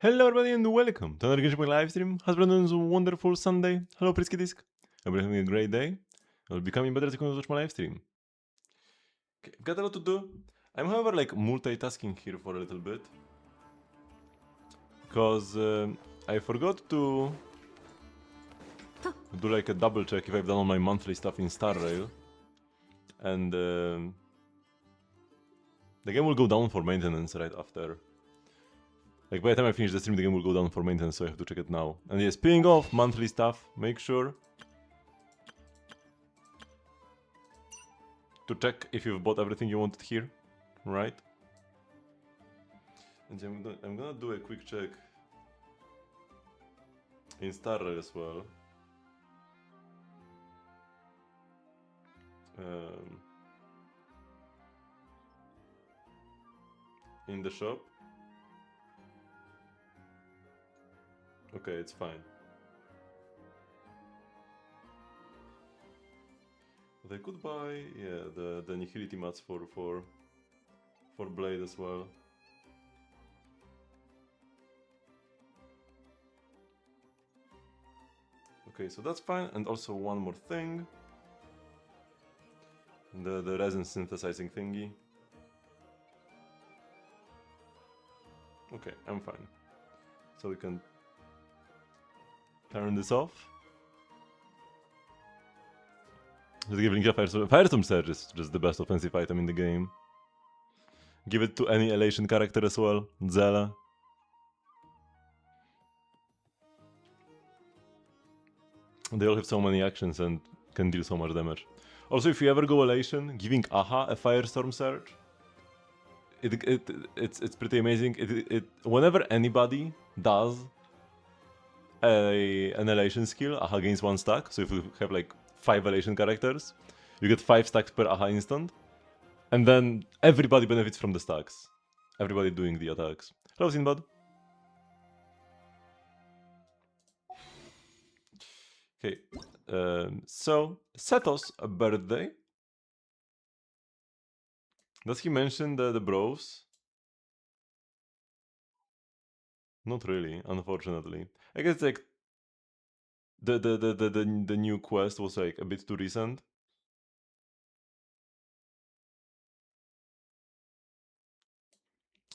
Hello everybody and welcome to another Genshin Impact live stream. How's everyone doing a wonderful Sunday? Hello Prisky Disc. Hope you're having a great day. It'll be becoming better as you can watch my live stream. Okay, I've got a lot to do. I'm however like multitasking here for a little bit. Because I forgot to do like a double check if I've done all my monthly stuff in Star Rail. And the game will go down for maintenance right after. Like by the time I finish the stream, the game will go down for maintenance, so I have to check it now. And yes, peeing off monthly stuff, make sure to check if you've bought everything you wanted here, right? And I'm gonna do a quick check in Star Rail as well. In the shop. Okay, it's fine. But I could buy, yeah, the Nihility mats for Blade as well. Okay, so that's fine, and also one more thing. The resin synthesizing thingy. Okay, I'm fine. So we can turn this off. Just give Link a Firestorm Surge is just the best offensive item in the game. Give it to any Elation character as well. Zella. They all have so many actions and can deal so much damage. Also, if you ever go Elation, giving Aha a Firestorm Surge, it's pretty amazing. Whenever anybody does an Elation skill, Aha gains 1 stack. So if you have like 5 Elation characters, you get 5 stacks per Aha instant. And then everybody benefits from the stacks. Everybody doing the attacks. Hello, Sinbad. Okay, so Seto's birthday. Does he mention the bros? Not really, unfortunately. I guess like the new quest was like a bit too recent.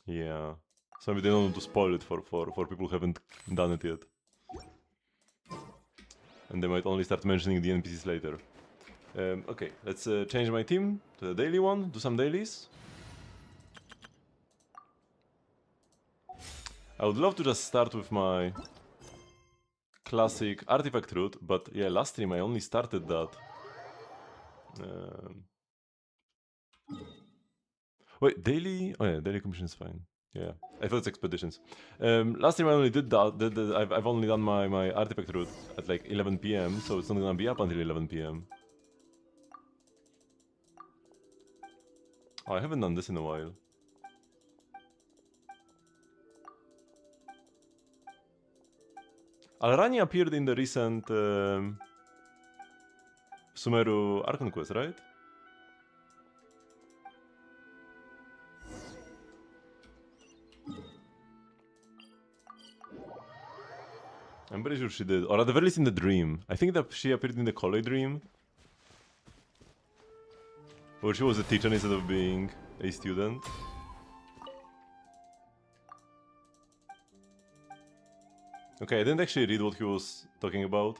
Yeah. So maybe they don't want to spoil it for people who haven't done it yet. And they might only start mentioning the NPCs later. Okay, let's change my team to the daily one, do some dailies. I would love to just start with my classic artifact route, but yeah, last stream I only started that. Wait, daily? Oh yeah, daily commission is fine. Yeah, I thought it's expeditions. Last time I only did that. I've only done my artifact route at like 11 PM, so it's not gonna be up until 11 PM. Oh, I haven't done this in a while. Alrani appeared in the recent Sumeru Archon quest, right? I'm pretty sure she did, or at the very least in the dream. I think that she appeared in the college dream, where she was a teacher instead of being a student. Okay, I didn't actually read what he was talking about.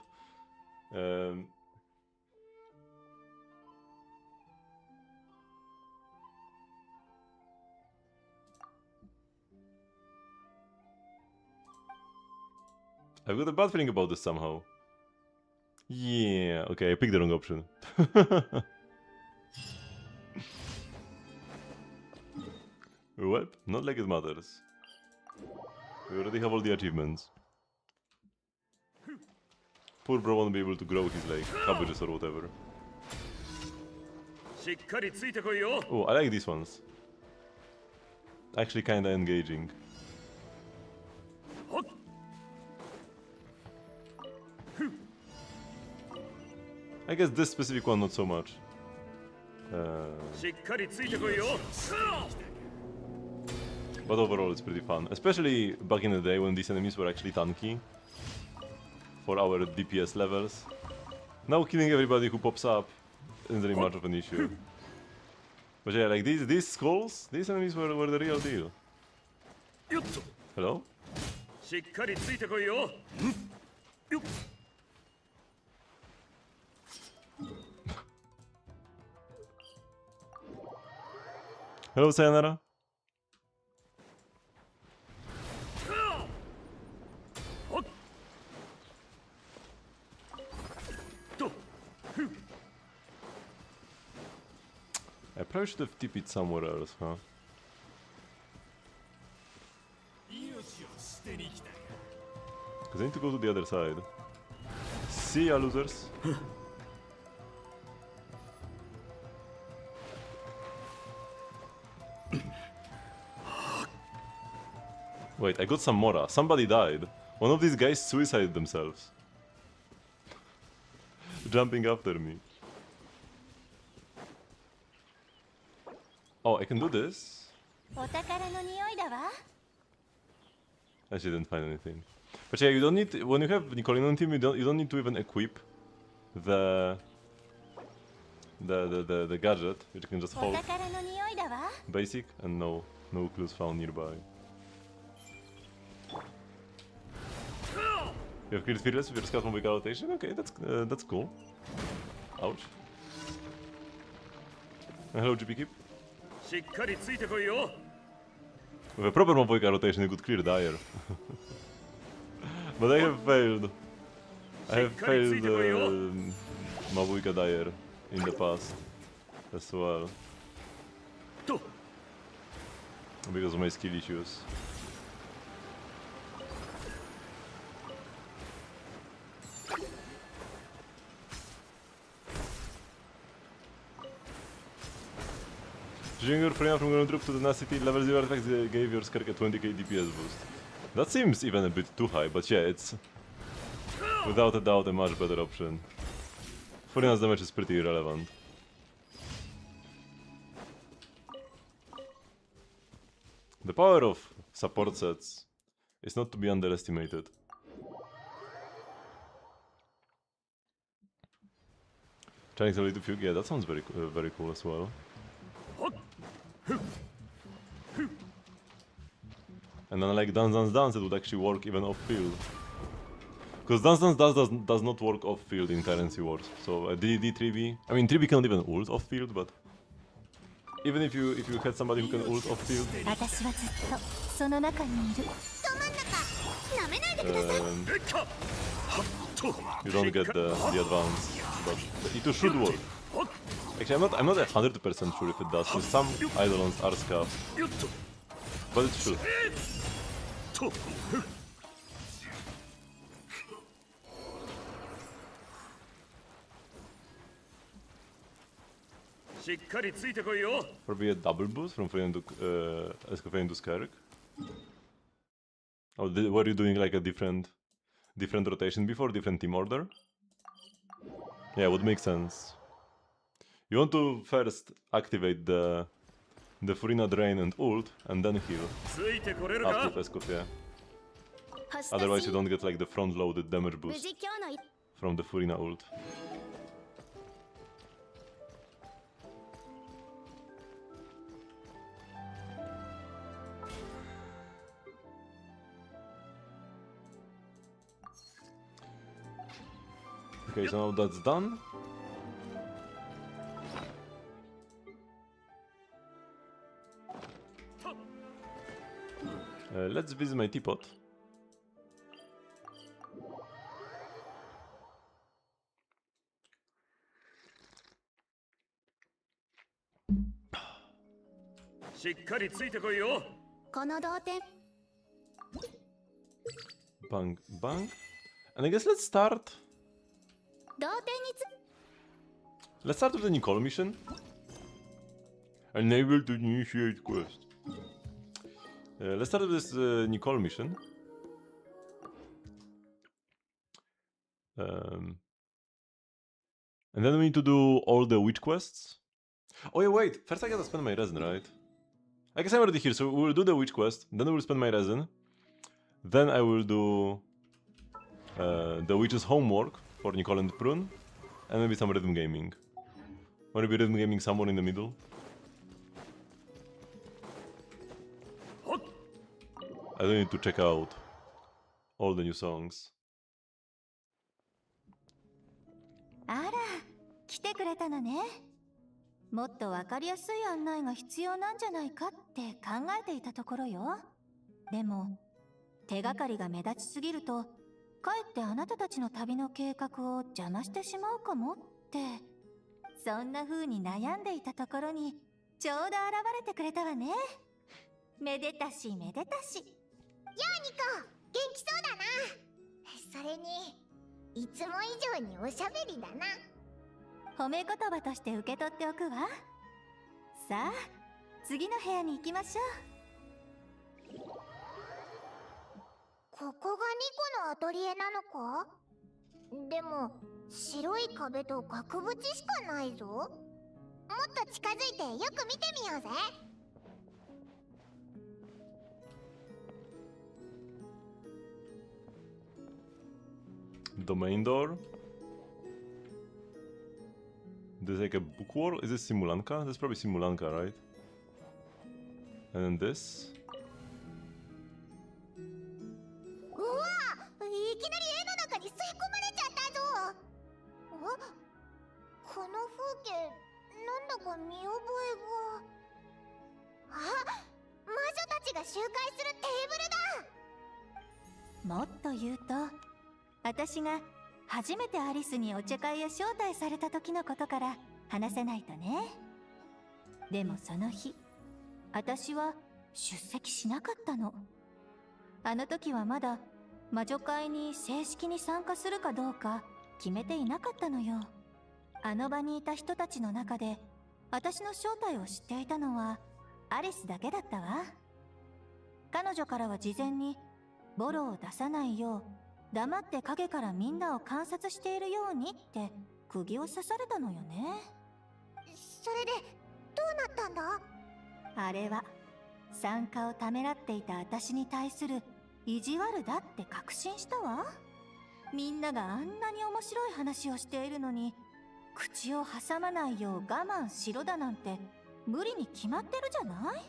I've got a bad feeling about this somehow. Yeah, okay, I picked the wrong option. Well, not like it matters. We already have all the achievements. Poor bro won't be able to grow his like cabbages or whatever. Oh, I like these ones. Actually kinda engaging. I guess this specific one not so much. But overall it's pretty fun. Especially back in the day when these enemies were actually tanky for our DPS levels. Now killing everybody who pops up isn't really much of an issue. But yeah, like these skulls, these enemies were the real deal. Hello? Hello, Sayonara. I probably should have TP'd somewhere else, huh? Because I need to go to the other side. See ya, losers. Wait, I got some Mora. Somebody died. One of these guys suicided themselves. Jumping after me. Oh, I can do this? I didn't find anything. But yeah, you don't need, when you have Nicolino on team, you don't need to even equip the gadget. You can just hold basic and no clues found nearby. You have cleared fearless with your scout from rotation? Okay, that's cool. Ouch. Hello, GP Keep. With a proper Mabuika rotation, you could clear Dire. But I have failed. I have failed Mabuika Dire in the past as well. Because of my skill issues. Changing your frame from ground troop to the nasty level 0 artifacts gave your Skark a 20k DPS boost. That seems even a bit too high, but yeah, it's without a doubt a much better option. Furina's damage is pretty irrelevant. The power of support sets is not to be underestimated. Chinese ability to fugue, yeah, that sounds very cool as well. And then like Dance, it would actually work even off-field. Because Dance does not work off-field in Currency Wars. So DD 3B, I mean 3B can't even ult off-field, but even if you had somebody who can ult off-field, you don't get the advance. But it should work. Actually, I'm not 100% sure if it does, because some Eidolons are scuffed. But it should. Probably a double boost from Freyend to Skark. Oh, were you doing like a different rotation before, different team order? Yeah, would make sense. You want to first activate the Furina Drain and ult, and then heal after Escort, yeah. Otherwise you don't get like the front-loaded damage boost from the Furina ult. Okay, so now that's done. Let's visit my teapot. Bang, bang. And I guess let's start with the Nicole mission. Unable to initiate quest. Let's start with this Nicole mission. And then we need to do all the witch quests. Oh yeah, wait. First I gotta spend my resin, right? I guess I'm already here, so we'll do the witch quest, then I will spend my resin. Then I will do the witch's homework for Nicole and Prune, and maybe some rhythm gaming. Or maybe rhythm gaming somewhere in the middle. I don't need to check out all the new songs. あら、来てくれたのね。もっとわかりやすい案内が必要なんじゃないかって考えていたところよ。でも、手がかりが目立ちすぎると、かえってあなたたちの旅の計画を邪魔してしまうかもって、そんな風に悩んでいたところに、ちょうど現れてくれたわね。めでたしめでたし。ニコ、元気そうだな。それにいつも以上におしゃべりだな。褒め言葉として受け取っておくわ。さあ、次の部屋に行きましょう。ここがニコのアトリエなのか？でも白い壁と額縁しかないぞ。もっと近づいてよく見てみようぜ。The main door. There's like a book wall. Is this Simulanka? That's probably Simulanka, right? And then this. うわ！いきなり絵の中に吸い込まれちゃったぞ。この風景なんだか見覚えが。あ、魔女たちが集会するテーブルだ。もっと言うと、私が初めてアリスにお茶会へ招待された時のことから話せないとね。でもその日、私は出席しなかったの。あの時はまだ魔女会に正式に参加するかどうか決めていなかったのよ。あの場にいた人たちの中で私の正体を知っていたのはアリスだけだったわ。彼女からは事前にボロを出さないよう黙って影からみんなを観察しているようにって釘を刺されたのよね。それでどうなったんだ？あれは参加をためらっていた私に対する意地悪だって確信したわ。みんながあんなに面白い話をしているのに口を挟まないよう我慢しろだなんて無理に決まってるじゃない。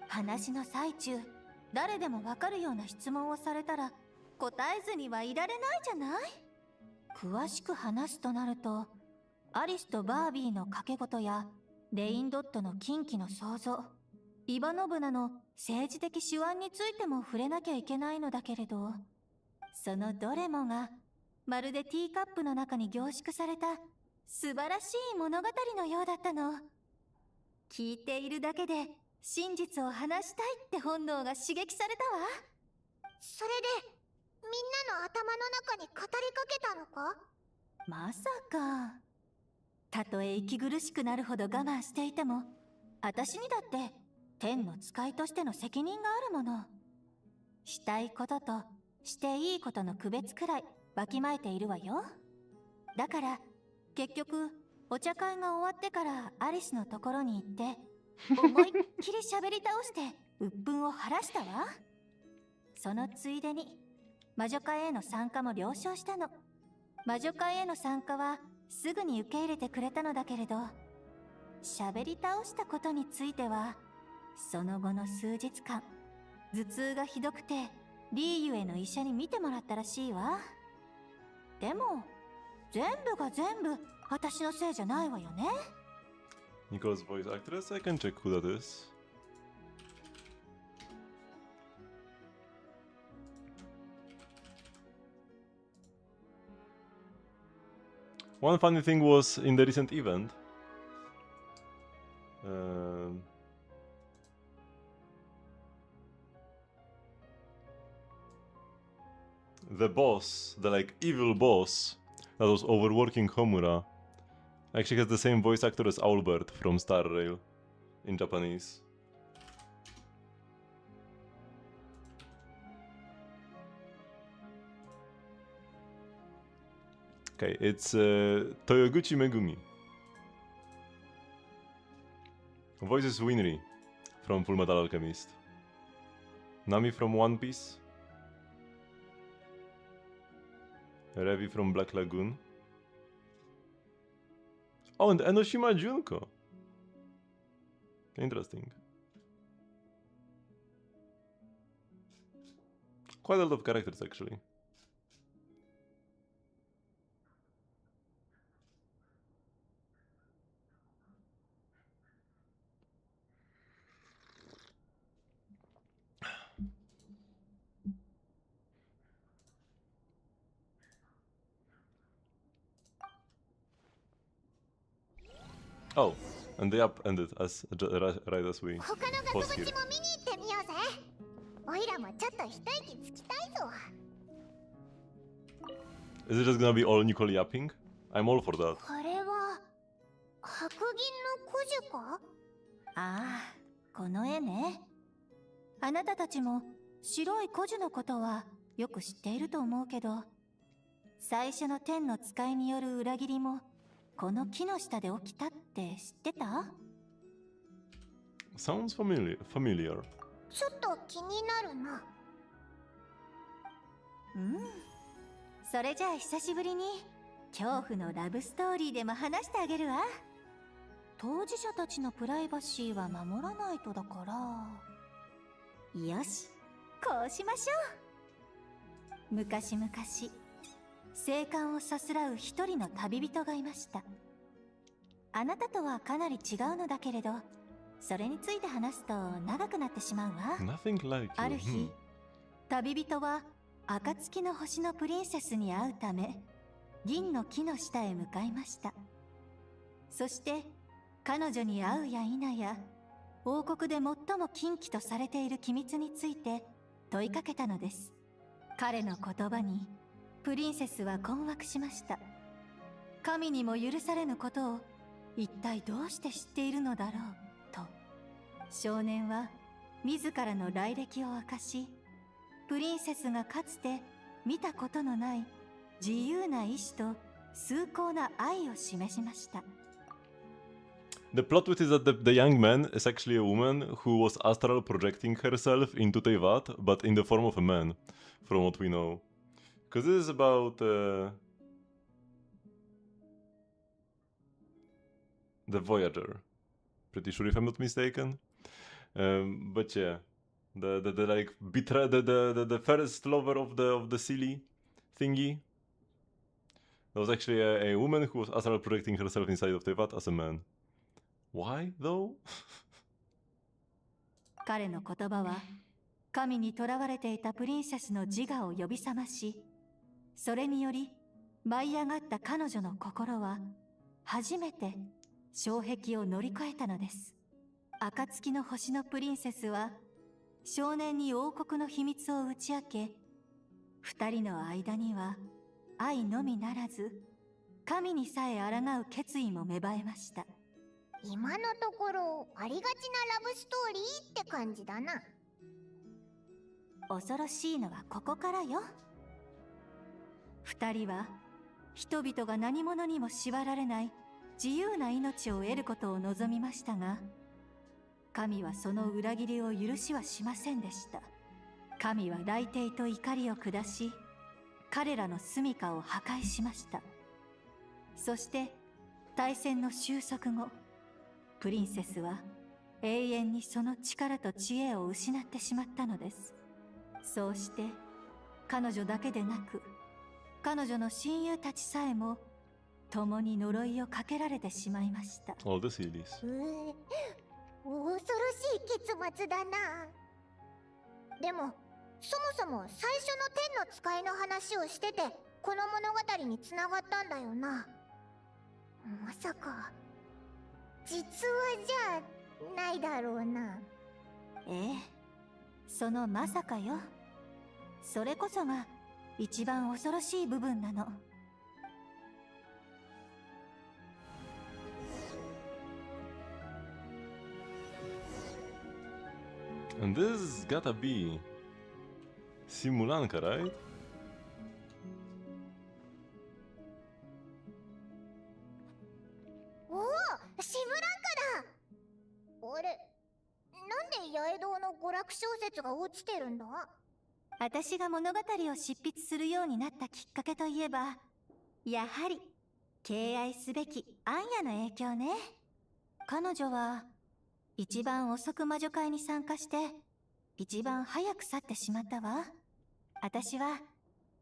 話の最中誰でもわかるような質問をされたら答えずにはいられないじゃない。詳しく話すとなるとアリスとバービーの賭け事やレインドットの禁忌の創造、イバノブナの政治的手腕についても触れなきゃいけないのだけれど、そのどれもがまるでティーカップの中に凝縮された素晴らしい物語のようだったの。聞いているだけで真実を話したいって本能が刺激されたわ。それでみんなの頭の中に語りかけたのか？まさか。たとえ息苦しくなるほど我慢していても、私にだって天の使いとしての責任があるもの。したいこととしていいことの区別くらいわきまえているわよ。だから結局お茶会が終わってからアリスのところに行って思いっきり喋り倒して鬱憤を晴らしたわ。そのついでに魔女会への参加も了承したの。魔女会への参加はすぐに受け入れてくれたのだけれど、喋り倒したことについてはその後の数日間頭痛がひどくてリーユへの医者に診てもらったらしいわ。でも全部が全部私のせいじゃないわよね。Nicole's voice actress? I can check who that is. One funny thing was in the recent event. The boss, the like evil boss that was overworking Homura, actually has the same voice actor as Owlbird from Star Rail in Japanese. Okay, it's Toyoguchi Megumi. Voice is Winry. from Full Metal Alchemist. Nami from One Piece. Revi from Black Lagoon. Oh, and Enoshima Junko. Interesting. Quite a lot of characters, actually. Oh, and the app ended as right as we 他の pause 額 here. 縁も見に行ってみようぜ。おいらもちょっと一息つきたいぞ。 Is it just gonna be all Nicole yapping? I'm all for that. これは白銀の古樹か？ああ、この絵ね。あなたたちも白い古樹のことはよく知っていると思うけど、最初の天の使いによる裏切りもこの木の下で起きたって知ってた？ Sounds familiar. ちょっと気になるな。うん。それじゃあ久しぶりに恐怖のラブストーリーでも話してあげるわ。当事者たちのプライバシーは守らないとだから。よし、こうしましょう。昔々、生還をさすらう一人の旅人がいました。あなたとはかなり違うのだけれど、それについて話すと長くなってしまうわ。 Nothing like ある you. 日、旅人は暁の星のプリンセスに会うため銀の木の下へ向かいました。そして彼女に会うや否や王国で最も禁忌とされている機密について問いかけたのです。彼の言葉にプリンセスは困惑しました。神にも許されぬことを一体どうして知っているのだろうと。少年は自らの来歴を明かし、プリンセスがかつて見たことのない自由な意志と崇高な愛を示しました。 The plot twist is that the young man is actually a woman who was astral projecting herself into Teyvat, but in the form of a man, from what we know. Because this is about the Voyager, pretty sure if I'm not mistaken. But yeah, the like the first lover of the silly thingy. There was actually a woman who was astral projecting herself inside of Teyvat as a man. Why though? 彼の言葉は神に囚われていたプリンセスの自我を呼び覚まし、それにより舞い上がった彼女の心は初めて障壁を乗り越えたのです。暁の星のプリンセスは少年に王国の秘密を打ち明け、二人の間には愛のみならず神にさえ抗う決意も芽生えました。今のところありがちなラブストーリーって感じだな。恐ろしいのはここからよ。二人は人々が何者にも縛られない自由な命を得ることを望みましたが、神はその裏切りを許しはしませんでした。神は雷霆と怒りを下し、彼らの住処を破壊しました。そして大戦の収束後、プリンセスは永遠にその力と知恵を失ってしまったのです。そうして彼女だけでなく、彼女の親友たちさえも共に呪いをかけられてしまいました。 All the series. 恐ろしい結末だな。でもそもそも最初の天の使いの話をしててこの物語につながったんだよな。まさか実話じゃないだろうな。ええ、そのまさかよ。それこそが一番恐ろしい部分なの。And this gotta be Simulanka, right? おお、シムランカだ。あれ、なんで私が物語を執筆するようになったきっかけといえば、やはり敬愛すべきアンヤの影響ね。彼女は一番遅く魔女会に参加して一番早く去ってしまったわ。私は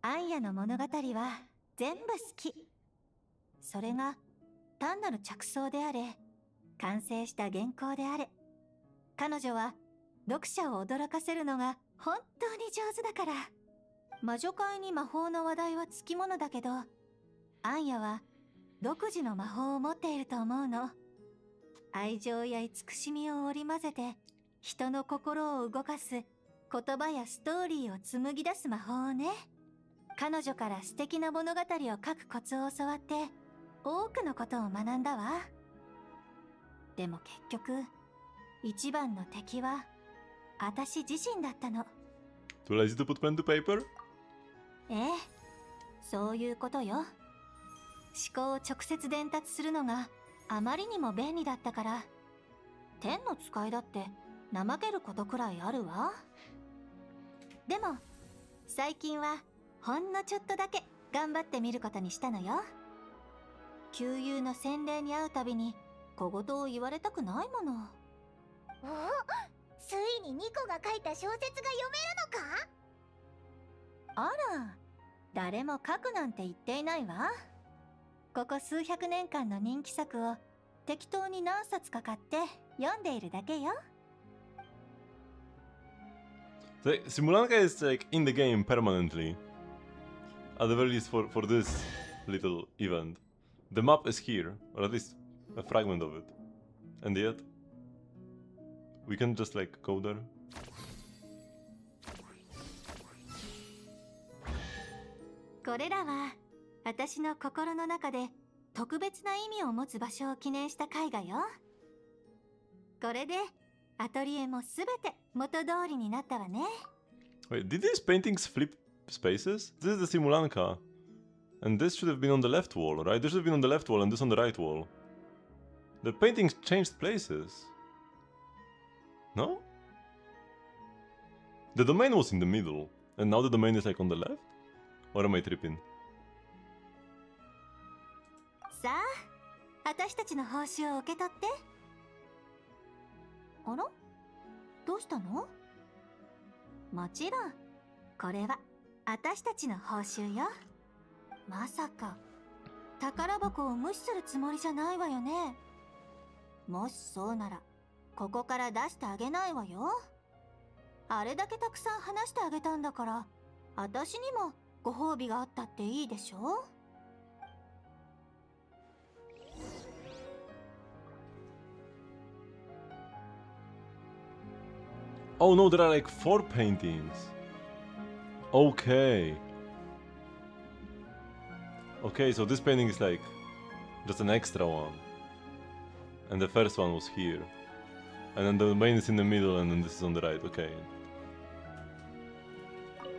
アンヤの物語は全部好き。それが単なる着想であれ、完成した原稿であれ、彼女は読者を驚かせるのが本当に上手だから。魔女界に魔法の話題はつきものだけど、アンヤは独自の魔法を持っていると思うの。愛情や慈しみを織り交ぜて人の心を動かす言葉やストーリーを紡ぎ出す魔法をね。彼女から素敵な物語を書くコツを教わって多くのことを学んだわ。でも結局一番の敵は私自身だったの。 Too lazy to put pen to paper? ええ、そういうことよ。思考を直接伝達するのがあまりにも便利だったから。天の使いだって怠けることくらいあるわ。でも最近はほんのちょっとだけ頑張ってみることにしたのよ。旧友の洗礼に会うたびに小言を言われたくないもの。お、ついにニコが書いた小説が読めるのか？あら、誰も書くなんて言っていないわ。ここ数百年間の人気作を適当に何冊か買って読んでいるだけよ。 So, Simulanka is like in the game permanently. At the very least for this little event. The map is here, or at least a fragment of it. And yet, we can just like go there. これらは私の心の中で特別な意味を持つ場所を記念した絵画よ。これでアトリエもすべて元通りになったわね。 Wait, did these paintings flip spaces? This is the Simulanka. And this should have been on the left wall, right? This should have been on the left wall and this on the right wall. The paintings changed places. No? The domain was in the middle, and now the domain is like on the left? Or am I tripping? さあ、私たちの報酬を受け取って。あら？どうしたの？もちろん、これは私たちの報酬よ。まさか、宝箱を無視するつもりじゃないわよね。もしそうなら、ここから出してあげないわよ。あれだけたくさん話してあげたんだから、私にもご褒美があったっていいでしょ？ Oh no, there are like 4 paintings. Okay. Okay, so this painting is like just an extra one. And the first one was here. And then the main is in the middle and then this is on the right, okay.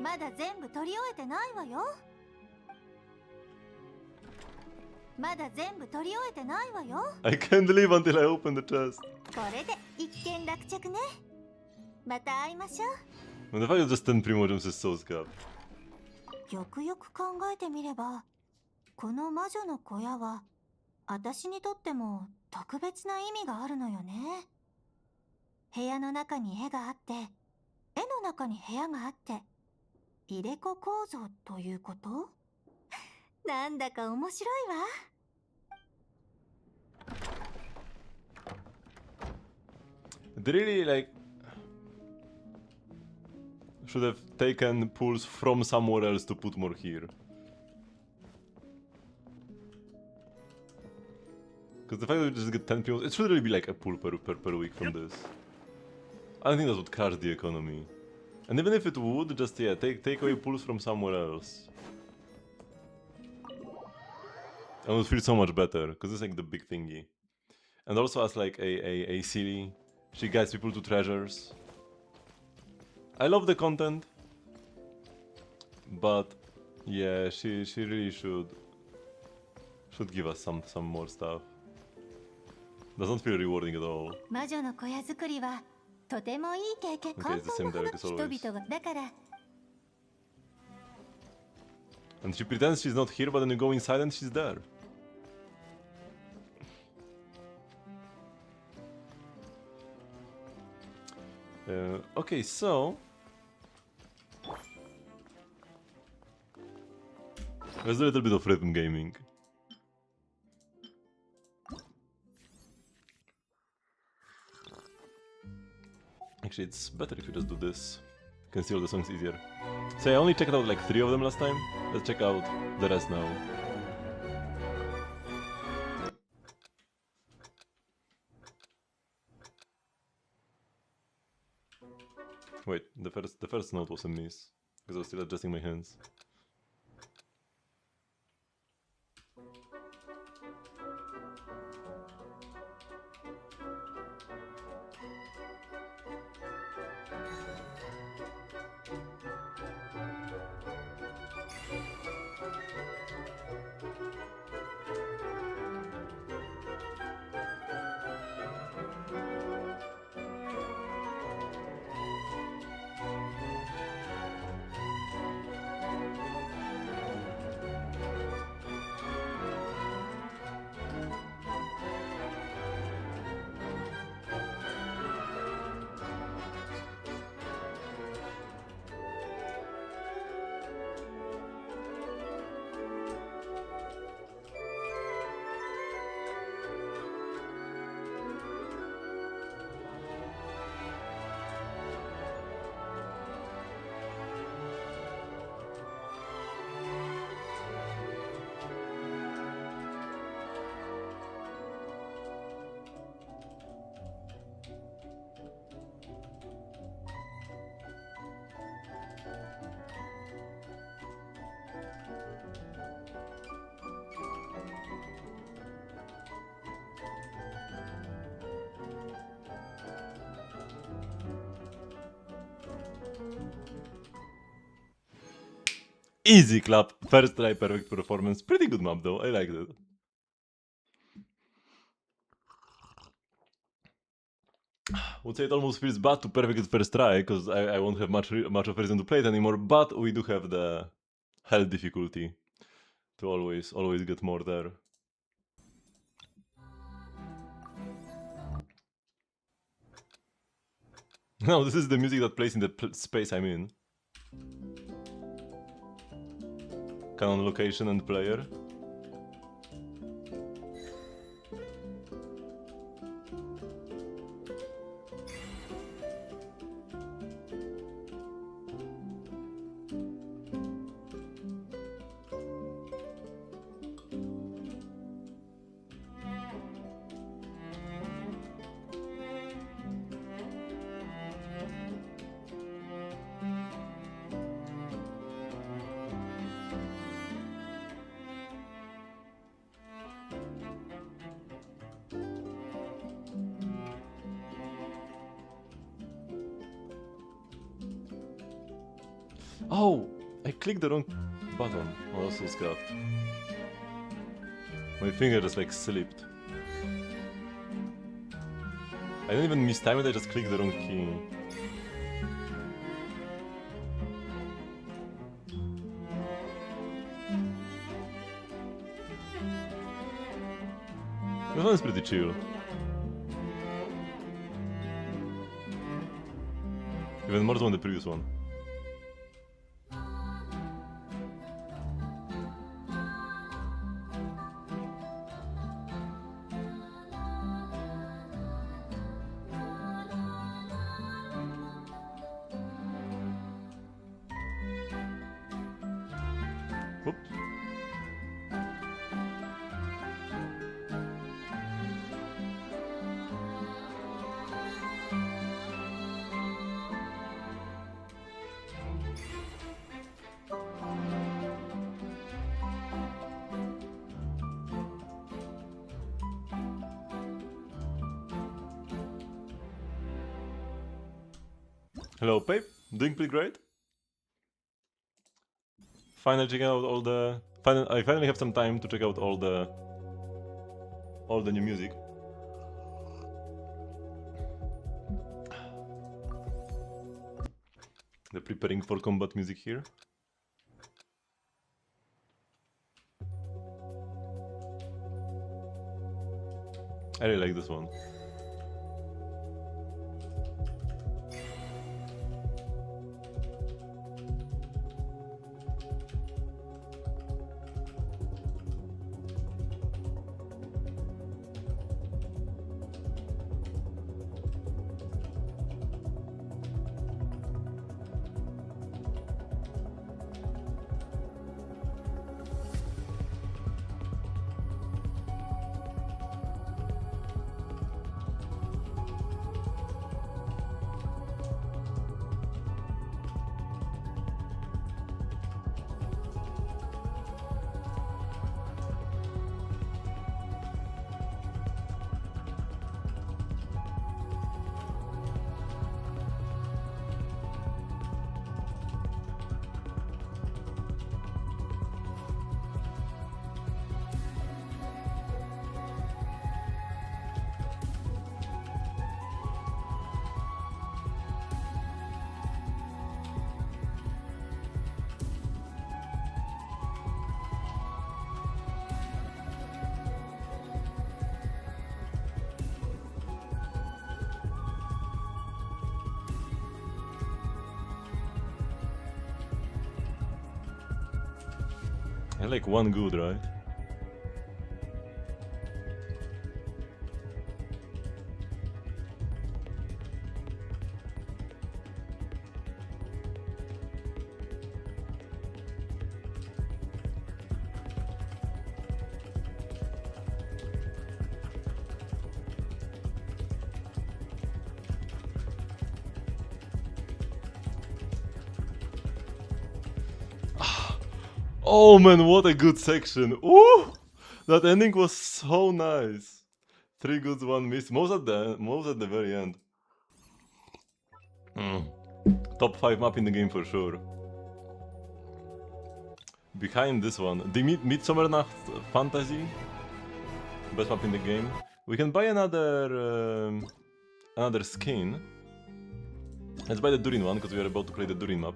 まだ全部取り終えてないわよ。まだ全部取り終えてないわよ。I can't leave until I open the chest. これで一件落着ね。また会いましょう。 And the fact that just 10 Primordiums is so scab. よくよく考えてみれば、この魔女の小屋は私にとっても特別な意味があるのよね。部屋の中に絵があって、絵の中に部屋があって、入れ子構造ということ？なんだか面白いわ。They really like should have taken pools from somewhere else to put more here. Because the fact that we just get 10 Primos, it should really be like a pool per week from this. I don't think that would crash the economy. And even if it would, just yeah, take away pools from somewhere else. I would feel so much better, because it's like the big thingy. And also as like a silly, she guides people to treasures. I love the content, but yeah, she really should give us some more stuff. Doesn't feel rewarding at all. 魔女の小屋作りはとてもいい経験。 Okay, 簡 it's the 単 same な dialogue as 人 always. 々がだから And she pretends she's not here, but when you go inside and she's there. Okay, so let's do a little bit of rhythm gaming. Actually, it's better if you just do this. You can see all the songs easier. So I only checked out like 3 of them last time. Let's check out the rest now. Wait, the first note was a miss because I was still adjusting my hands. Easy clap, first try, perfect performance. Pretty good map though, I liked it. Would say it almost feels bad to perfect it first try, because I won't have much of a reason to play it anymore, but we do have the hell difficulty to always get more there. No, this is the music that plays in the space I'm in. Canon location and player. Oh, I clicked the wrong button. Oh, that's so scuffed. My finger just like slipped. I didn't even mistime it, I just clicked the wrong key. This one is pretty chill. Even more than the previous one. Whoop. Hello, Pape. Doing pretty great. Finally checking out all the. I finally have some time to check out all the new music. The preparing for combat music here. I really like this one. I like one good, right? Oh man, what a good section! Ooh, that ending was so nice. 3 goods, 1 miss. Most at the very end. Top 5 map in the game for sure. Behind this one, the Midsommernacht Fantasy, best map in the game. We can buy another skin. Let's buy the Durin one because we are about to play the Durin map.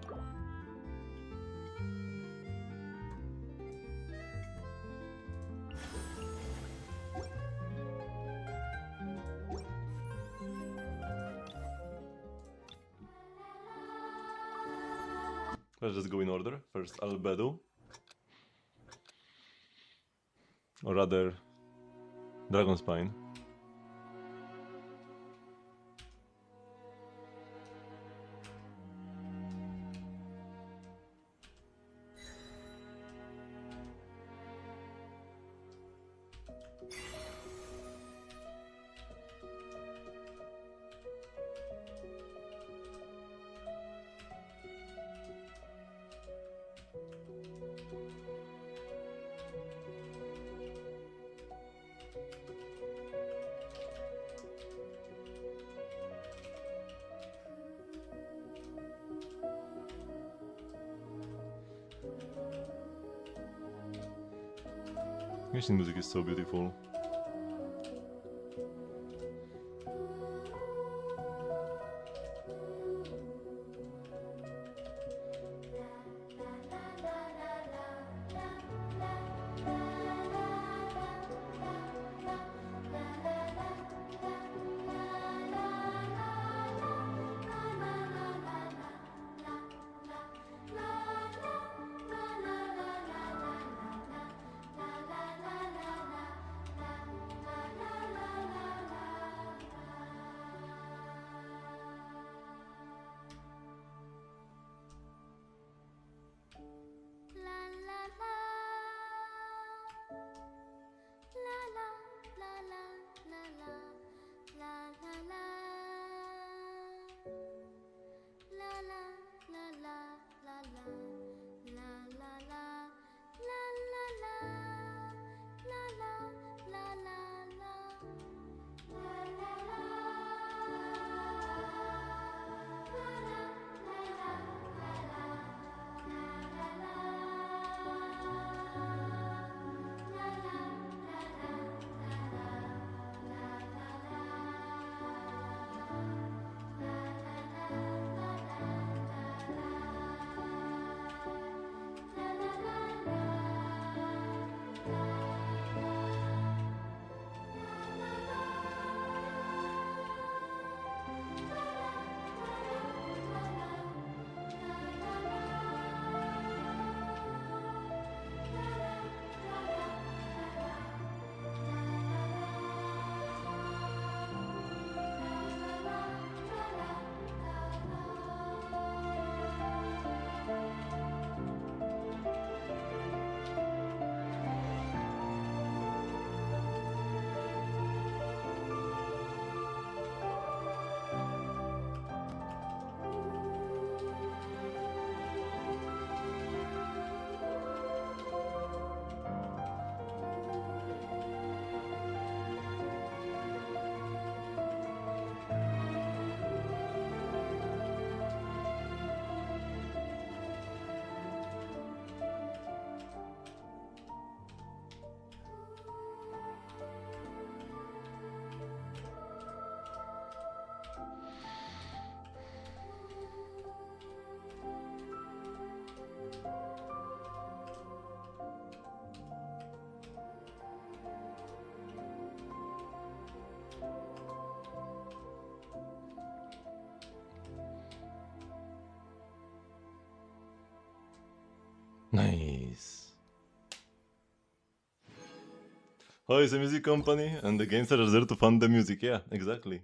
Let's just go in order. First Albedo. Or rather, Dragon Spine. Genshin music is so beautiful. Nice. Oh, it's a music company, and the games are there to fund the music. Yeah, exactly.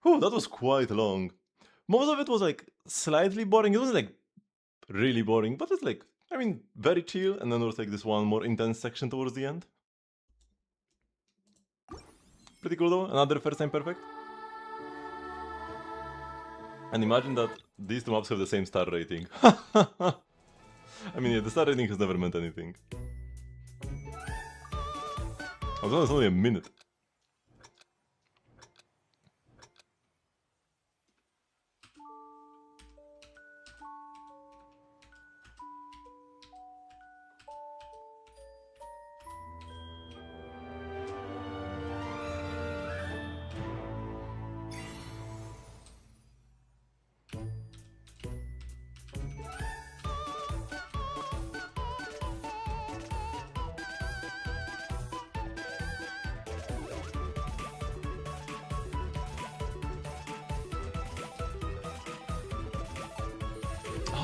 Oh, that was quite long. Most of it was like slightly boring. It wasn't like really boring, but it's like, I mean, very chill. And then there was like this one more intense section towards the end. Pretty cool though. Another first time perfect. And imagine that these two maps have the same star rating. I mean, yeah, the star rating has never meant anything. Although it's only a minute.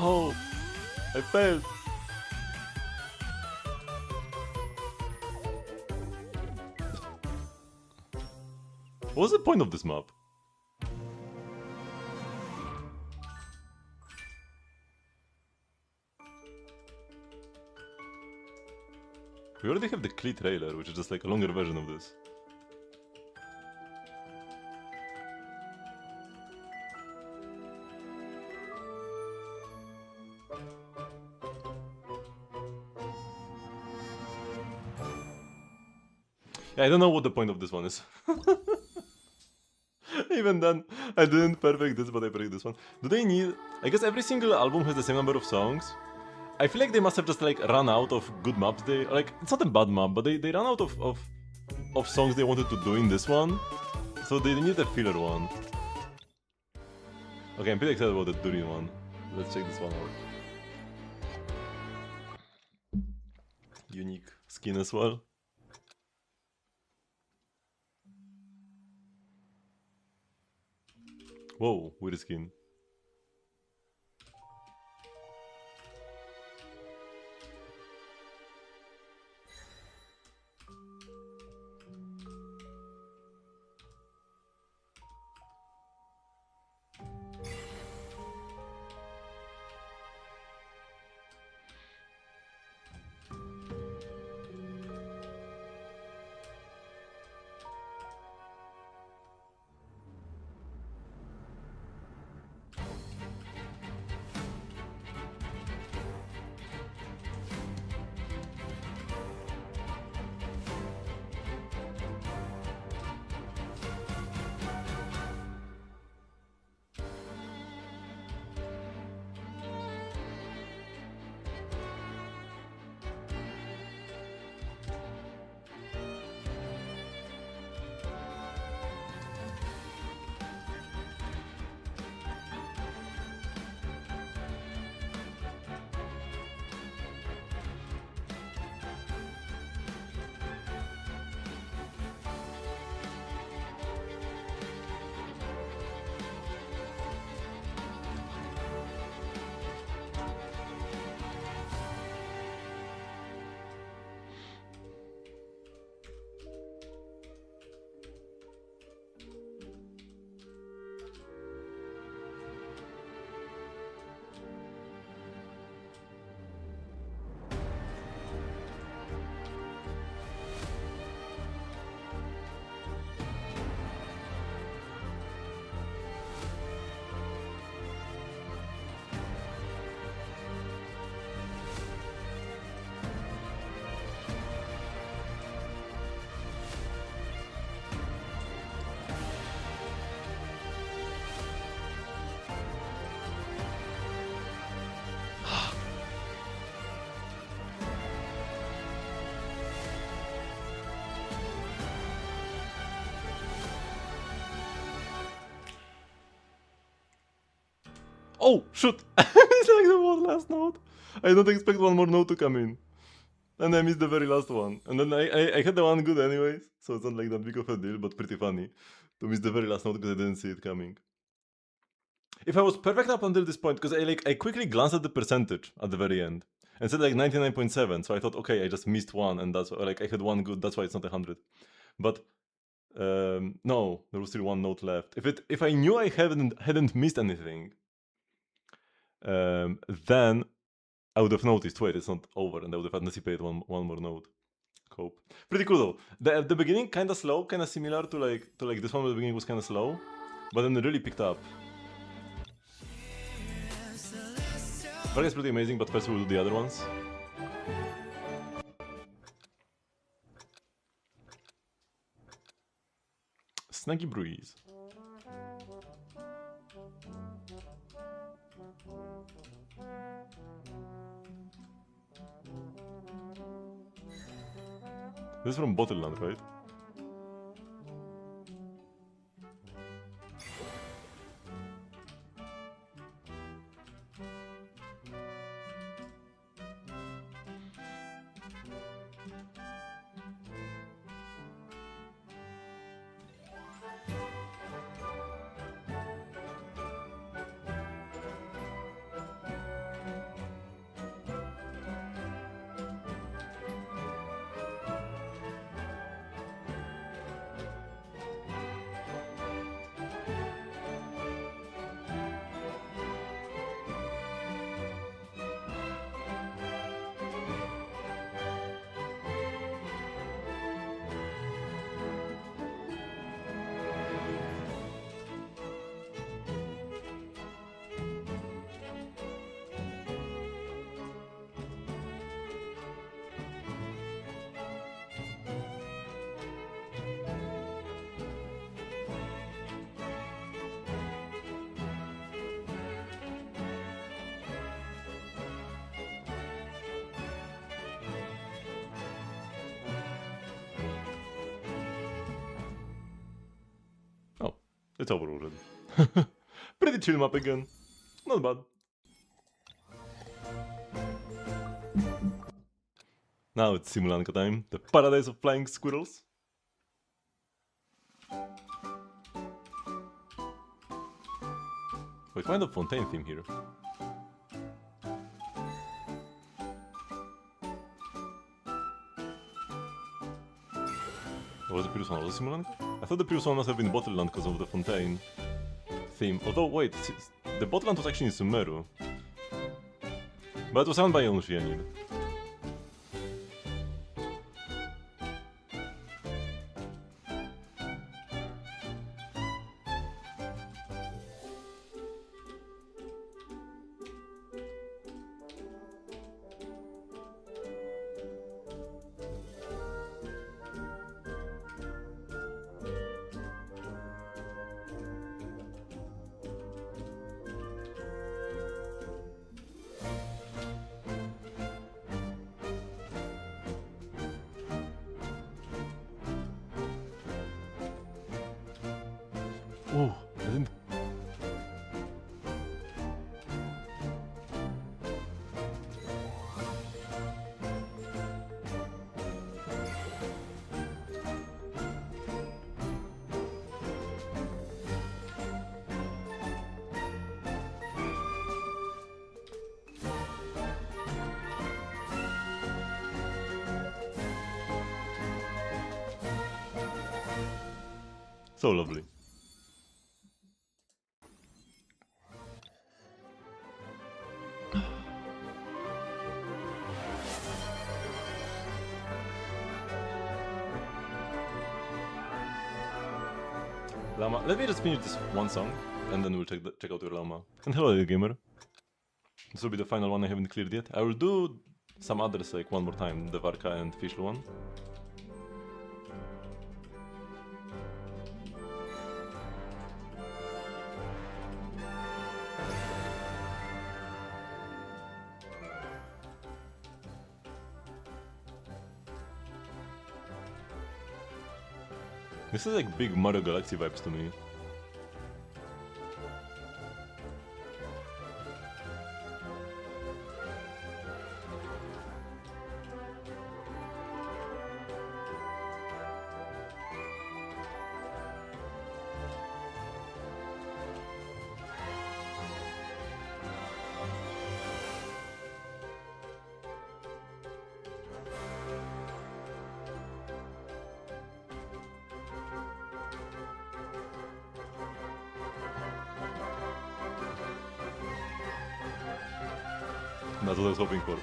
Oh, I failed. What's the point of this map? We already have the Klee trailer, which is just like a longer version of this. Yeah, I don't know what the point of this one is. Even then, I didn't perfect this, but I perfect this one. Do they need... I guess every single album has the same number of songs. I feel like they must have just like run out of good maps. They like, it's not a bad map, but they ran out of songs they wanted to do in this one. So they need a filler one. Okay, I'm pretty excited about the Durin one. Let's check this one out. Unique skin as well. Whoa, weird skin. Oh, shoot! It's like the one last note. I don't expect one more note to come in. And I missed the very last one. And then I had the one good anyways, so it's not like that big of a deal, but pretty funny to miss the very last note because I didn't see it coming. if I was perfect up until this point, because I quickly glanced at the percentage at the very end and said like 99.7, so I thought, okay, I just missed one, and that's like I had one good, that's why it's not 100. But no, there was still one note left. If I knew I hadn't missed anything, then I would have noticed. Wait, it's not over, and I would have anticipated one more note. Cope. Pretty cool though. The beginning kind of slow, kind of similar to like this one. At the beginning was kind of slow, but then it really picked up. Varga is pretty amazing, but first we'll do the other ones. Snaggy Breeze. This is from Bottleland, right? Oh, it's over already. Pretty chill map again. Not bad. Now it's Simulanka time, the paradise of flying squirrels. Wait, find the Fontaine theme here. What was the previous one? Was it Simulanka? I thought the previous one must have been Bottleland because of the Fontaine theme. Although, wait, the Bottleland was actually in Sumeru. But it was sound by Onushi. Oh, I didn't. So lovely. Llama. Let me just finish this one song, and then we'll check out your Llama. And hello, little gamer. This will be the final one I haven't cleared yet. I will do some others like one more time, the Varka and Fischl one. This is like big Mario Galaxy vibes to me. That's what I was hoping for.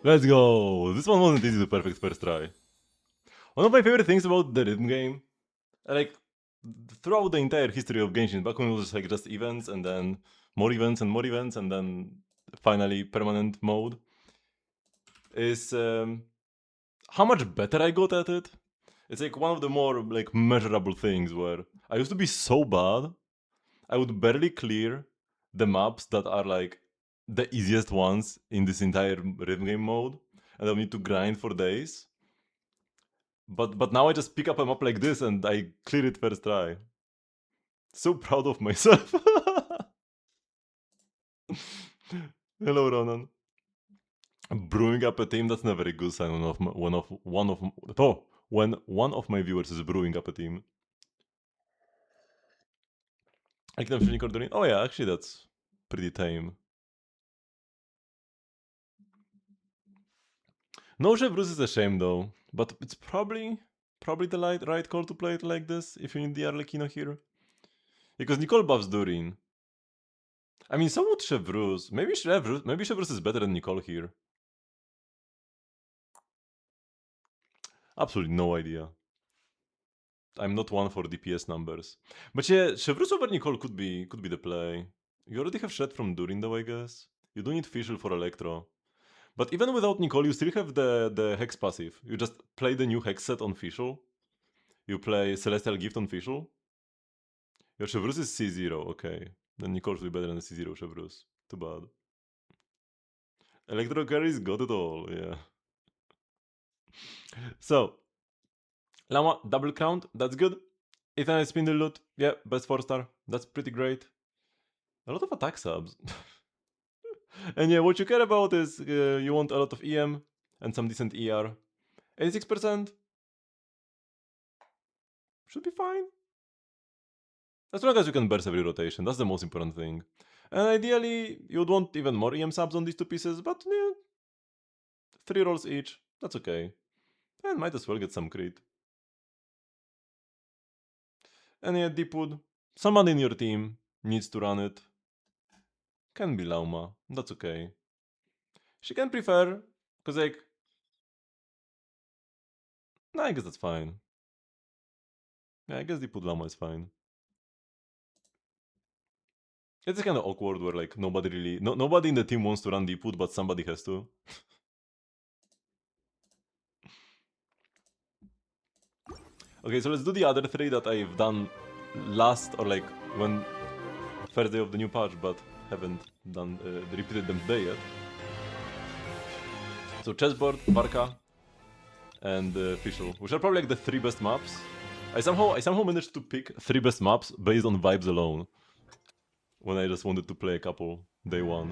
Let's go! This one wasn't easy to perfect first try. One of my favorite things about the rhythm game, like throughout the entire history of Genshin, back when it was like just events and then more events and then finally permanent mode, is how much better I got at it. It's like one of the more like measurable things where I used to be so bad, I would barely clear the maps that are like the easiest ones in this entire rhythm game mode, and I would need to grind for days. But now I just pick up a map like this and I clear it first try. So proud of myself. Hello, Ronan. Brewing up a team, that's never a good sign when one of my viewers is brewing up a team. I can finish ordering. Oh yeah, actually that's pretty tame. No Chevreuse is a shame though, but it's probably the right call to play it like this if you need the Arlecchino here. Because Nicole buffs Durin. I mean, so would Chevreuse. Maybe Chevreuse is better than Nicole here. Absolutely no idea. I'm not one for DPS numbers. But yeah, Chevreuse over Nicole could be the play. You already have Shred from Durin though, I guess. You don't need Fischl for Electro. But even without Nicole, you still have the Hex passive. You just play the new Hex set on Fischl. You play Celestial Gift on Fischl. Your Chevreuse is C0, okay. Then Nicole should be better than the C0 Chevreuse. Too bad. Electro carries got it all, yeah. So, Lama, double count, that's good. Ethan Spindle loot, yeah, best 4-star. That's pretty great. A lot of attack subs. And yeah, what you care about is you want a lot of EM and some decent ER. 86% should be fine. As long as you can burst every rotation, that's the most important thing. And ideally, you'd want even more EM subs on these two pieces, but yeah, 3 rolls each, that's okay. And might as well get some crit. And yeah, Deepwood, somebody in your team needs to run it. Can be Lauma, that's okay. She can prefer, cause like, nah, I guess that's fine. Yeah, I guess Deepwood Lauma is fine. It's kind of awkward where like nobody in the team wants to run Deepwood, but somebody has to. Okay, so let's do the other 3 that I've done last or like when first day of the new patch, but haven't done repeated them today yet. So chessboard, Varka, and Fischl, which are probably like the 3 best maps. I somehow managed to pick 3 best maps based on vibes alone. When I just wanted to play a couple day one.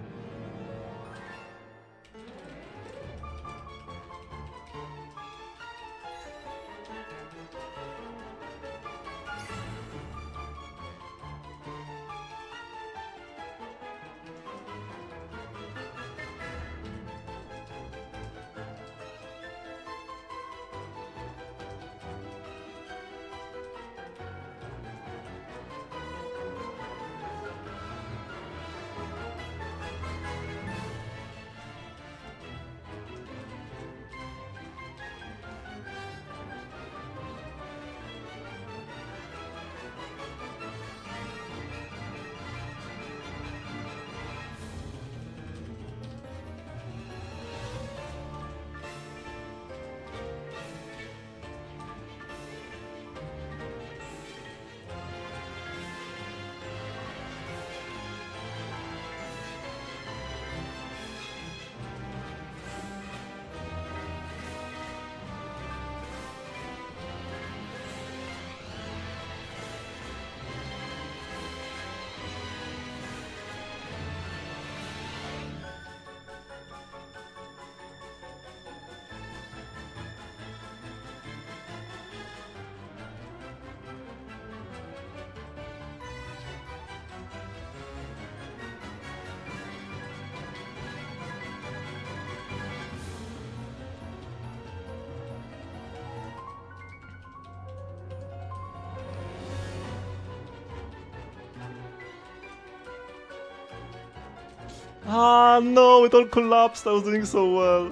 Ah no, it all collapsed. I was doing so well.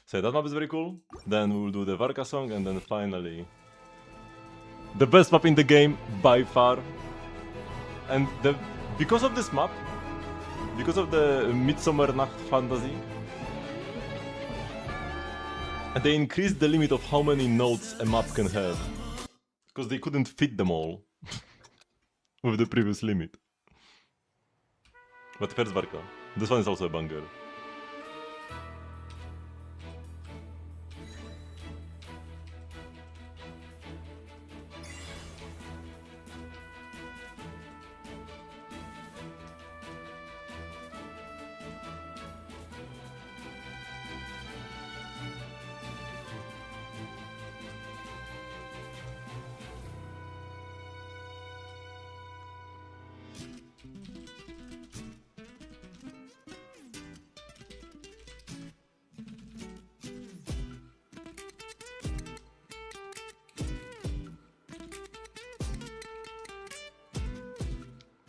So that map is very cool. Then we will do the Varka song and then finally the best map in the game by far. And because of this map, because of the Midsummer Nacht Fantasy, they increased the limit of how many nodes a map can have. Because they couldn't fit them all with the previous limit. But first Varka. This one is also a banger.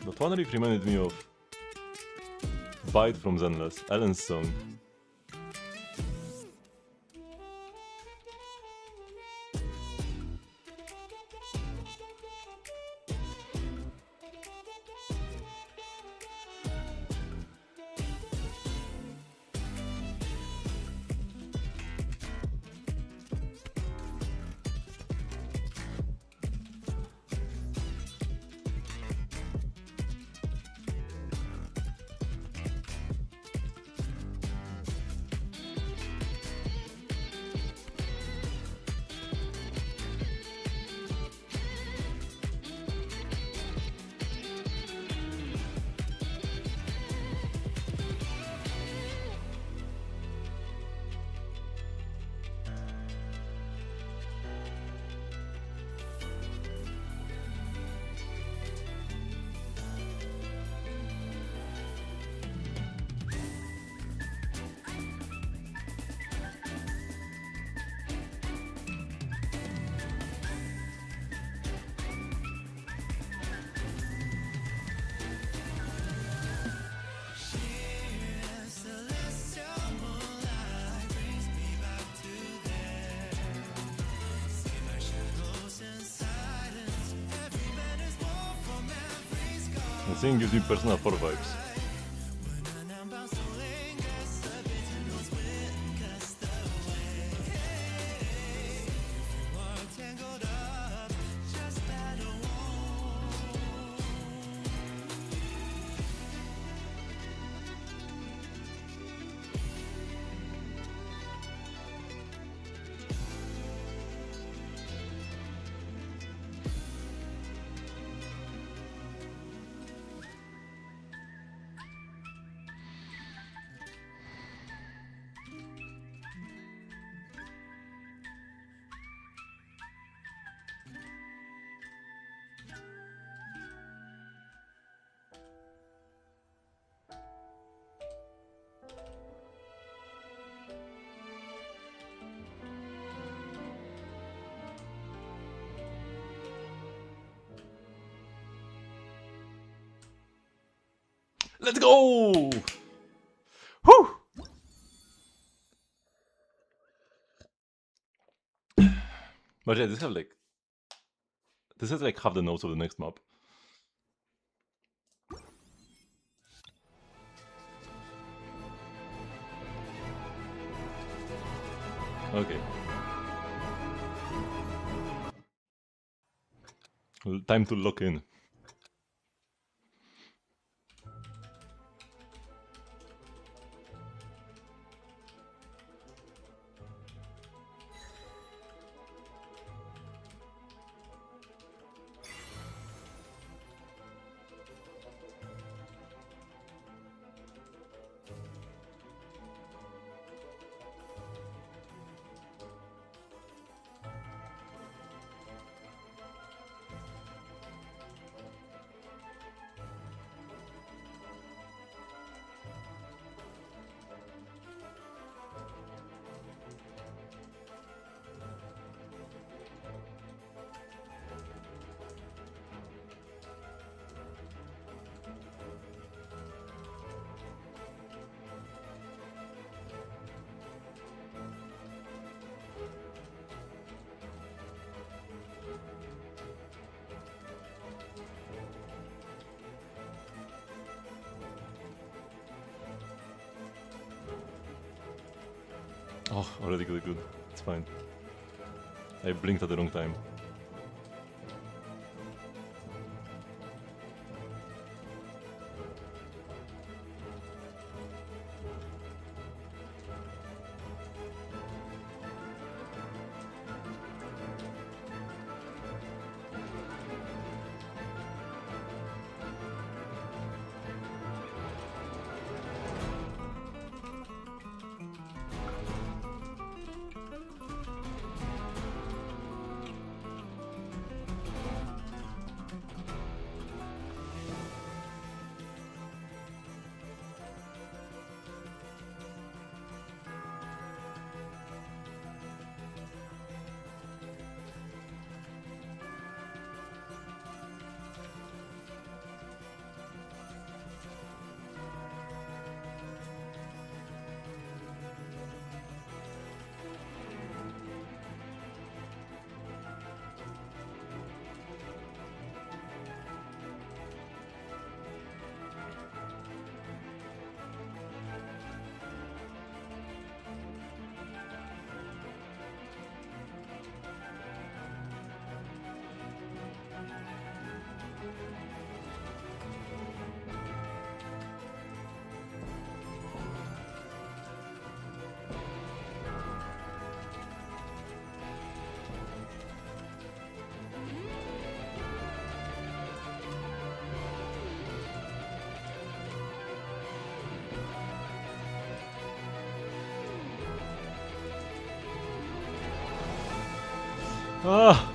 That one riff reminded me of Bite from Zenless, Ellen's song. The thing gives me Persona 4 vibes. Let's go! Whew! But yeah, this has like half the notes of the next map. Okay. Time to lock in. Oh, already good. It's fine. I blinked at the wrong time. Ah!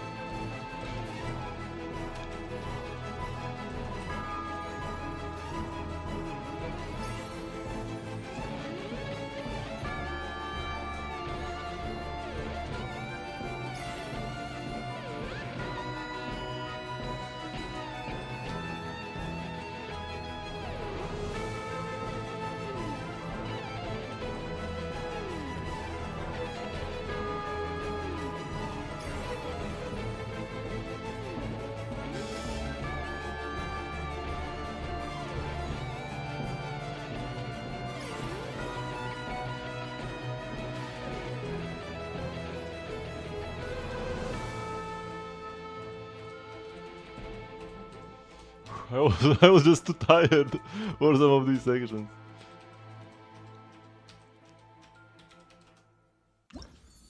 I was just too tired for some of these sections.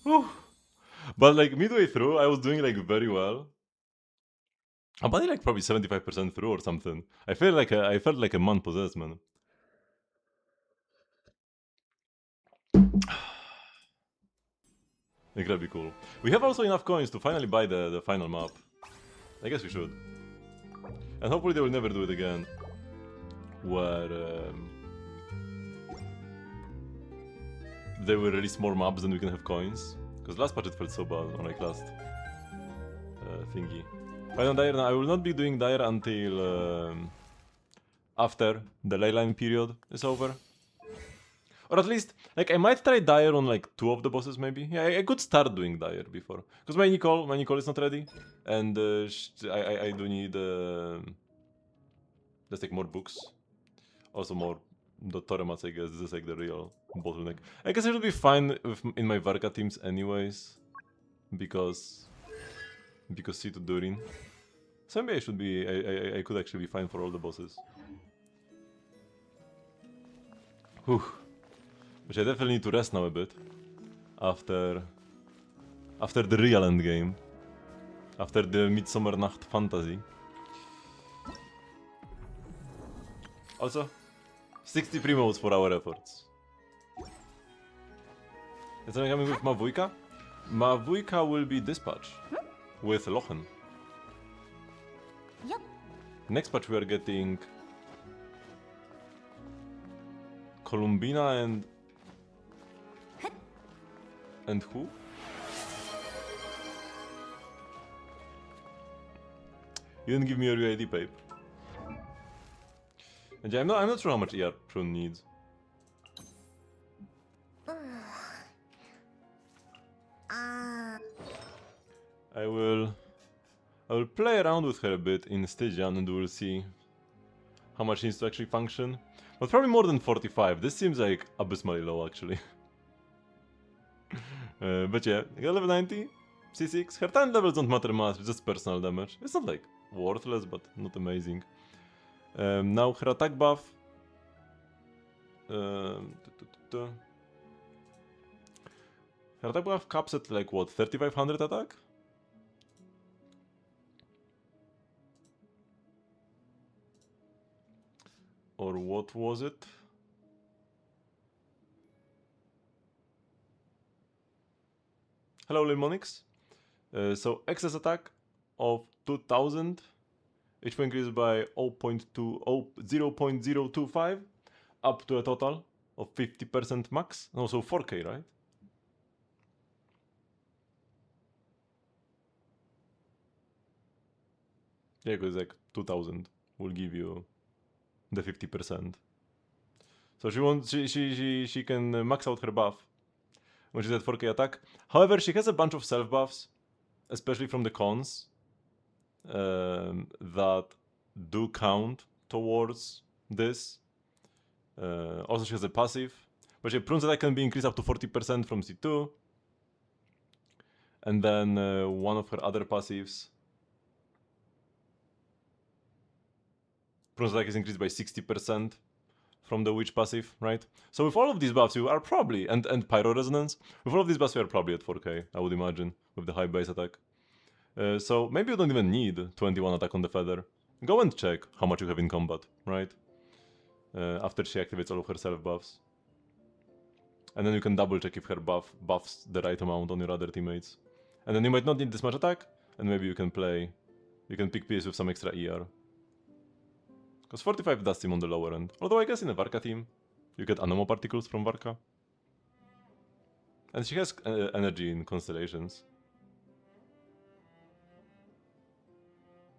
Whew. But like midway through, I was doing like very well. I'm only like probably 75% through or something. I felt like a man possessed, man. Like that'd be cool. We have also enough coins to finally buy the final map. I guess we should. And hopefully they will never do it again. Where they will release more maps and we can have coins. Because last patch it felt so bad on like last thingy. Final Dire, I will not be doing Dire until after the Leyline period is over. Or at least, like, I might try Dire on like 2 of the bosses maybe. Yeah, I could start doing Dire before. Because my Nicole is not ready. And I do need just like more books. Also more Doremats, I guess. This is like the real bottleneck. I guess I should be fine in my Varka teams anyways. Because C to Durin. So maybe I should be, I could actually be fine for all the bosses. Whew. Which I definitely need to rest now a bit. After the real endgame. After the Midsommernacht fantasy. Also, 60 primos for our efforts. Is that coming with Mavujka? Mavujka will be this patch. With Lochen. Yep. Next patch we are getting Columbina and who? You didn't give me your UID, Pape. And yeah, I'm not sure how much ER Prune needs. I will play around with her a bit in Stygian and we'll see how much she needs to actually function. But probably more than 45. This seems like abysmally low actually. But yeah, level 90, C6. Her talent levels don't matter much, it's just personal damage. It's not like worthless, but not amazing. Now her attack buff. Her attack buff caps at like what, 3500 attack? Or what was it? Hello Limonix. So excess attack of 2000, HP increase by 0.025 up to a total of 50% max. No, so 4k, right? Yeah, because like 2000 will give you the 50%. So she can max out her buff when she's at 4k attack. However, she has a bunch of self buffs, especially from the cons, that do count towards this. Also, she has a passive, but she prunes attack can be increased up to 40% from C2. And then one of her other passives, prunes attack is increased by 60% from the witch passive, right? So with all of these buffs, you are probably, and pyro resonance, with all of these buffs, you are probably at 4k, I would imagine, with the high base attack. So maybe you don't even need 21 attack on the feather. Go and check how much you have in combat, right? After she activates all of her self buffs. And then you can double check if her buffs the right amount on your other teammates. And then you might not need this much attack, and maybe you can pick PS with some extra ER. Because 45 does seem on the lower end. Although I guess in a Varka team, you get Anomo particles from Varka. And she has energy in constellations.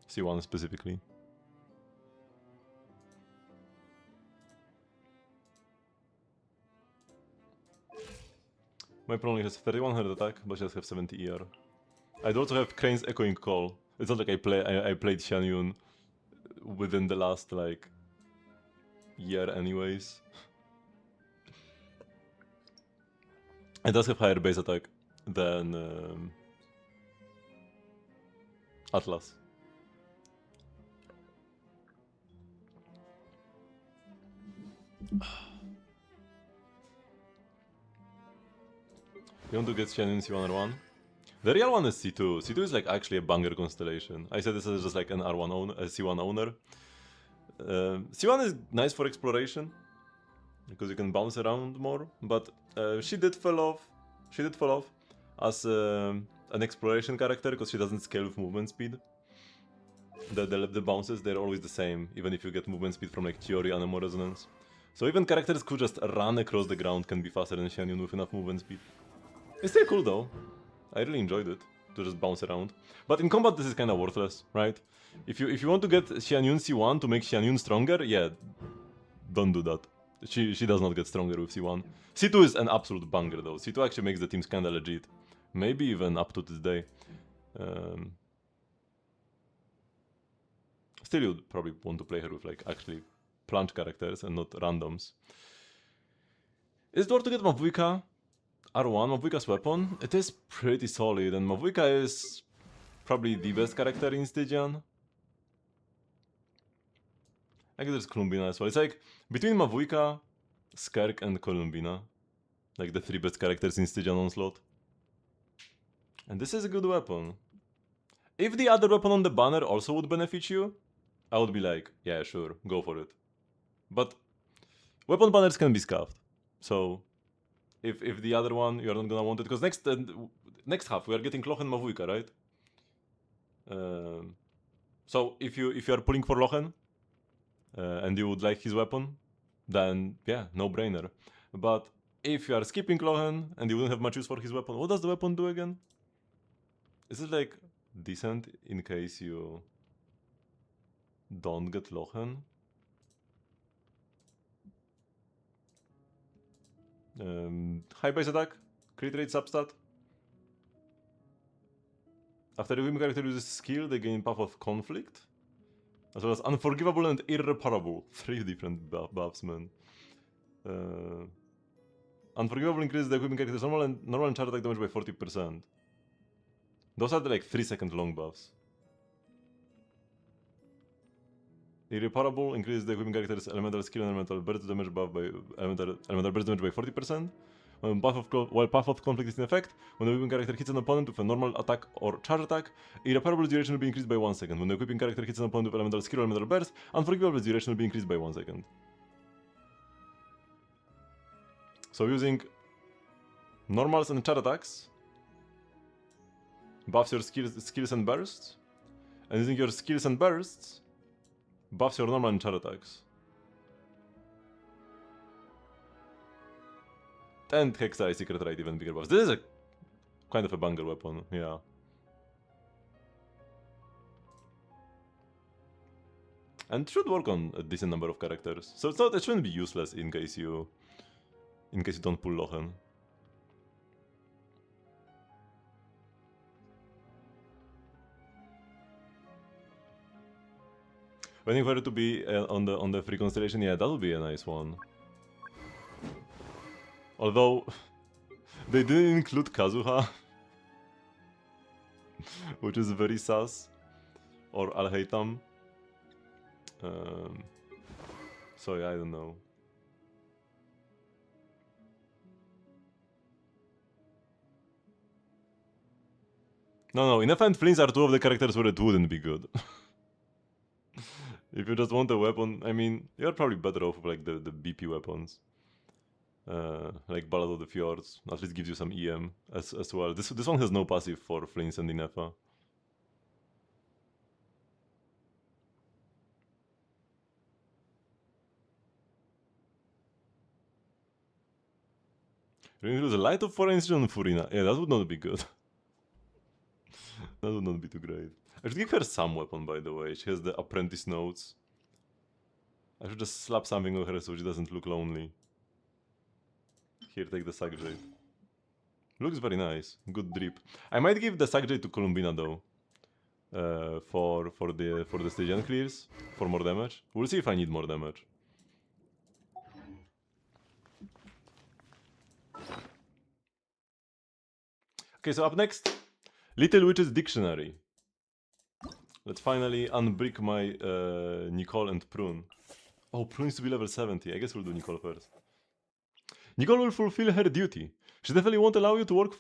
C1 specifically. My Pro only has 3100 attack, but she does have 70 ER. I'd also have Crane's Echoing Call. It's not like I played Xianyun within the last like year anyways. It does have higher base attack than Atlas. You want to get Xianyun C1 R1? The real one is C2. C2 is like actually a banger constellation. I said this is just like an R1 owner, a C1 owner. C1 is nice for exploration because you can bounce around more, but she did fall off. She did fall off as an exploration character because she doesn't scale with movement speed. The bounces, they're always the same, even if you get movement speed from like Chiori, Anemo Resonance. So even characters who just run across the ground can be faster than Xianyun with enough movement speed. It's still cool though. I really enjoyed it, to just bounce around. But in combat this is kinda worthless, right? If you want to get Xianyun C1 to make Xianyun stronger, yeah, don't do that. She does not get stronger with C1. C2 is an absolute banger though. C2 actually makes the teams kinda legit. Maybe even up to this day. Still you'd probably want to play her with like actually plunge characters and not randoms. Is it worth to get Mavuyka? R1, Mavuyka's weapon? It is pretty solid, and Mavuyka is probably the best character in Stygian. I guess there's Columbina as well. It's like between Mavuyka, Skerk, and Columbina. Like the three best characters in Stygian Onslaught. And this is a good weapon. If the other weapon on the banner also would benefit you, I would be like, yeah, sure, go for it. But weapon banners can be scuffed. So if the other one you are not gonna want it, because next half we are getting Lochen Mavuyka, right? So if you are pulling for Lochen and you would like his weapon, then yeah, no brainer. But if you are skipping Lochen and you wouldn't have much use for his weapon, what does the weapon do again? Is it like decent in case you don't get Lochen? High base attack, crit rate substat. After the women character uses skill, they gain Path of Conflict, as well as Unforgivable and Irreparable. 3 different buffs, man. Unforgivable increases the equipping character's normal and charge attack damage by 40%. Those are the like 3-second long buffs. Irreparable increases the equipping character's elemental skill and elemental burst damage buff by elemental burst damage by 40%. While Path of Conflict is in effect, when the equipping character hits an opponent with a normal attack or charge attack, irreparable duration will be increased by 1 second. When the equipping character hits an opponent with elemental skill or elemental burst, unforgivable duration will be increased by 1 second. So using normals and charge attacks buffs your skills and bursts, and using your skills and bursts buffs your normal and charge attacks. And Hexa Secret Rite even bigger buffs. This is a kind of a banger weapon, yeah. And should work on a decent number of characters. So it shouldn't be useless in case you don't pull Lochen. Waiting for it to be on the free constellation, yeah, that would be a nice one. Although they didn't include Kazuha, which is very sus, or Alheitam. So yeah, I don't know. No, Enough and Flints are two of the characters where it wouldn't be good. If you just want a weapon, I mean, you're probably better off with like the BP weapons. Like Ballad of the Fjords, at least gives you some EM as well. This one has no passive for Flints and Inefa. You're going to lose a light of foreign on Furina. Yeah, that would not be good. That would not be too great. I should give her some weapon, by the way. She has the apprentice notes. I should just slap something on her so she doesn't look lonely. Here, take the Sackjade. Looks very nice. Good drip. I might give the Sackjade to Columbina though. For the Stygian clears. For more damage. We'll see if I need more damage. Okay, so up next, Little Witch's Dictionary. Let's finally unbrick my Nicole and Prune. Oh, Prune is to be level 70. I guess we'll do Nicole first. Nicole will fulfill her duty. She definitely won't allow you to work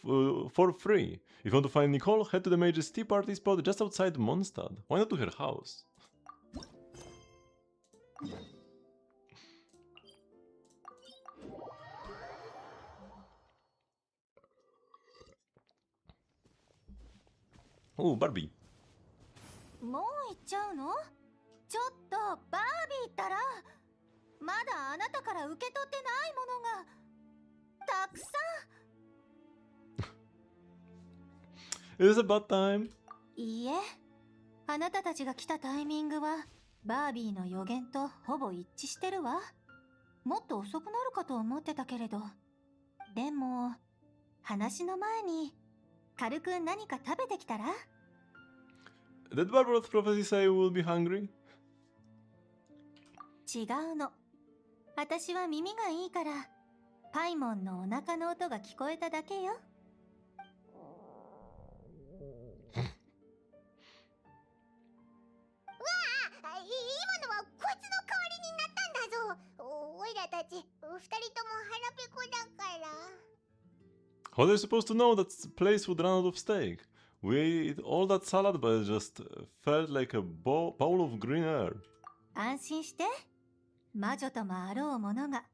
for free. If you want to find Nicole, head to the Mage's Tea Party spot just outside Mondstadt. Why not to her house? Oh, Barbie. もう行っちゃうの？ちょっとバービーったらまだあなたから受け取ってないものがたくさん。It is about time. いいえ、あなたたちが来たタイミングはバービーの予言とほぼ一致してるわ。もっと遅くなるかと思ってたけれど。でも話の前に軽く何か食べてきたら？ Did Barbaroth prophecy say we will be hungry? 違うの。私は耳がいいからパイモンのお腹の音が聞こえただけよ。今のはこいつの代わりになったんだぞ。おいらたち二人とも腹ペコだから。 How are they supposed to know that place would run out of steak? We ate all that salad, but it just felt like a bowl of green air. 安心して。魔女ともあろうものが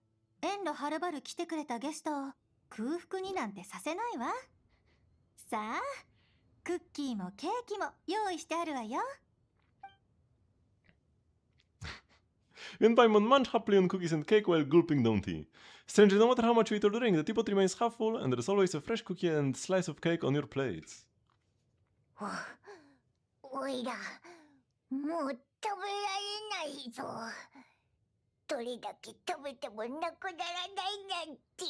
遠路はるばる来てくれたゲストを空腹になんてさせないわ。さあ、クッキーもケーキも用意してあるわよ。And Paimon munch happily on cookies and cake while gulping down tea. Strangely, no matter how much you eat or drink, the teapot remains half full, and there's always a fresh cookie and slice of cake on your plates. おいら、もう食べられないぞ。どれだけ食べてもなくならないなんて。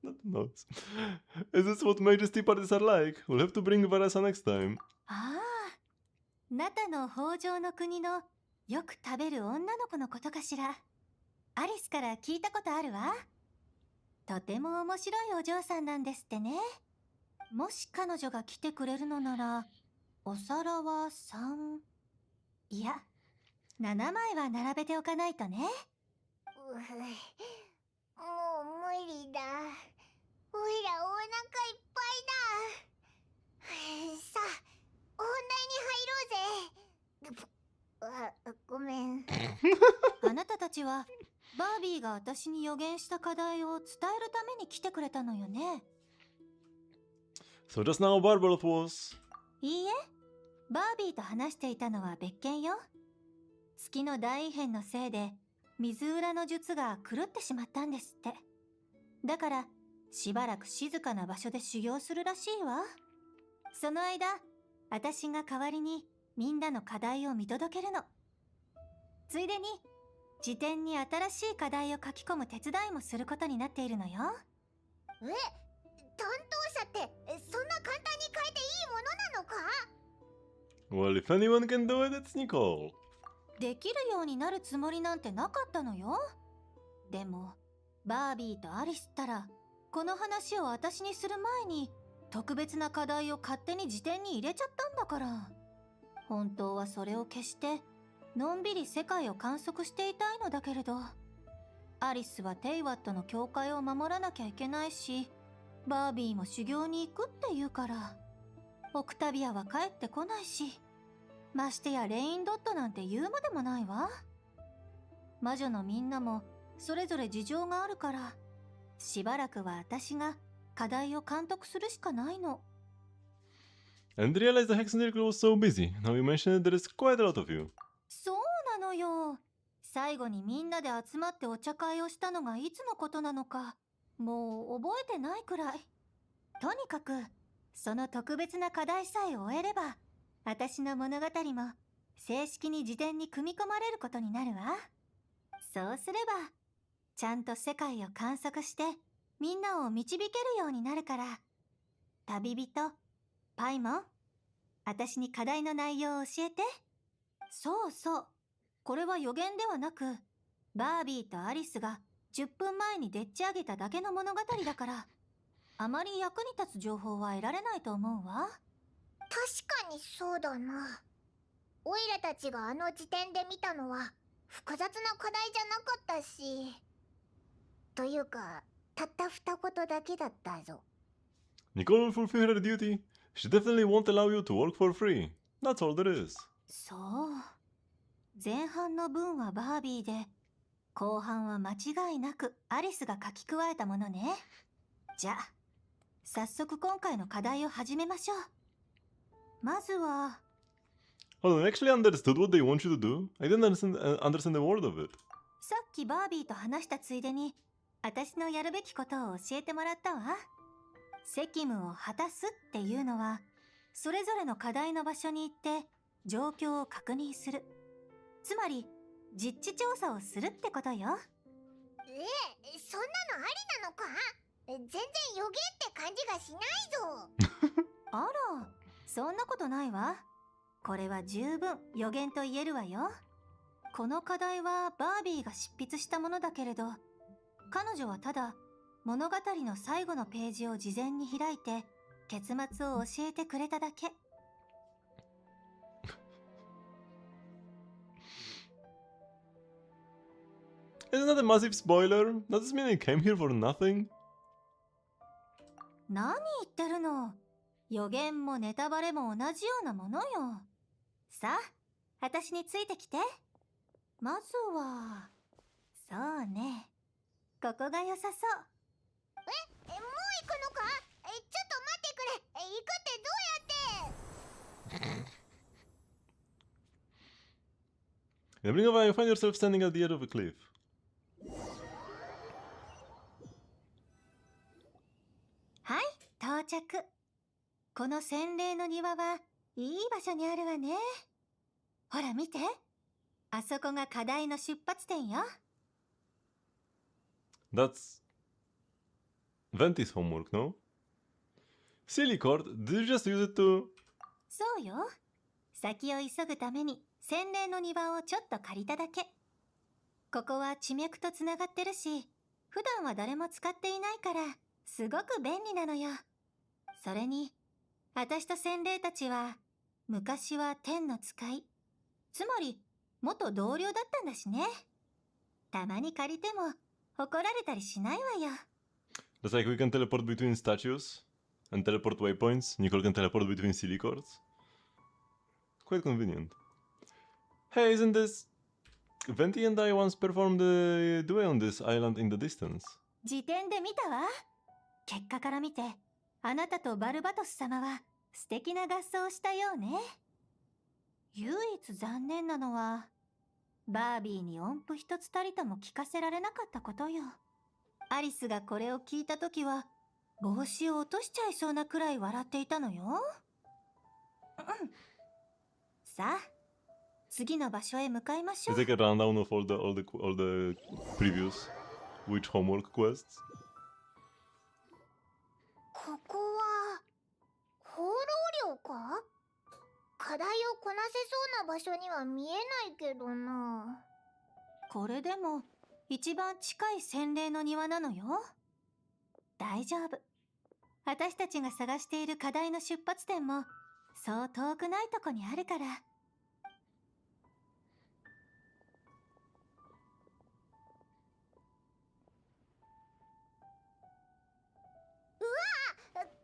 Not nuts. Is this what Mage's tea parties are like? We'll have to bring Varasa next time. ああ、ナタの北条の国のよく食べる女の子のことかしら。アリスから聞いたことあるわ。とても面白いお嬢さんなんですってね。もし彼女が来てくれるのなら、お皿は3、いや、7枚は並べておかないとね。もう無理だ。おいらお腹いっぱいだ。さあ、本題に入ろうぜ。ごめん。あなたたちは、バービーが私に予言した課題を伝えるために来てくれたのよね。So just now Barbaroth was... いいえ、バービーと話していたのは別件よ。月の大異変のせいで、水裏の術が狂ってしまったんですって。だから、しばらく静かな場所で修行するらしいわ。その間、私が代わりにみんなの課題を見届けるの。ついでに、辞典に新しい課題を書き込む手伝いもすることになっているのよ。担当者ってそんな簡単に変えていいものなのか？ Well, if anyone can do it, it's Nicole. できるようになるつもりなんてなかったのよ。でも、バービーとアリスったら、この話を私にする前に、特別な課題を勝手に辞典に入れちゃったんだから。本当はそれを消して、のんびり世界を観測していたいのだけれど、アリスはテイワットの教会を守らなきゃいけないし、バービーも修行に行くって言うから、オクタビアは帰ってこないし、ましてやレインドットなんて言うまでもないわ。魔女のみんなもそれぞれ事情があるから、しばらくは私が課題を監督するしかないの。And realized the Hexen Circle was so busy. Now you mentioned it, there is quite a lot of you. そうなのよ。最後にみんなで集まってお茶会をしたのがいつのことなのか、もう覚えてないくらい。とにかく、その特別な課題さえ終えれば、私の物語も正式に辞典に組み込まれることになるわ。そうすれば、ちゃんと世界を観測してみんなを導けるようになるから。旅人、パイモン、私に課題の内容を教えて。そうそう、これは予言ではなく、バービーとアリスが10分前にでっち上げただけの物語だから、あまり役に立つ情報は得られないと思うわ。確かにそうだな。オイラたちがあの時点で見たのは複雑な課題じゃなかったし、というかたった二言だけだったぞ。 Nicole will fulfill her duty. She definitely won't allow you to work for free. That's all there is. そう。前半の文はバービーで、後半は間違いなくアリスが書き加えたものね。じゃあ、早速今回の課題を始めましょう。まずは、Hold on, I actually understood what they want you to do. I didn't understand a word of it. さっきバービーと話したついでに、私のやるべきことを教えてもらったわ。責務を果たすっていうのは、それぞれの課題の場所に行って状況を確認する。つまり、実地調査をするってことよ。そんなのありなのか？全然予言って感じがしないぞ。あら、そんなことないわ。これは十分予言と言えるわよ。この課題はバービーが執筆したものだけれど、彼女はただ物語の最後のページを事前に開いて結末を教えてくれただけ。Isn't that a massive spoiler? Does this mean I came here for nothing? 何言ってるの。予言もネタバレも同じようなものよ。さあ、私についてきて。まずは、そうね。ここが良さそう。もう行くのか？ちょっと待ってくれ。行くってどうやって？ In the blink of an eye, you find yourself standing at the edge of a cliff. はい、到着。この洗礼の庭はいい場所にあるわね。ほら見て。あそこが課題の出発点よ。That's Venti's homework, no? Silly cord, did you just use it to... そうよ。先を急ぐために洗礼の庭をちょっと借りただけ。ここは地脈とつながってるし、普段は誰も使っていないから、すごく便利なのよ。それに、私と洗礼たちは、昔は天の使い、つまり、元同僚だったんだしね。たまに借りても、怒られたりしないわよ。That's like we can teleport between statues and teleport waypoints. Nicole can teleport between silicords. Quite convenient. Hey, isn't this... Venti and I once performed a duet on this island in the distance. 辞典で見たわ。結果から見て、あなたとバルバトス様は素敵な合奏をしたようね。唯一残念なのは、バービーに音符一つたりとも聞かせられなかったことよ。アリスがこれを聞いたときは、帽子を落としちゃいそうなくらい笑っていたのよ。さあ、次の場所へ向かいましょ It's う。 like a rundown of all the previous witch homework quests. ここは放浪寮か？課題をこなせそうな場所には見えないけどな。これでも一番近い洗礼の庭なのよ。大丈夫。私たちが探している課題の出発点もそう遠くないとこにあるから。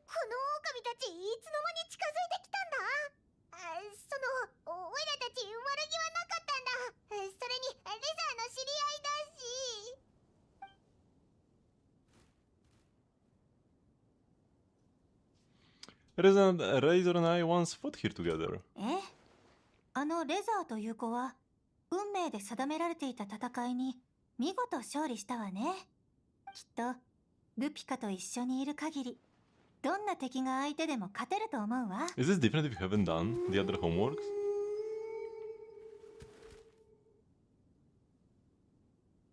この狼たちいつの間に近づいてきたんだ？オイラたち悪気はなかったんだ。それにレザーの知り合いだし。Razor and I once fought here together. え？あのレザーという子は運命で定められていた戦いに見事勝利したわね。きっとルピカと一緒にいる限りどんな敵が相手でも勝てると思うわ。 Is this different if you haven't done the other homeworks?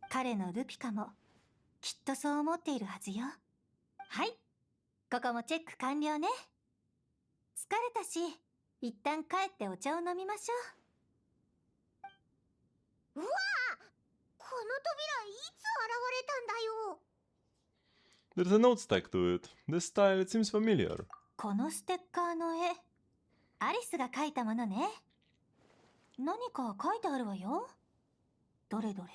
彼のルピカもきっとそう思っているはずよ。はい、ここもチェック完了ね。疲れたし、一旦帰ってお茶を飲みましょう。うわあ、この扉いつ現れたんだよ。There's a note stuck to it. This style, it seems familiar. このステッカーの絵、アリスが描いたものね。何か書いてあるわよ。どれどれ？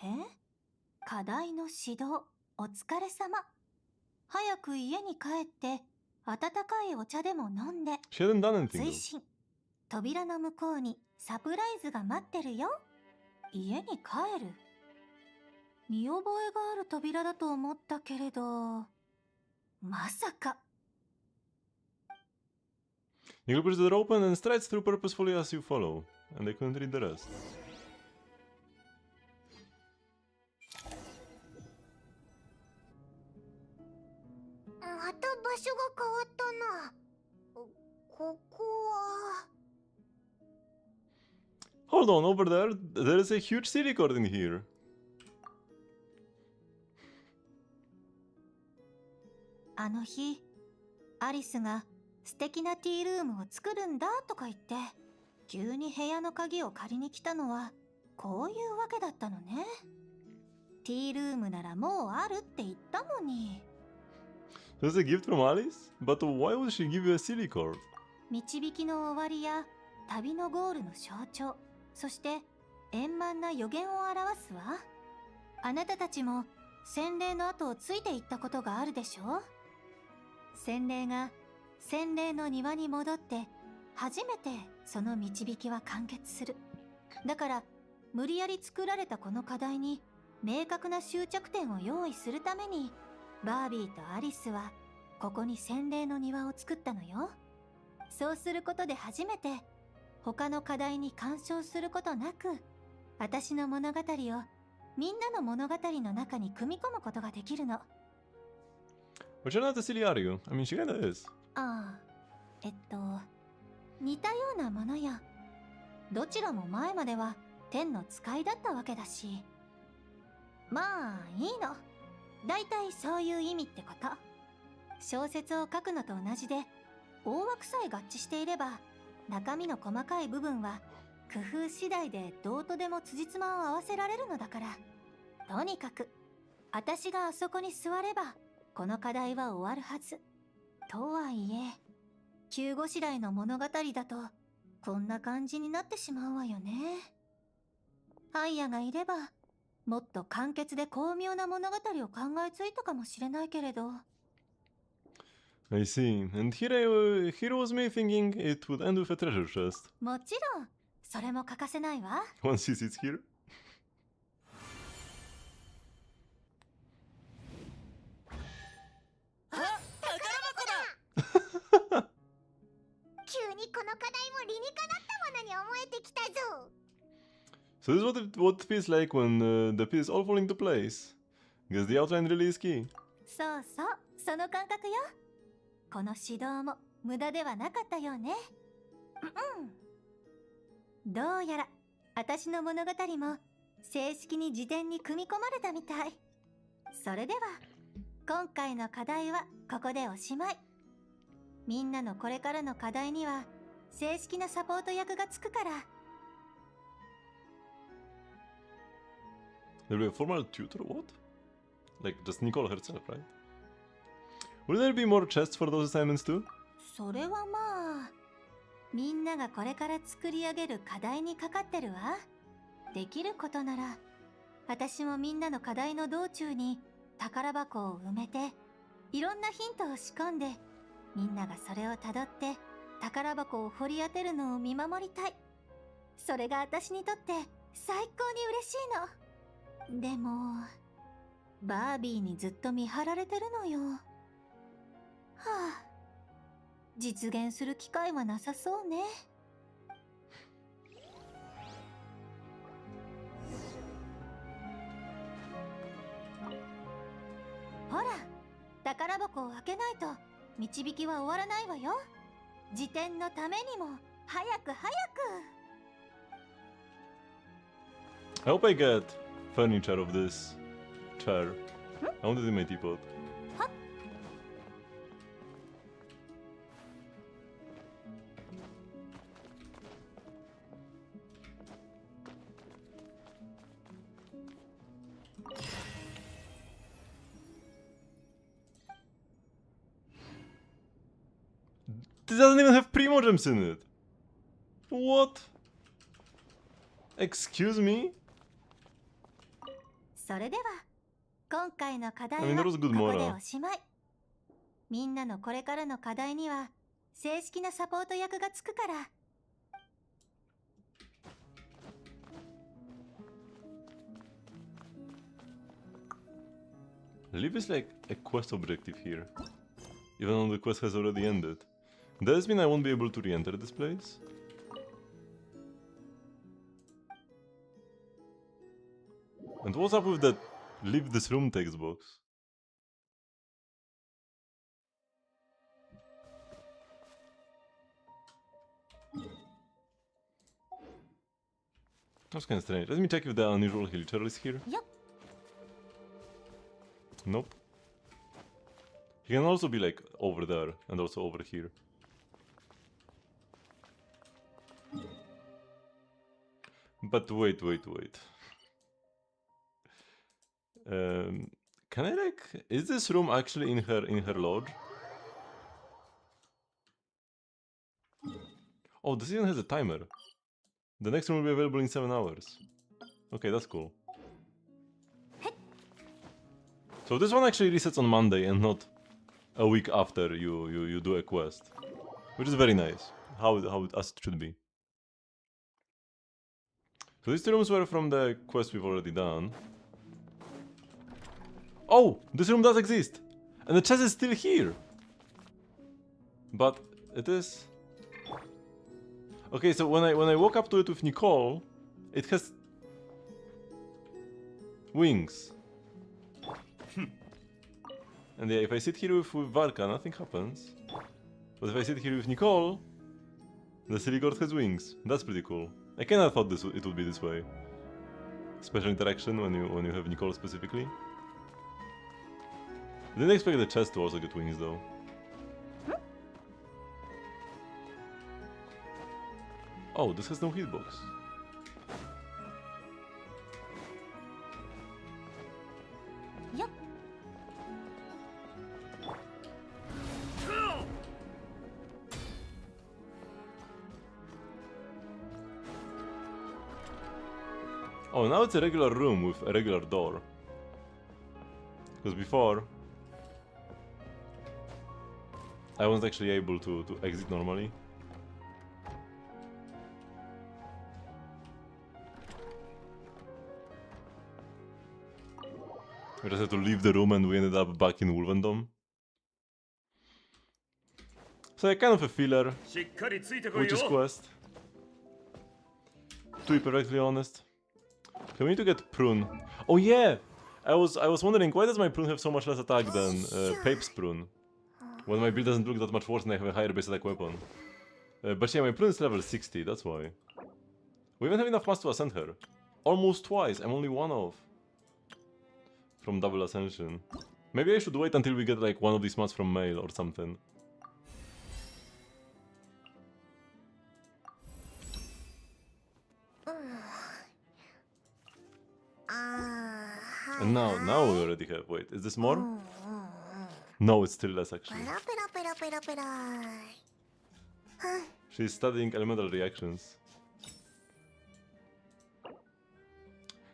課題の指導、お疲れ様。早く家に帰って温かいお茶でも飲んで。 She hadn't done anything 追 though. 伸、扉の向こうにサプライズが待ってるよ。家に帰る。見覚えがある扉だと思ったけれど、まさか。 Nicole pushes the door open and strides through purposefully as you follow. And I couldn't read the rest. また場所が変わったな。ここは。 Hold on, over there, there is a huge CD cord in here. あの日、アリスが素敵なティールームを作るんだとか言って、急に部屋の鍵を借りに来たのは、こういうわけだったのね。ティールームならもうあるって言ったのに。That's a gift from Alice? But why would she give you a CD cord? 導きの終わりや旅のゴールの象徴、そして円満な予言を表すわ。あなたたちも洗礼の後をついていったことがあるでしょ？洗礼が洗礼の庭に戻って初めてその導きは完結する。だから無理やり作られたこの課題に明確な終着点を用意するためにバービーとアリスはここに洗礼の庭を作ったのよ。そうすることで初めて他の課題に干渉することなく私の物語をみんなの物語の中に組み込むことができるの。 But you're not a silly, are you? I mean, she kinda is. ああ、似たようなものよ。どちらも前までは天の使いだったわけだし。まあいいの。だいたいそういう意味ってこと。小説を書くのと同じで大枠さえ合致していれば中身の細かい部分は工夫次第でどうとでも辻褄を合わせられるのだから。とにかく私があそこに座ればこの課題は終わるはず。とはいえ急ごしらえの物語だとこんな感じになってしまうわよね。ハイヤがいればもっと簡潔で巧妙な物語を考えついたかもしれないけれど。 I see. And here was me thinking it would end with a treasure chest. もちろんそれも欠かせないわ。 Once he sits here. 急にこの課題も理にかなったものに思えてきたぞ。 So this is what it feels like when the pieces all fall into place. Guess the outline really is key. そうそう、その感覚よ。この指導も無駄ではなかったようね。どうやら私の物語も正式に辞典に組み込まれたみたい。それでは今回の課題はここでおしまい。みんなのこれからの課題には正式なサポート役がつくから。 There'll be a formal tutor? What? Like just Nicole herself, right? Will there be more chests for those assignments too? それはまあみんながこれから作り上げる課題にかかってるわ。できることなら私もみんなの課題の道中に宝箱を埋めていろんなヒントを仕込んでみんながそれをたどって宝箱を掘り当てるのを見守りたい。それが私にとって最高に嬉しいの。でもバービーにずっと見張られてるのよ。はあ、実現する機会はなさそうね。ほら、宝箱を開けないと導きは終わらないわよ。辞典のためにも早く早く。 I hope I get furniture of this chair. I want it in my teapot. This doesn't even have Primogems in it. What? Excuse me? それでは今回の課題 I mean, は that was a good ここで moral. おしまい。みんなのこれからの課題には正式なサポート役がつくから。 Leave is like a quest objective here. Even though the quest has already ended. Does this mean I won't be able to re-enter this place? And what's up with that leave this room text box? That's kind of strange. Let me check if the unusual hilcher is here. Yup. Nope. He can also be like over there and also over here. But wait. Can I like... Is this room actually in her lodge? Oh, this even has a timer. The next room will be available in 7 hours. Okay, that's cool. So this one actually resets on Monday and not a week after you do a quest. Which is very nice. How as it should be. So these two rooms were from the quest we've already done. Oh! This room does exist! And the chest is still here! But it is... Okay, so when I walk up to it with Nicole, it has... wings. And yeah, if I sit here with Varka, nothing happens. But if I sit here with Nicole, the silly gourd has wings. That's pretty cool. I kinda thought it would be this way. Special interaction when you have Nicole specifically. Didn't expect the chest to also get wings though. Oh, this has no hitbox. Oh, now it's a regular room with a regular door. Because before I wasn't actually able to exit normally. We just had to leave the room and we ended up back in Wolvendom. So yeah, kind of a filler, which is quest. To be perfectly honest. Okay, we need to get Prune. Oh yeah! I was wondering, why does my Prune have so much less attack than Pape's Prune? When my build doesn't look that much worse and I have a higher base attack weapon. But yeah, my Prune is level 60, that's why. We even have enough mass to ascend her. Almost twice, I'm only one off. From double ascension. Maybe I should wait until we get like one of these mats from mail or something. And now we already have. Wait, is this more? No, it's still less actually. She's studying elemental reactions.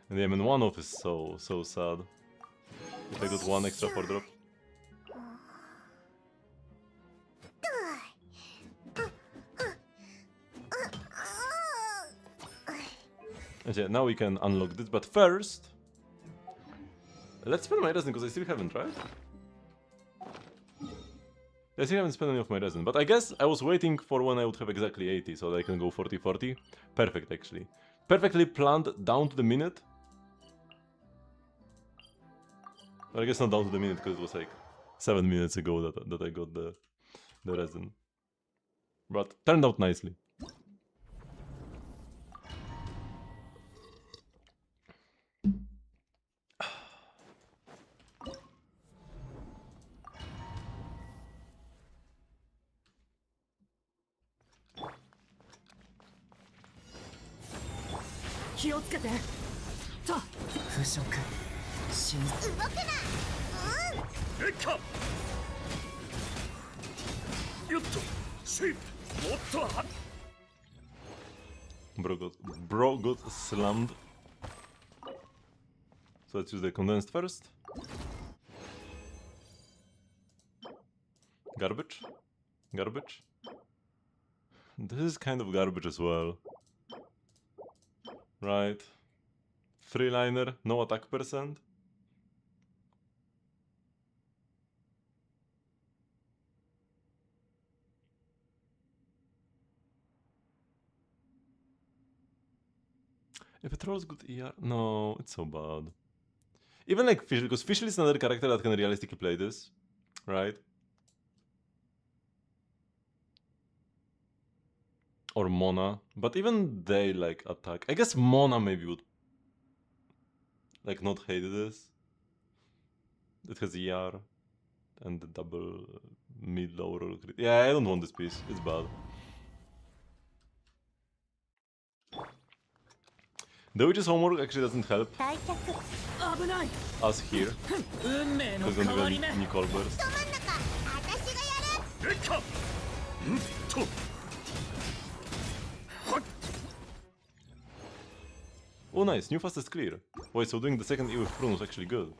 And yeah, I mean, one off is so sad. If I got one extra 4-drop. And yeah, now we can unlock this, but first... Let's spend my resin, because I still haven't, right? I still haven't spent any of my resin, but I guess I was waiting for when I would have exactly 80, so that I can go 40-40. Perfect, actually. Perfectly planned down to the minute. Well, I guess not down to the minute, because it was like 7 minutes ago that I got the resin. But turned out nicely. Bro got slammed. So let's use the condensed first. Garbage. Garbage. This is kind of garbage as well. Right. Freeliner, no attack percent. If it rolls good ER... No, it's so bad. Even like Fischl, because Fischl is another character that can realistically play this. Right? Or Mona. But even they like attack. I guess Mona maybe would like not hate this. It has ER. And the double mid-low roll crit. Yeah, I don't want this piece. It's bad. The witch's homework actually doesn't help us here. Because we don't even Nicole burst. Oh nice, new fastest clear. Wait, so doing the second E with Prune was actually good.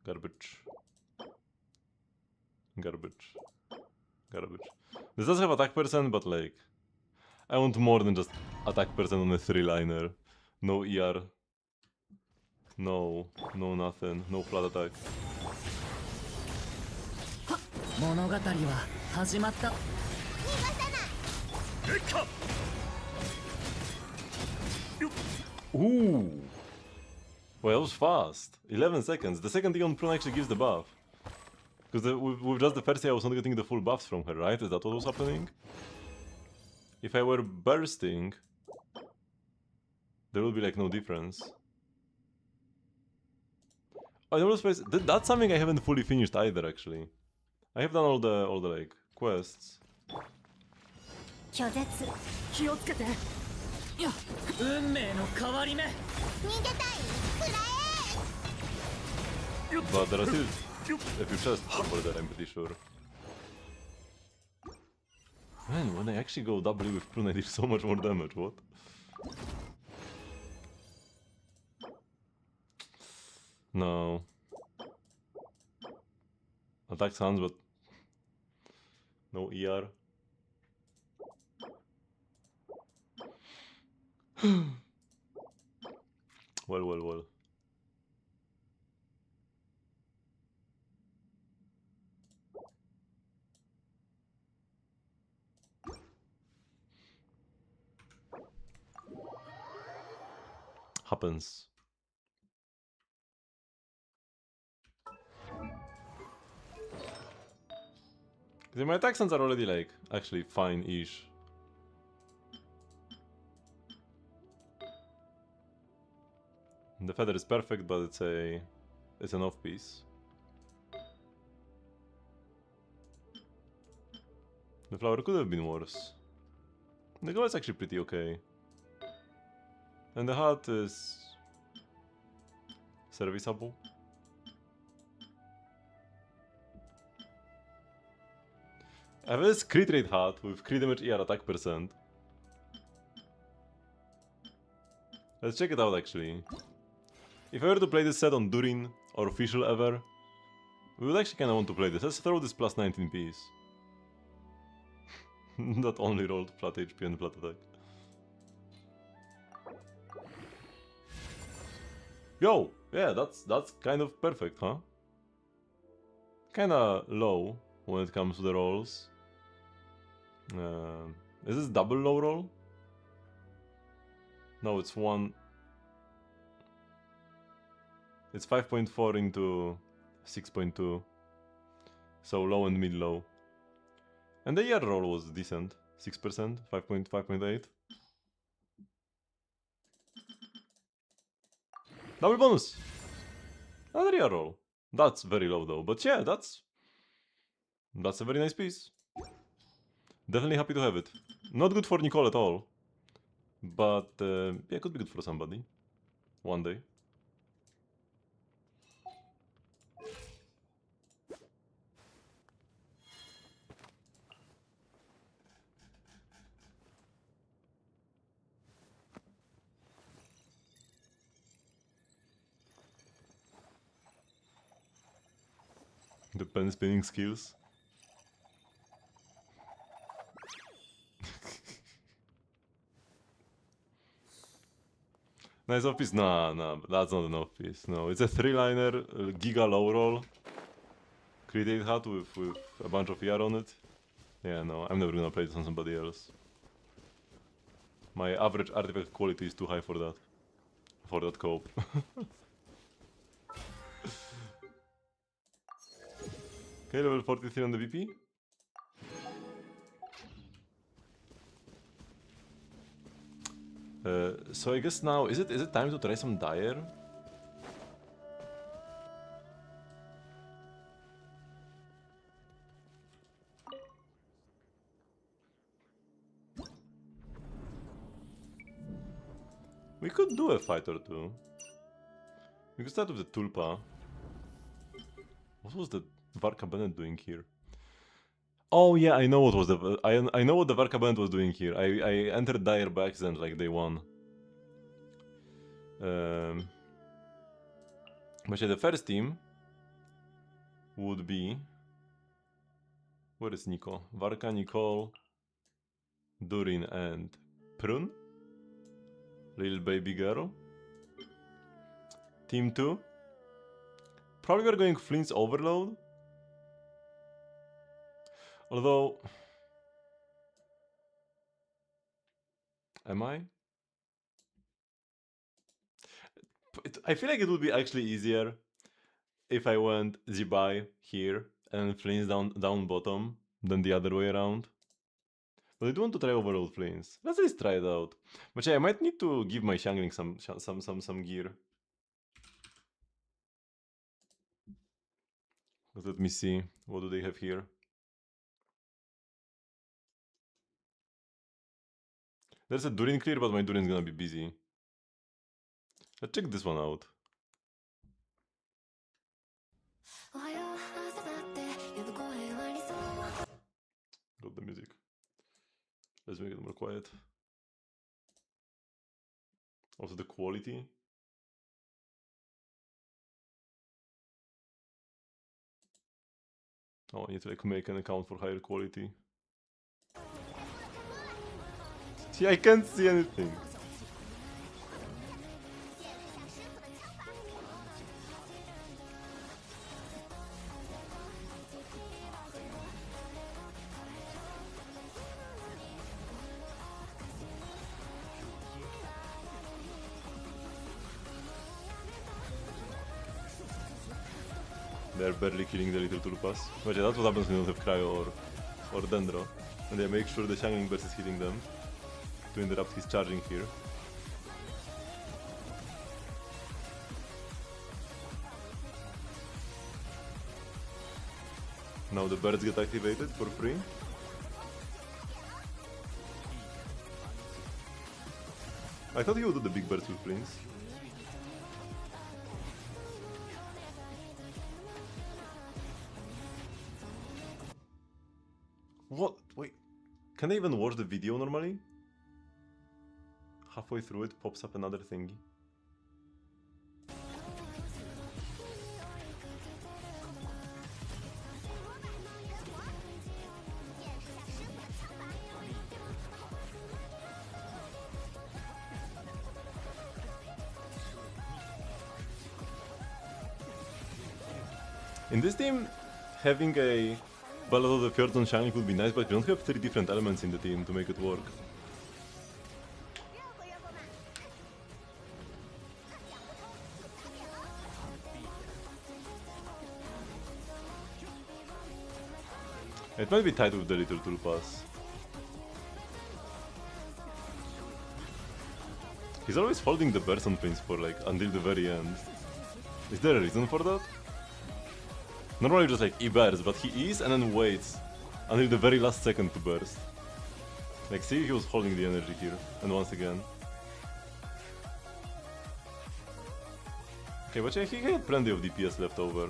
Garbage. Garbage. Garbage. This does have attack percent, but like... I want more than just attack percent on a 3-liner. No ER. No nothing. No flat attack. Ooh! Well, that was fast. 11 seconds. The second thing on Prune actually gives the buff. Because with just the first year I was not getting the full buffs from her, right? Is that what was happening? If I were bursting, there would be like no difference. Oh, there was space. That's something I haven't fully finished either, actually. I have done all the like quests. But there are still a few chests over there, I'm pretty sure. Man, when I actually go W with Prune, I deal so much more damage, what? No. Attack sounds, but no ER. Well. Happens. My attack sounds are already like actually fine-ish. The feather is perfect, but it's an off piece. The flower could have been worse. The girl is actually pretty okay. And the hat is serviceable. I have this crit rate hat with crit damage ER attack percent. Let's check it out actually. If I were to play this set on Durin or official ever, we would actually kinda want to play this. Let's throw this plus 19 piece. That only rolled flat HP and flat attack. Yo! Yeah, that's kind of perfect, huh? Kinda low when it comes to the rolls. Is this double low roll? No, it's one. It's 5.4 into 6.2. So low and mid low. And the year roll was decent. 6%, 5.8. Double bonus! Another year roll. That's very low though, but yeah, that's a very nice piece. Definitely happy to have it. Not good for Nicole at all. But yeah, could be good for somebody. One day. The pen spinning skills. Nice off piece? Nah, that's not an off piece. No, it's a 3-liner, giga low roll. Crit hat with a bunch of ER on it. Yeah, no, I'm never gonna play this on somebody else. My average artifact quality is too high for that. For that cope. Okay, level 43 on the VP. So I guess now, is it time to try some Dire? We could do a fight or two. We could start with the Tulpa. What was the Varka Bennett doing here? Oh yeah, I know what was the I know what the Varka Bennett was doing here. I entered Dire by accident like day one. But yeah, the first team would be, where is Nico? Varka, Nicole, Durin, and Prun. Little baby girl. Team 2. Probably we're going Flint's Overload. Although... Am I? I feel like it would be actually easier if I went Zibai here and Flint's down bottom than the other way around. But I do want to try Overload Flint's. Let's at least try it out. But yeah, I might need to give my Xiangling some gear. Let me see, what do they have here? There's a Durin clear, but my Durin's gonna be busy. Let's check this one out. Got the music. Let's make it more quiet. Also the quality. Oh, I need to like make an account for higher quality. See, I can't see anything. They're barely killing the little Tulpas. But yeah, that's what happens when you don't have Cryo or Dendro. And they make sure the Xiangling Burst is hitting them to interrupt his charging here. Now the birds get activated for free. I thought he would do the big birds with Prince. What? Wait. Can I even watch the video normally? Halfway through it pops up another thingy. In this team, having a Ballad of the Fjords on Xiangling would be nice, but we don't have 3 different elements in the team to make it work. It might be tight with the little Tulpas. He's always holding the burst on Prince for like until the very end. Is there a reason for that? Normally just like he bursts, but he is and then waits until the very last second to burst. Like see if he was holding the energy here, and once again. Okay, but yeah, he had plenty of DPS left over.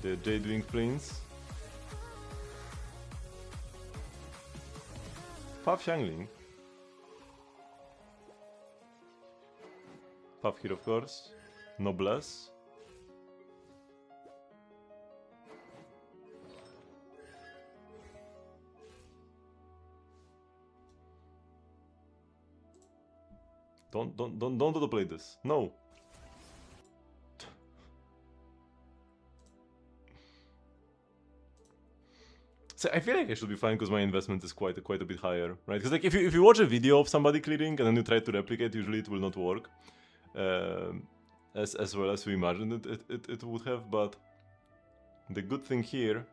The Jadewing Prince. Puff Xiangling. Puff here of course. Noblesse. Don't autoplay this. No. So I feel like I should be fine because my investment is quite a bit higher, right? Because like if you watch a video of somebody clearing and then you try to replicate, usually it will not work as well as we imagined it would have. But the good thing here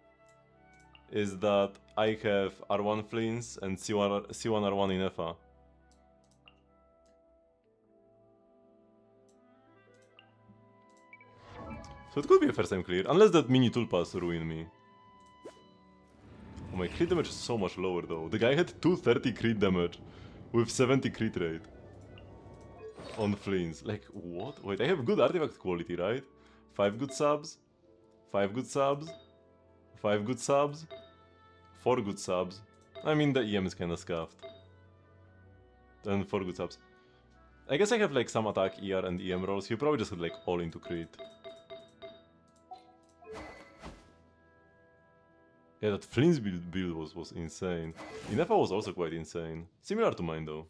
is that I have R1 Fleens and C1 R1 in FA. So it could be a first time clear, unless that mini Tulpas ruin me. Oh, my crit damage is so much lower though. The guy had 230 crit damage with 70 crit rate on Fleens. Like, what? Wait, I have good artifact quality, right? 5 good subs, 5 good subs, 5 good subs, 4 good subs. I mean, the EM is kinda scuffed. And 4 good subs. I guess I have like some attack, ER and EM rolls. You probably just had like all into crit. Yeah, that Flynn's build was insane. Inefa was also quite insane. Similar to mine though.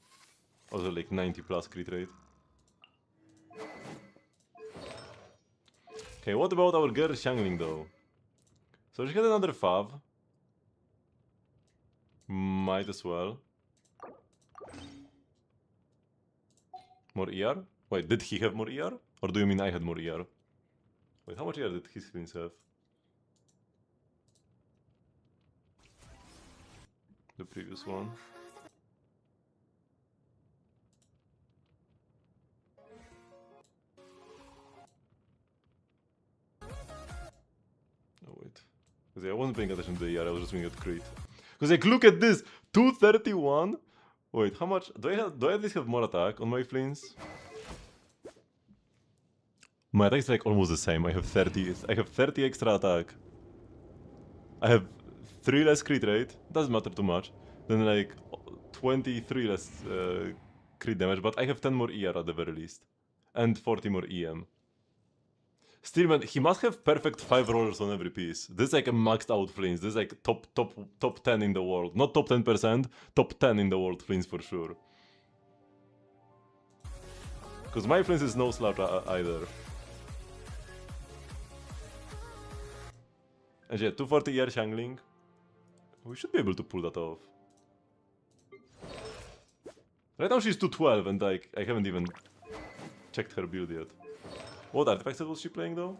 Also like 90 plus crit rate. Okay, what about our girl Xiangling though? So she had another fav. Might as well. More ER? Wait, did he have more ER? Or do you mean I had more ER? Wait, how much ER did his Flynns have? The previous one. Oh wait. Because I wasn't paying attention to the ER, I was just looking at crit. Because like, look at this! 231 Wait, how much? Do I at least have more attack on my fleens? My attack is like almost the same. I have 30. I have 30 extra attack. I have 3 less crit rate. Doesn't matter too much. Then like 23 less crit damage, but I have 10 more ER at the very least. And 40 more EM. Still, man, he must have perfect 5 rollers on every piece. This is like a maxed out fleens. This is like top 10 in the world. Not top 10%, top 10 in the world fleens for sure. Because my fleens is no slouch either. And yeah, 240 ER Shangling. We should be able to pull that off. Right now she's 212 and like I haven't even checked her build yet. What artifacts was she playing though?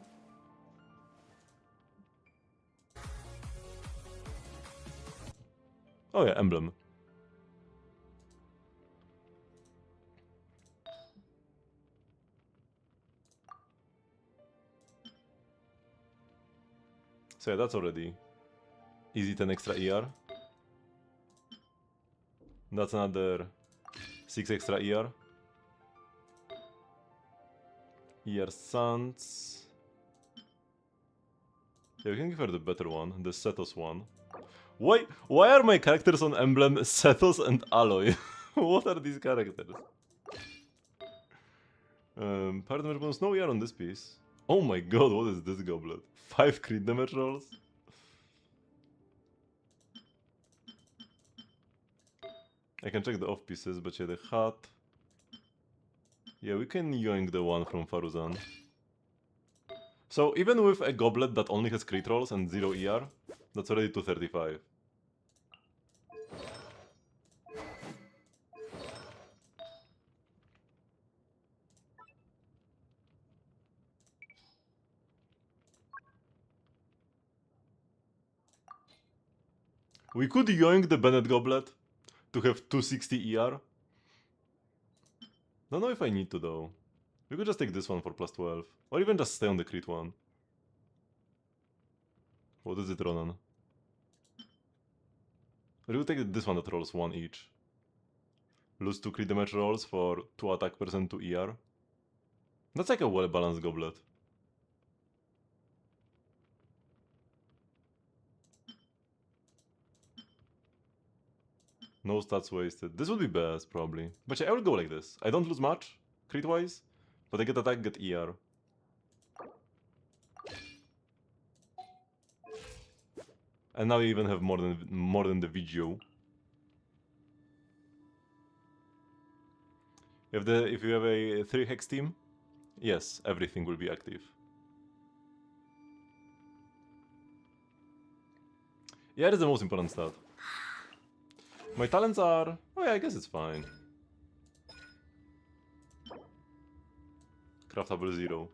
Oh yeah, Emblem. So yeah, that's already easy 10 extra ER. That's another 6 extra ER. ER Suns. Yeah, we can give her the better one, the Setos one. Why are my characters on Emblem Setos and Alloy? What are these characters? Power damage bonus, no ER on this piece. Oh my god, what is this goblet? 5 crit damage rolls? I can check the off pieces, but yeah, the hat. Yeah, we can yoink the one from Faruzan. So even with a goblet that only has crit rolls and 0 ER, that's already 235. We could yoink the Bennett goblet to have 260 ER. Don't know if I need to though. We could just take this one for plus 12. Or even just stay on the crit one. What is it, Ronan? We will take this one that rolls 1 each. Lose 2 crit damage rolls for 2 attack percent to ER. That's like a well balanced goblet. No stats wasted. This would be best, probably. But yeah, I will go like this. I don't lose much, crit-wise, but I get attack, get ER. And now we even have more than the video. If you have a 3 hex team, yes, everything will be active. Yeah, that's the most important stat. My talents are... oh yeah, I guess it's fine. Craftable 0.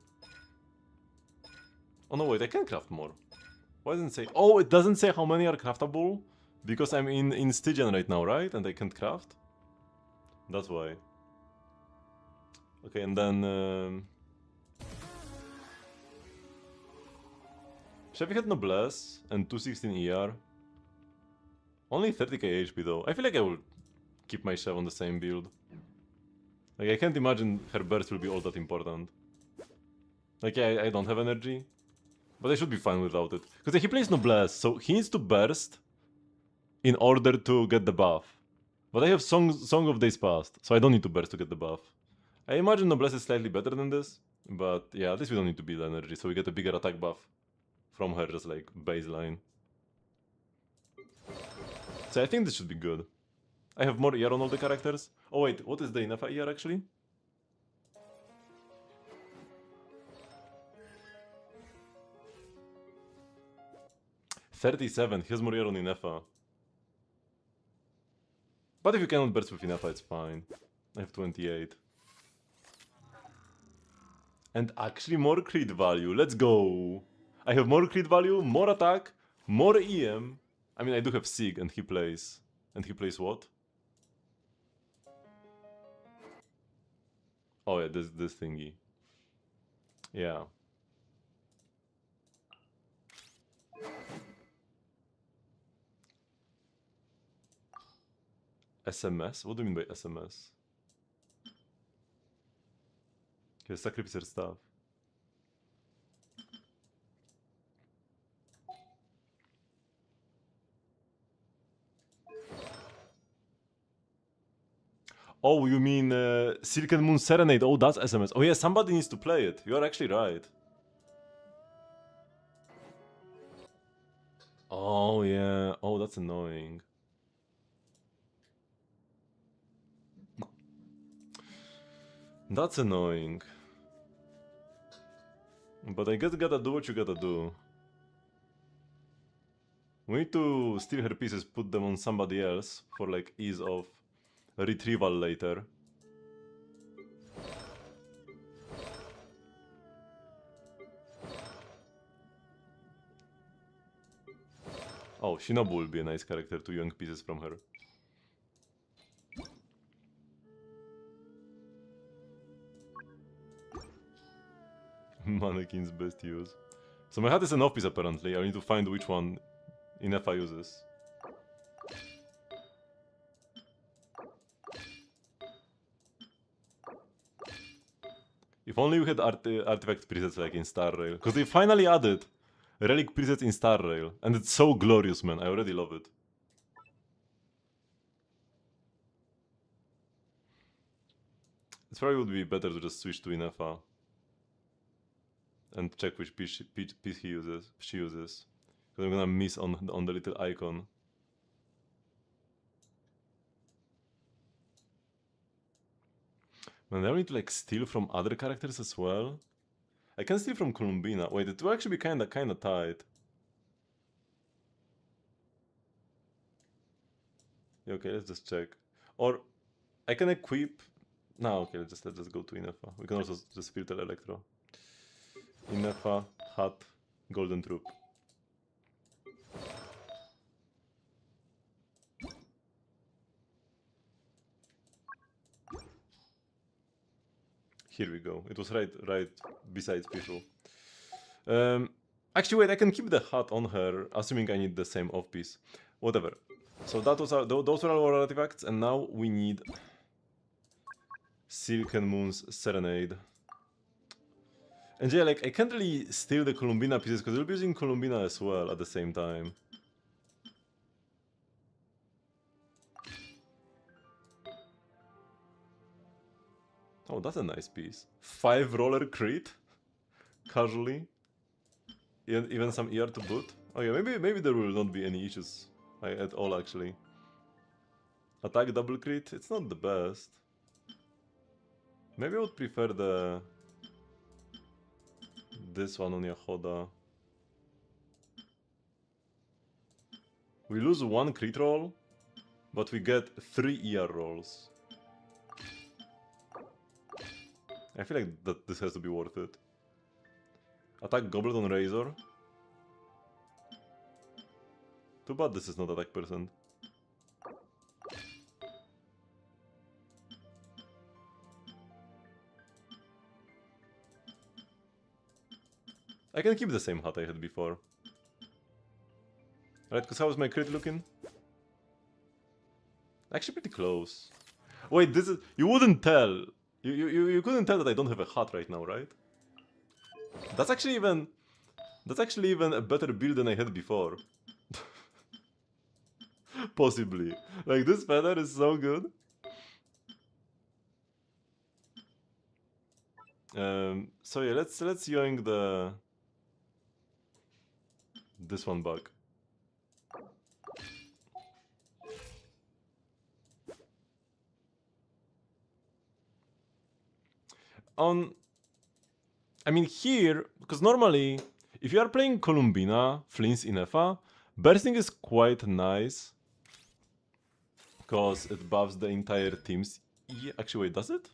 Oh no, wait, I can craft more. Why doesn't it say... oh, it doesn't say how many are craftable? Because I'm in Stygian right now, right? And I can't craft? That's why. Okay, and then... Chevy had Noblesse and 216 ER. Only 30k HP though. I feel like I will keep my Chev on the same build. Like, I can't imagine her burst will be all that important. Like, yeah, I don't have energy. But I should be fine without it. Because he plays Noblesse, so he needs to burst in order to get the buff. But I have Song of Days Past, so I don't need to burst to get the buff. I imagine Noblesse is slightly better than this. But yeah, at least we don't need to build energy, so we get a bigger attack buff from her, just like baseline. So I think this should be good. I have more ER on all the characters. Oh wait, what is the Inefa ER actually? $37, he has more ER on Inefa. But if you cannot burst with Inefa, it's fine. I have 28. And actually more crit value, let's go! I have more crit value, more attack, more EM. I mean, I do have Sig and he plays... and he plays what? Oh yeah, this thingy. Yeah. SMS? What do you mean by SMS? Okay, sacrifice stuff. Oh, you mean Silk and Moon Serenade? Oh, that's SMS. Oh yeah, somebody needs to play it. You're actually right. Oh yeah. Oh, that's annoying. That's annoying. But I guess you gotta do what you gotta do. We need to steal her pieces, put them on somebody else for like ease of retrieval later. Oh, Shinobu will be a nice character to young pieces from her. Mannequin's best use. So my hat is an off-piece apparently. I need to find which one Inefa uses. If only we had artifact presets like in Star Rail. Because they finally added relic presets in Star Rail. And it's so glorious, man. I already love it. It probably would be better to just switch to Inefa. And check which piece she uses. Because I'm gonna miss on the little icon. Man, I need to like steal from other characters as well. I can steal from Columbina. Wait, it will actually be kinda tight. Yeah, okay, let's just check. Or I can equip. No, okay, let's just go to Inefa. We can also just filter Electro. Inefa, Hat, Golden Troop. Here we go. It was right besides people. Actually, wait, I can keep the hat on her, assuming I need the same off-piece. Whatever. So that was those were our artifacts, and now we need Silk and Moon's Serenade. And yeah, like, I can't really steal the Columbina pieces, because we'll be using Columbina as well at the same time. Oh, that's a nice piece. 5 roller crit? Casually. Even some ER to boot. Oh yeah, maybe there will not be any issues at all actually. Attack double crit, it's not the best. Maybe I would prefer this one on Yahoda. We lose 1 crit roll, but we get 3 ER rolls. I feel like that this has to be worth it. Attack Goblet on Razor. Too bad this is not attack percent. I can keep the same hat I had before. Right, because how is my crit looking? Actually pretty close. Wait, this is... You wouldn't tell. You couldn't tell that I don't have a hat right now, right? That's actually even a better build than I had before. Possibly. Like, this feather is so good. So yeah, let's yoink this one back. I mean here, because normally, if you are playing Columbina, Flint's Inefa, bursting is quite nice. Because it buffs the entire teams. Yeah, actually, wait, does it?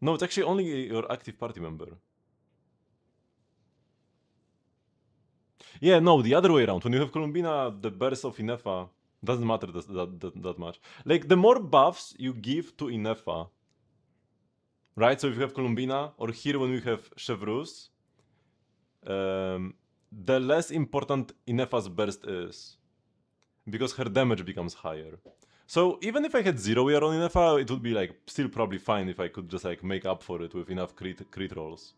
No, it's actually only your active party member. Yeah, no, the other way around. When you have Columbina, the burst of Inefa doesn't matter that much. Like, the more buffs you give to Inefa, right? So if you have Columbina, or here when we have Chevrus, the less important Inefa's burst is. because her damage becomes higher. So even if I had 0 ER on Inefa, it would be like still probably fine if I could just like make up for it with enough crit rolls.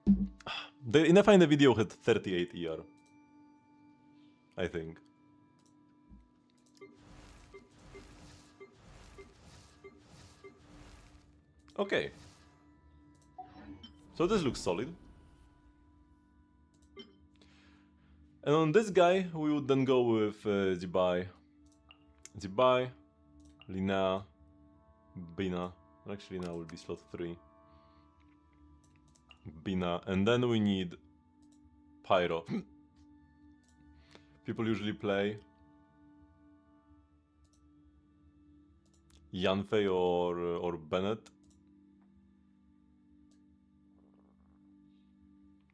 The Inefa in the video had 38 ER. I think. Okay. So this looks solid. And on this guy, we would then go with Zibai, Lina, Bina. Actually, Lina will be slot 3. Bina, and then we need Pyro. People usually play Yanfei or Bennett.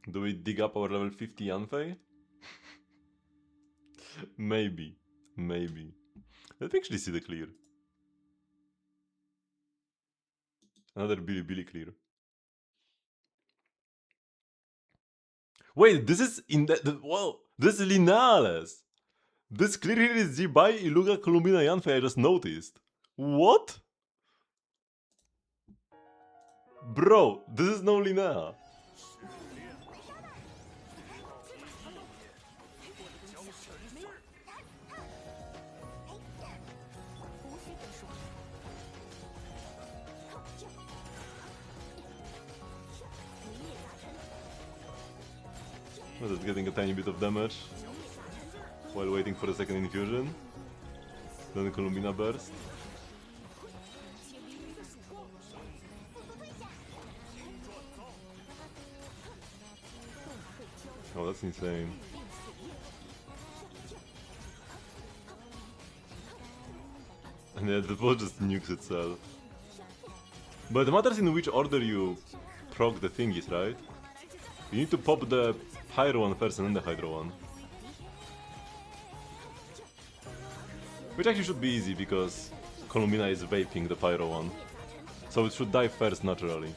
Do we dig up our level 50 Yanfei? Maybe. Let me actually see the clear. Another Billy clear. Wait, this is in the whoa, this is Linares. This clear here is Zibai, Iluga, Columbina, Yanfei, I just noticed. What? Bro, this is no Lina. I'm just getting a tiny bit of damage while waiting for the second infusion. Then the Columbina burst. Oh, that's insane. And yeah, the ball just nukes itself. But it matters in which order you proc the thingies, right? You need to pop the Pyro one first and then the Hydro one. Which actually should be easy because Columbina is vaping the Pyro one. So it should die first naturally.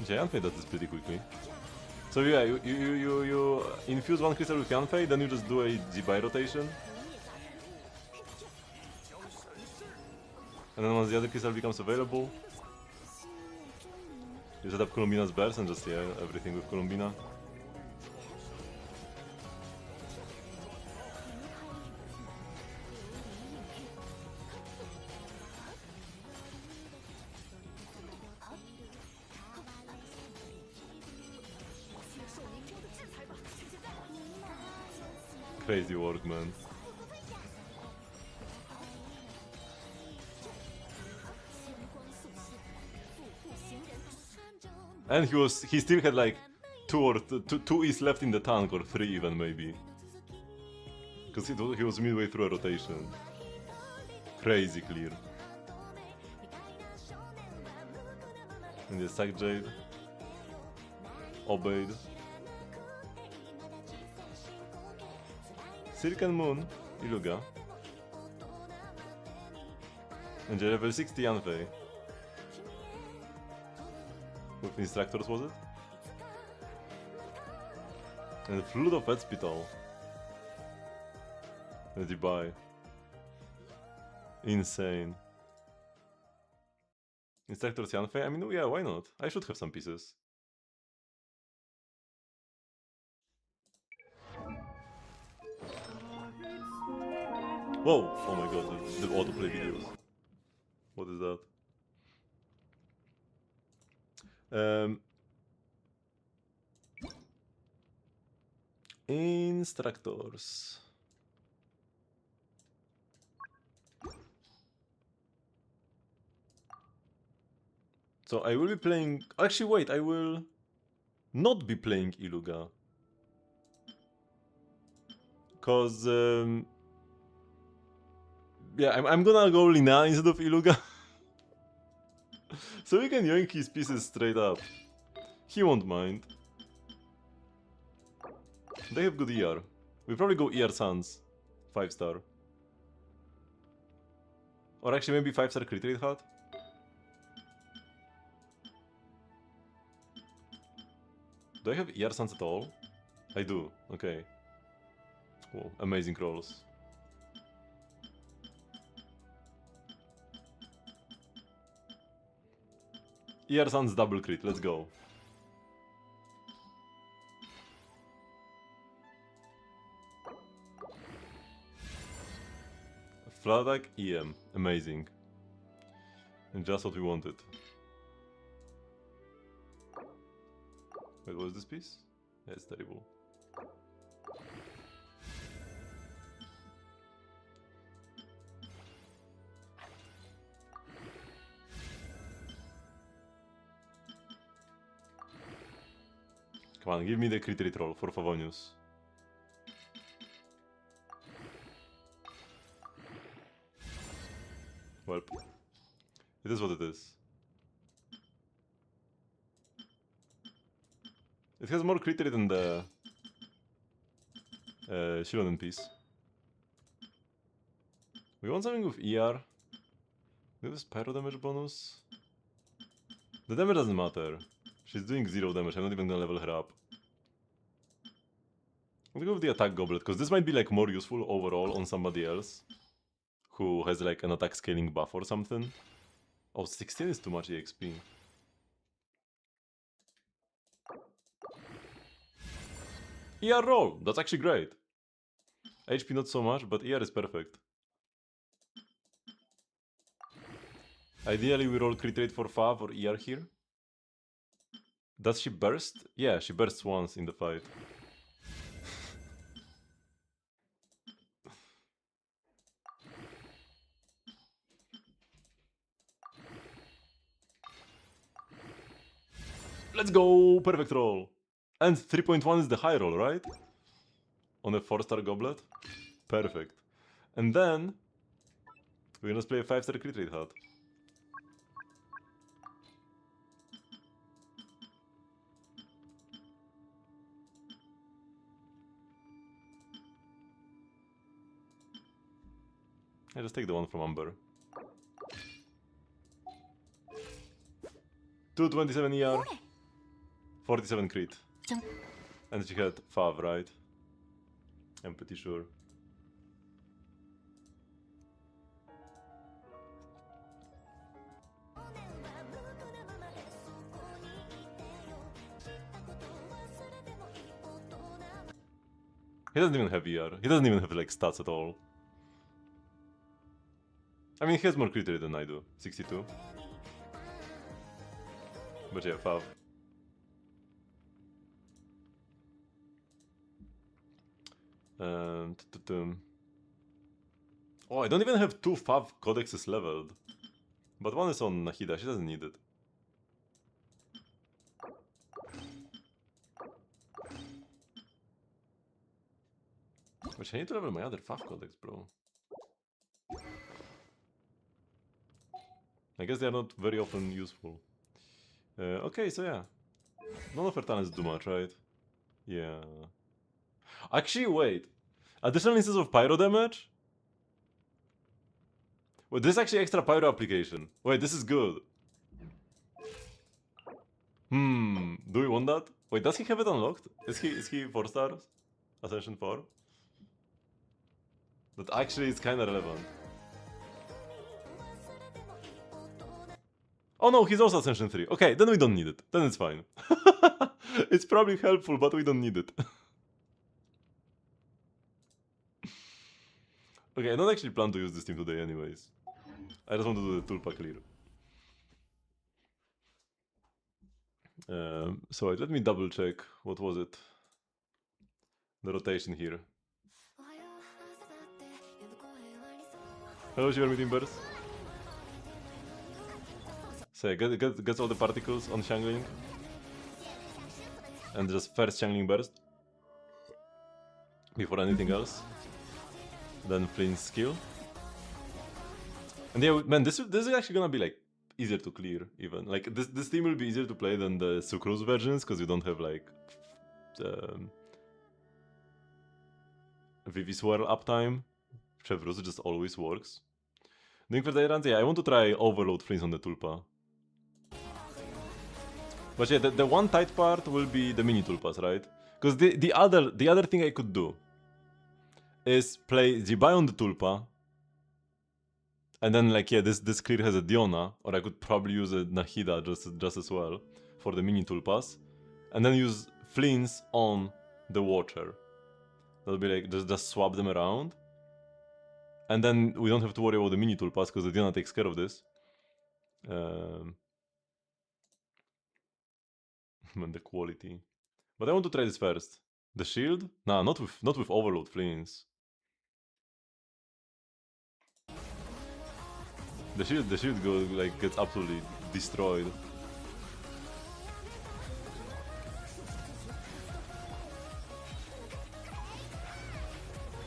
Yanfei does this pretty quickly. So yeah, you infuse one crystal with Yanfei, then you just do a Zibai rotation. And then once the other crystal becomes available, you set up Columbina's burst and just, yeah, everything with Columbina. Crazy work, man. And he still had like two is left in the tank, or 3 even maybe. Because he was midway through a rotation. Crazy clear. And the Sack Jade. Obeyed. Silken Moon, Iluga. And the level 60 Yanfei. With instructors, was it? And Flood of Hospital. And Dubai. Insane. Instructors Yanfei? I mean, yeah, why not? I should have some pieces. Whoa! Oh my god, the autoplay videos. What is that? Instructors. So I will be playing... Actually, wait, I will not be playing Iluga. Cause... yeah, I'm gonna go Lina instead of Iluga. So we can yoink his pieces straight up. He won't mind. They have good ER. We probably go ER Sans. 5-star. Or actually maybe 5-star crit rate hat? Do I have ER Suns at all? I do, okay. Cool, amazing rolls. ER Suns double crit, let's go. Flat attack, EM, amazing. And just what we wanted. Wait, what was this piece? Yeah, it's terrible. Come on, give me the crit rate roll for Favonius. Well, it is what it is. It has more crit rate than the Shilonen piece. We want something with ER. Do this pyro damage bonus? The damage doesn't matter. She's doing 0 damage, I'm not even gonna level her up. I'm gonna go with the attack goblet, because this might be like more useful overall on somebody else who has like an attack scaling buff or something. Oh, 16 is too much EXP. ER roll! That's actually great. HP not so much, but ER is perfect. Ideally we roll crit rate for Fav or ER here. Does she burst? Yeah, she bursts once in the fight. Let's go! Perfect roll! And 3.1 is the high roll, right? On a 4-star goblet? Perfect. And then we're gonna play a 5-star crit rate hat. I just take the one from Umber. 227 ER, 47 crit. And she had Fav, right? I'm pretty sure. He doesn't even have ER. He doesn't even have like stats at all. I mean, he has more crit rate than I do. 62. But yeah, Fav. Oh, I don't even have 2 Fav codexes leveled. But one is on Nahida, she doesn't need it. Which I need to level my other Fav codex, bro. I guess they are not very often useful. Okay, so yeah. None of her talents do much, right? Yeah. Actually, wait. Additional instance of pyro damage? Wait, this is actually extra pyro application. Wait, this is good. Do we want that? Wait, does he have it unlocked? Is he 4 stars? Ascension 4? That actually is kinda relevant. Oh no, he's also Ascension 3. Okay, then we don't need it. Then it's fine. It's probably helpful, but we don't need it. Okay, I don't actually plan to use this team today anyways. I just want to do the Tulpa clear. So let me double check. What was it? The rotation here. Hello, Shiver Meeting Burst. So gets all the particles on Xiangling. And just first Xiangling Burst. Before anything else. Then Flynn's skill. And yeah, man, this is actually gonna be like easier to clear even. Like this team will be easier to play than the Sucrose versions because you don't have like Vivi Swirl uptime. Chevrolet just always works. Doing first aid runs? Yeah, I want to try overload flints on the tulpa. But yeah, the one tight part will be the mini tulpas, right? Because the other thing I could do is play Jibai on the tulpa, and then like yeah, this clear has a Diona, or I could probably use a Nahida just as well for the mini tulpas, and then use flints on the Watcher. That'll be like just swap them around, and then we don't have to worry about the mini tulpas because the Diona takes care of this. And the quality. But I want to try this first. The shield? Nah, not with overload flints. The shield goes like gets absolutely destroyed.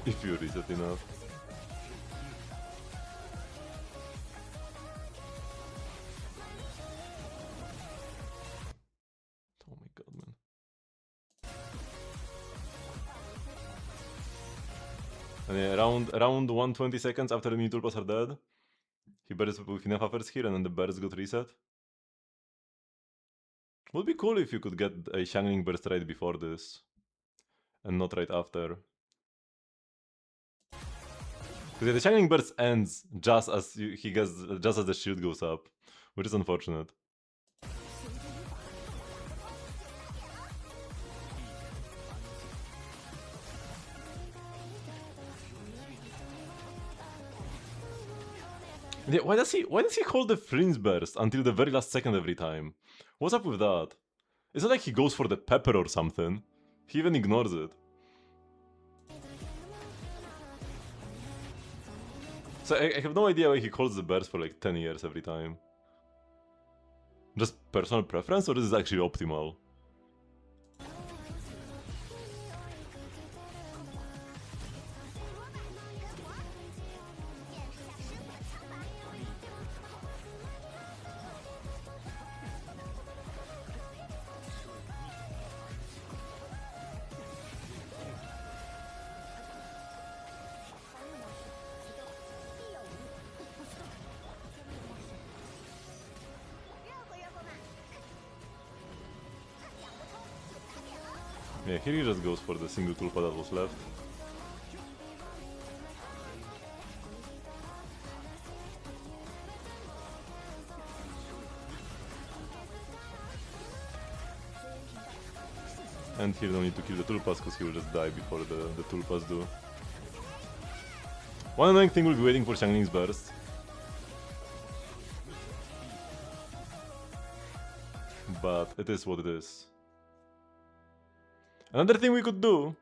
If you reset enough. Oh my god, man. And yeah, around 120 seconds after the mini tulpas are dead, he bursts with enough offers here and then the burst got reset. Would be cool if you could get a Xiangling burst right before this. And not right after. Because the Xiangling burst ends just as the shield goes up. Which is unfortunate. Yeah, why does he hold the fringe burst until the very last second every time? What's up with that? It's not like he goes for the pepper or something. He even ignores it. So I have no idea why he holds the burst for like 10 years every time. Just personal preference, or is this actually optimal? Yeah, here he just goes for the single tulpa that was left. And he don't need to kill the tulpas because he will just die before the tulpas do. One annoying thing will be waiting for Xiangling's burst. But it is what it is. Another thing we could do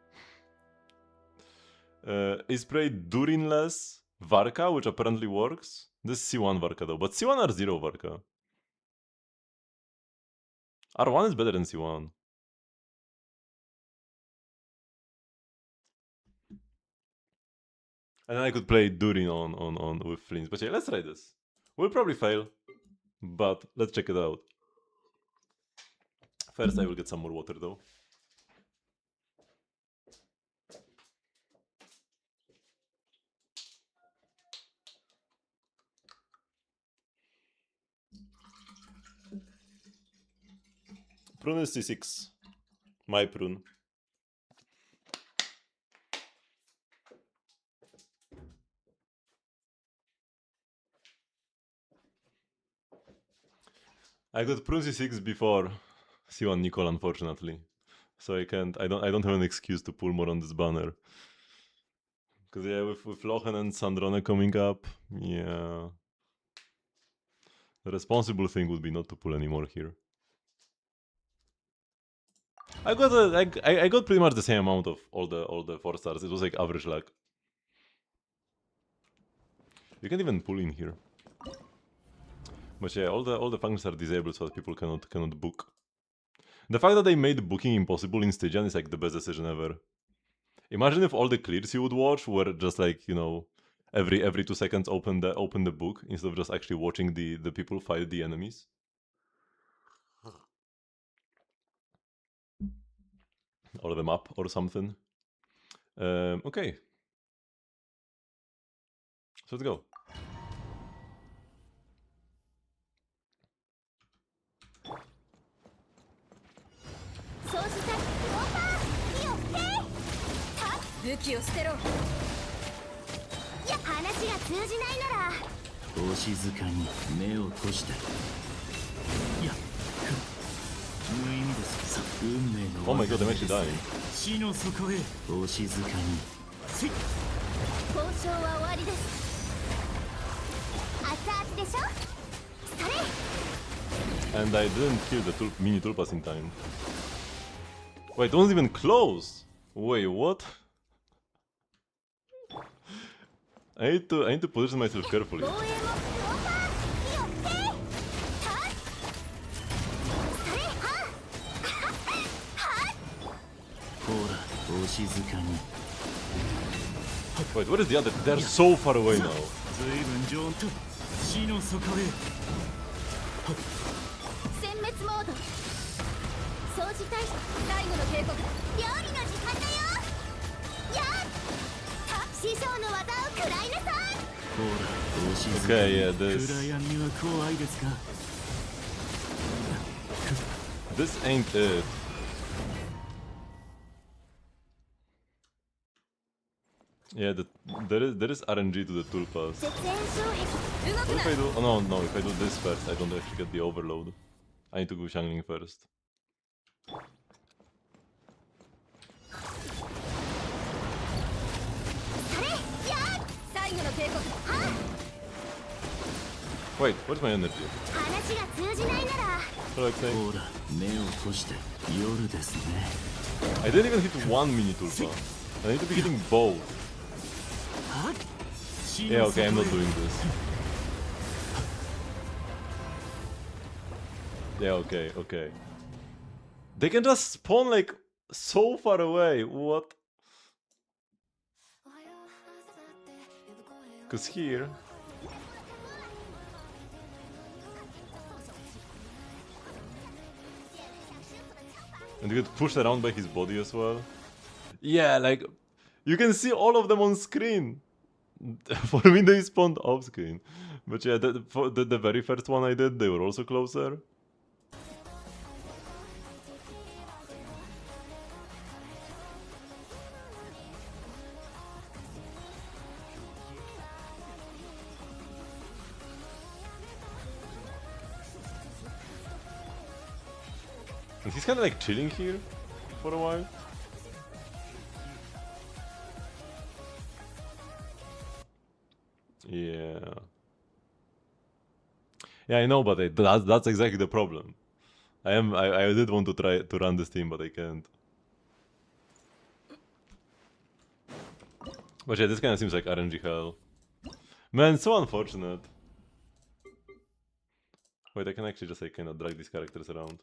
is play Durinless Varka, which apparently works. This is C1 Varka though, but C1 R0 Varka. R1 is better than C1. And then I could play Durin on with flints. But yeah, let's try this. We'll probably fail, but let's check it out. First, I will get some more water though. Prune is C6. My prune. I got prune C6 before C1 Nicole, unfortunately. So I don't have an excuse to pull more on this banner. Because yeah, with Lochen and Sandrone coming up, yeah. The responsible thing would be not to pull anymore here. I got pretty much the same amount of all the 4 stars. It was like average luck. You can't even pull in here. But yeah, all the functions are disabled so that people cannot book. The fact that they made booking impossible in Stygian is like the best decision ever. Imagine if all the clears you would watch were just like, you know, every 2 seconds open the book instead of just actually watching the people fight the enemies. Or the map or something. Okay. So let's go. 武器を捨てろ。いや、話が通じないならお静かに目を閉じて。いや、無意味です。さ、運命の Oh my god, I'm actually dying. 死の底へ。お静かに。せい。交渉は終わりです。熱々でしょ。それ And I didn't kill the mini tulpas in time. Wait, don't even close! Wait, what? I need to position myself carefully. 防衛もウォーパー火をつけ。はっそれははっほら、お静かに。 Wait, what is the other? They're so far away now. 随分上手。死の底へ。殲滅モード。掃除対象最後の警告。料理の時間だよ。やっ師匠の技を食らいなさい。ほら、お静かに。 Okay, yeah, this 暗闇は怖いですか。 this ain't it. Yeah, there is RNG to the tulpas. 絶縁障壁。動 What く if な。 I do? Oh no, if I do this first, I don't actually get the overload. I need to go Shangling first. それやっ最後の警告。はっ Wait, where's my energy? 話が通じないなら What do I say? ほら、目を閉じて。夜ですね。 I didn't even hit one mini tulpa. I need to be hitting both. はっ。死 Yeah, の okay, I'm 底 not へ。 doing this. Yeah, okay, okay. They can just spawn like so far away. What? Cause here. And you get pushed around by his body as well. Yeah, like you can see all of them on screen. For me, they spawned off screen. But yeah, for the very first one I did, they were also closer. And he's kind of like chilling here for a while. Yeah. Yeah, I know, but that's exactly the problem. I did want to try to run this team, but I can't. But yeah, this kind of seems like RNG hell. Man, so unfortunate. Wait, I can actually just like kind of drag these characters around.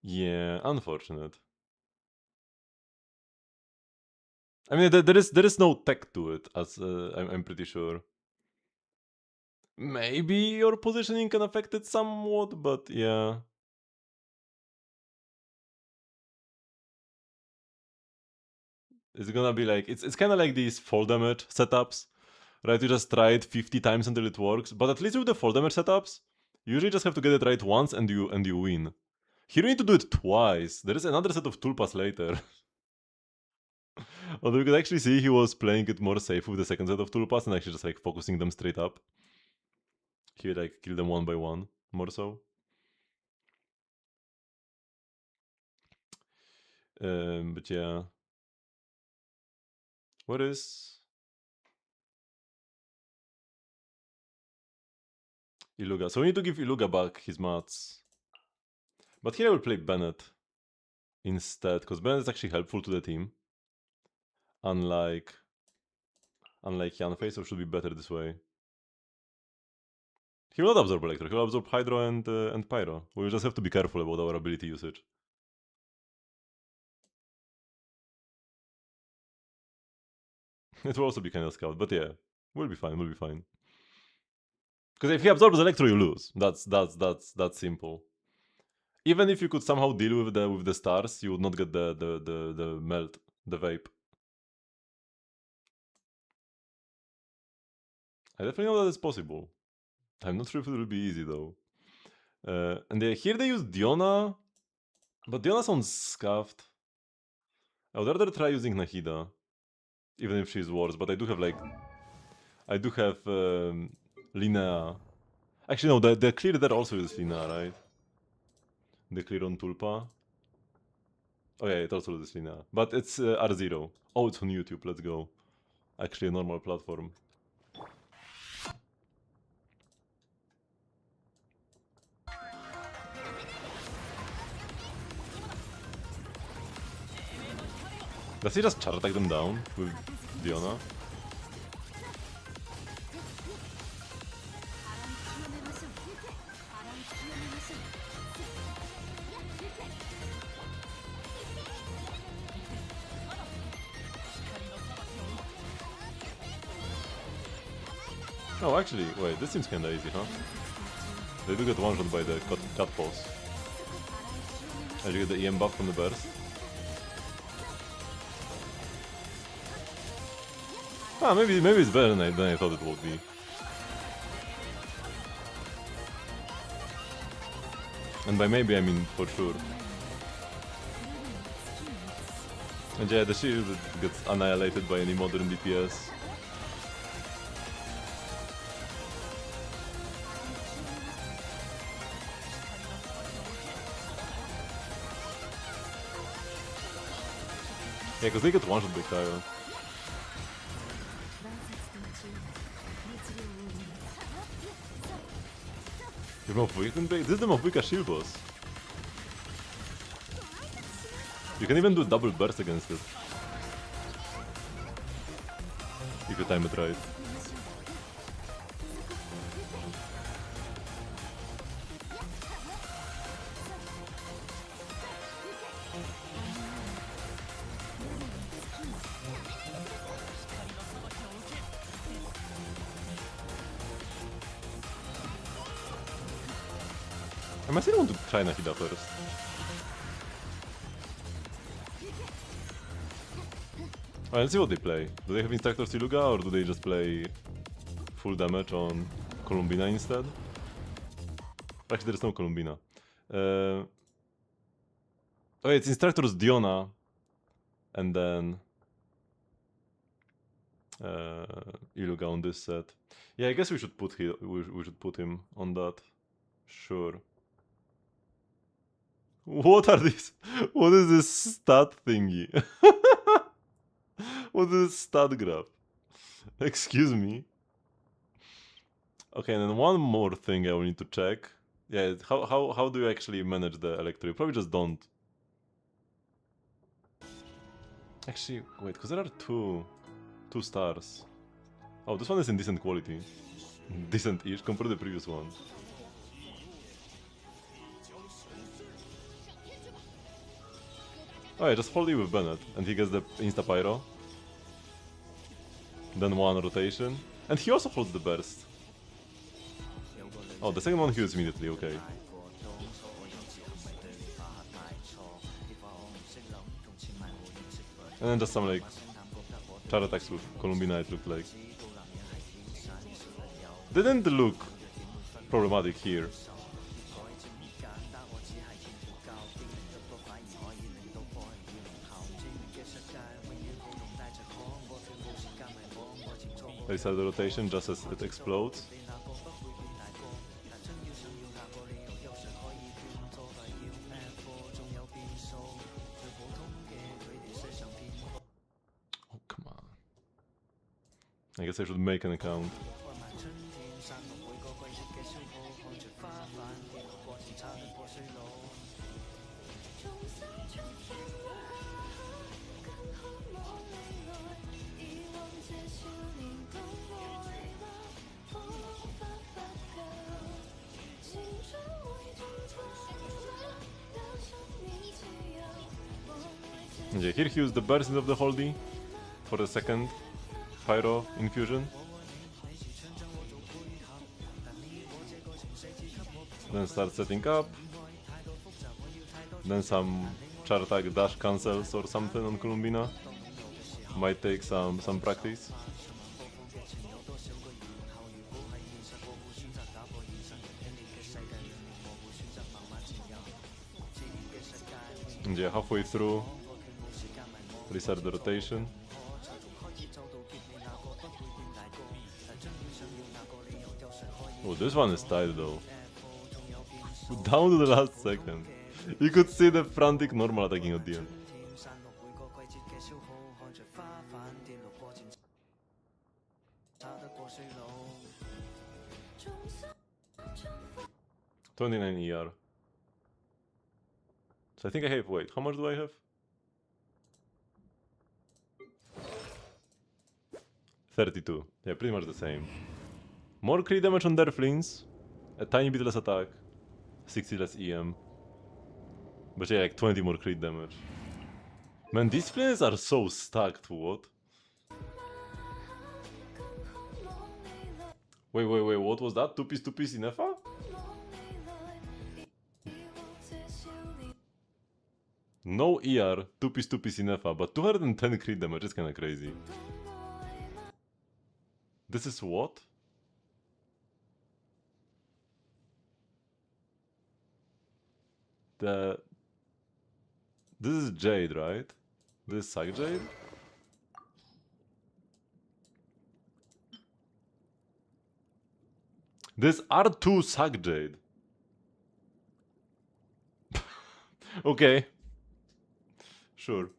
Yeah, unfortunate. I mean, there is no tech to it, as I'm pretty sure. Maybe your positioning can affect it somewhat, but yeah. It's gonna be like it's kind of like these fall damage setups, right? You just try it 50 times until it works, but at least with the fall damage setups, you usually just have to get it right once and you win. Here you need to do it twice. There is another set of tulpas later. Although you could actually see he was playing it more safe with the second set of tulpas and actually just like focusing them straight up. He would like kill them one by one, more so. But yeah. What is Iluga? So we need to give Iluga back his mats. But here I will play Bennett instead, because Bennett is actually helpful to the team. Unlike Yanfei, so should be better this way. He will not absorb Electro, he will absorb Hydro and Pyro. We will just have to be careful about our ability usage. It will also be kind of scout, but yeah, we'll be fine, we'll be fine. Because if he absorbs Electro, you lose. That's simple. Even if you could somehow deal with the stars, you would not get the melt, the vape. I definitely know that it's possible. I'm not sure if it will be easy though. And here they use Diona, but Diona sounds scuffed. I would rather try using Nahida, even if she's worse, but I do have like... I do have Linnea. Actually no, the clear there also is Linnea, right? The clear on Tulpa. Oh yeah, it also is Linnea. But it's R0. Oh, it's on YouTube, let's go. Actually a normal platform. Does he just charge them down with Diona? Oh, actually, wait, this seems kinda easy, huh? They do get one-shot by the cut pulse. And you get the EM buff from the burst. Ah, maybe it's better than I thought it would be. And by maybe I mean for sure. And yeah, the shield gets annihilated by any modern DPS. Yeah, because they get one-shot by Kyro. This is the Mofwika shield boss. You can even do double burst against it. If you time it right. I still want to try Nahida first. Oh, let's see what they play. Do they have Instructor Siluga or do they just play full damage on Columbina instead? Actually, there's no Columbina. Oh, it's Instructor's Diona. And then... Iluga on this set. Yeah, I guess we should put him on that. Sure. What are these? What is this stat thingy? What is this stat graph? Excuse me. Okay, and then one more thing I will need to check. Yeah, how do you actually manage the Electro? You probably just don't. Actually, wait, because there are two stars. Oh, this one is in decent quality. Decent-ish compared to the previous one. Oh yeah, just hold it with Bennett, and he gets the Insta-Pyro. Then one rotation. And he also holds the burst. Oh, the second one heals immediately, okay. And then just some like char attacks with Columbina, it looked like. Didn't look problematic here. They start the rotation just as it explodes. Oh, come on. I guess I should make an account. Okay, here he used the burst of the Holdy for the second Pyro infusion. Then start setting up. Then some char attack dash cancels or something on Columbina. Might take some practice. And yeah, halfway through, restart the rotation. Oh, this one is tight though. Down to the last second. You could see the frantic normal attacking at the end. $29 ER. So I think I have, wait, how much do I have? 32. Yeah, pretty much the same. More crit damage on their flings, a tiny bit less attack, 60 less EM. But yeah, like 20 more crit damage. Man, these flings are so stacked, what? Wait, what was that? Two-piece in FA? No ER, two-piece in FA, but 210 crit damage is kinda crazy. This is what? This is Jade, right? This is Sack Jade? This R2 Sack Jade. Okay. Sure.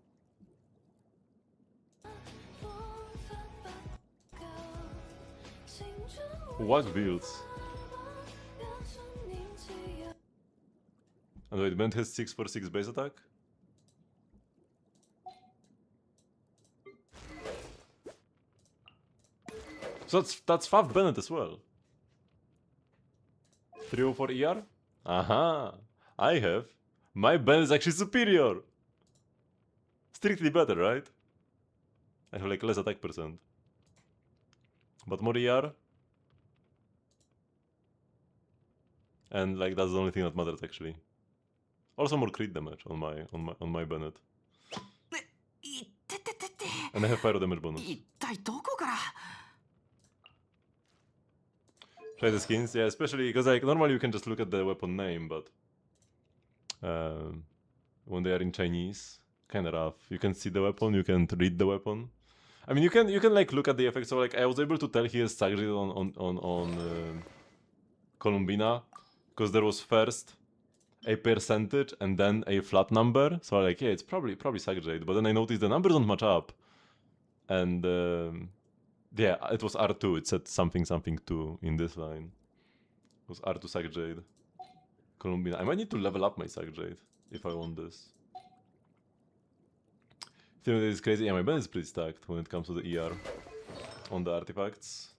What builds? And wait, Bent has 6/6 base attack? So that's Fav Bennett as well. 304 ER? Aha! I have. My Bennett is actually superior! Strictly better, right? I have like less attack percent. But more ER? And like that's the only thing that matters actually. Also more crit damage on my Bennett. And I have pyro damage bonus. Try the skins, yeah, especially because like normally you can just look at the weapon name, but when they are in Chinese, kind of rough. You can see the weapon, you can read the weapon. I mean, you can like look at the effects. So like I was able to tell he has Sagrid on Columbina because there was first a percentage and then a flat number. So like yeah, it's probably Sagrid. But then I noticed the numbers don't match up, and yeah, it was R2. It said something 2 in this line. It was R2 Sagrid. Columbina. I might need to level up my Sagrid if I want this. That is crazy. Yeah, my band is pretty stacked when it comes to the ER on the artifacts.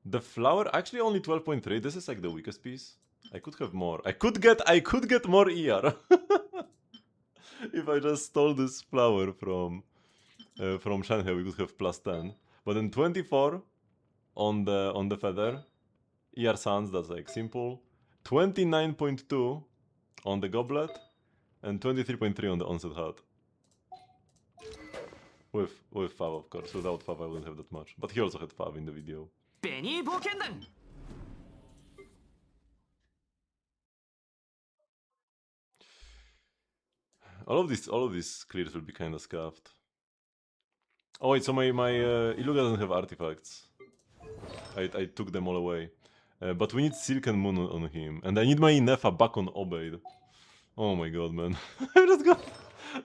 The flower actually only 12.3. This is like the weakest piece. I could have more. I could get more ER if I just stole this flower from Shanghai. We could have plus 10. But then 24 on the feather. ER Sans, that's like simple. 29.2 on the goblet and 23.3 on the onset hat. With Fav, of course. Without Fav, I wouldn't have that much. But he also had Fav in the video. All of these clears will be kind of scuffed. Oh wait, so my Iluga doesn't have artifacts. I took them all away. But we need Silken Moon on him, and I need my Nefa back on Obeid. Oh my god, man!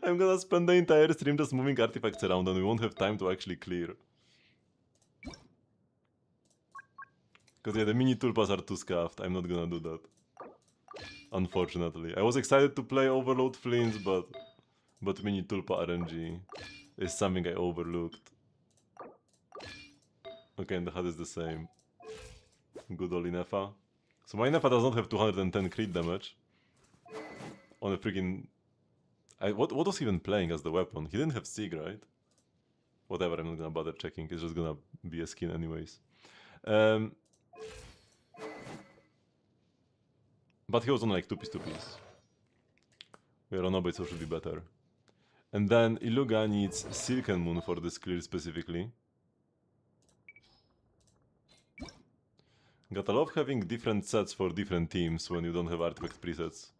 I'm gonna spend the entire stream just moving artifacts around, and we won't have time to actually clear. Because yeah, the mini tulpas are too scuffed. I'm not gonna do that. Unfortunately. I was excited to play Overload Flints, but mini tulpa RNG is something I overlooked. Okay, and the HUD is the same. Good old Inefa. So my Inefa does not have 210 crit damage. On a freaking... What was he even playing as the weapon? He didn't have Sig, right? Whatever, I'm not gonna bother checking. It's just gonna be a skin anyways. But he was on like 2-piece. We are on Obeid, so should be better. And then Iluga needs Silken Moon for this clear specifically. Gotta love having different sets for different teams when you don't have artifact presets.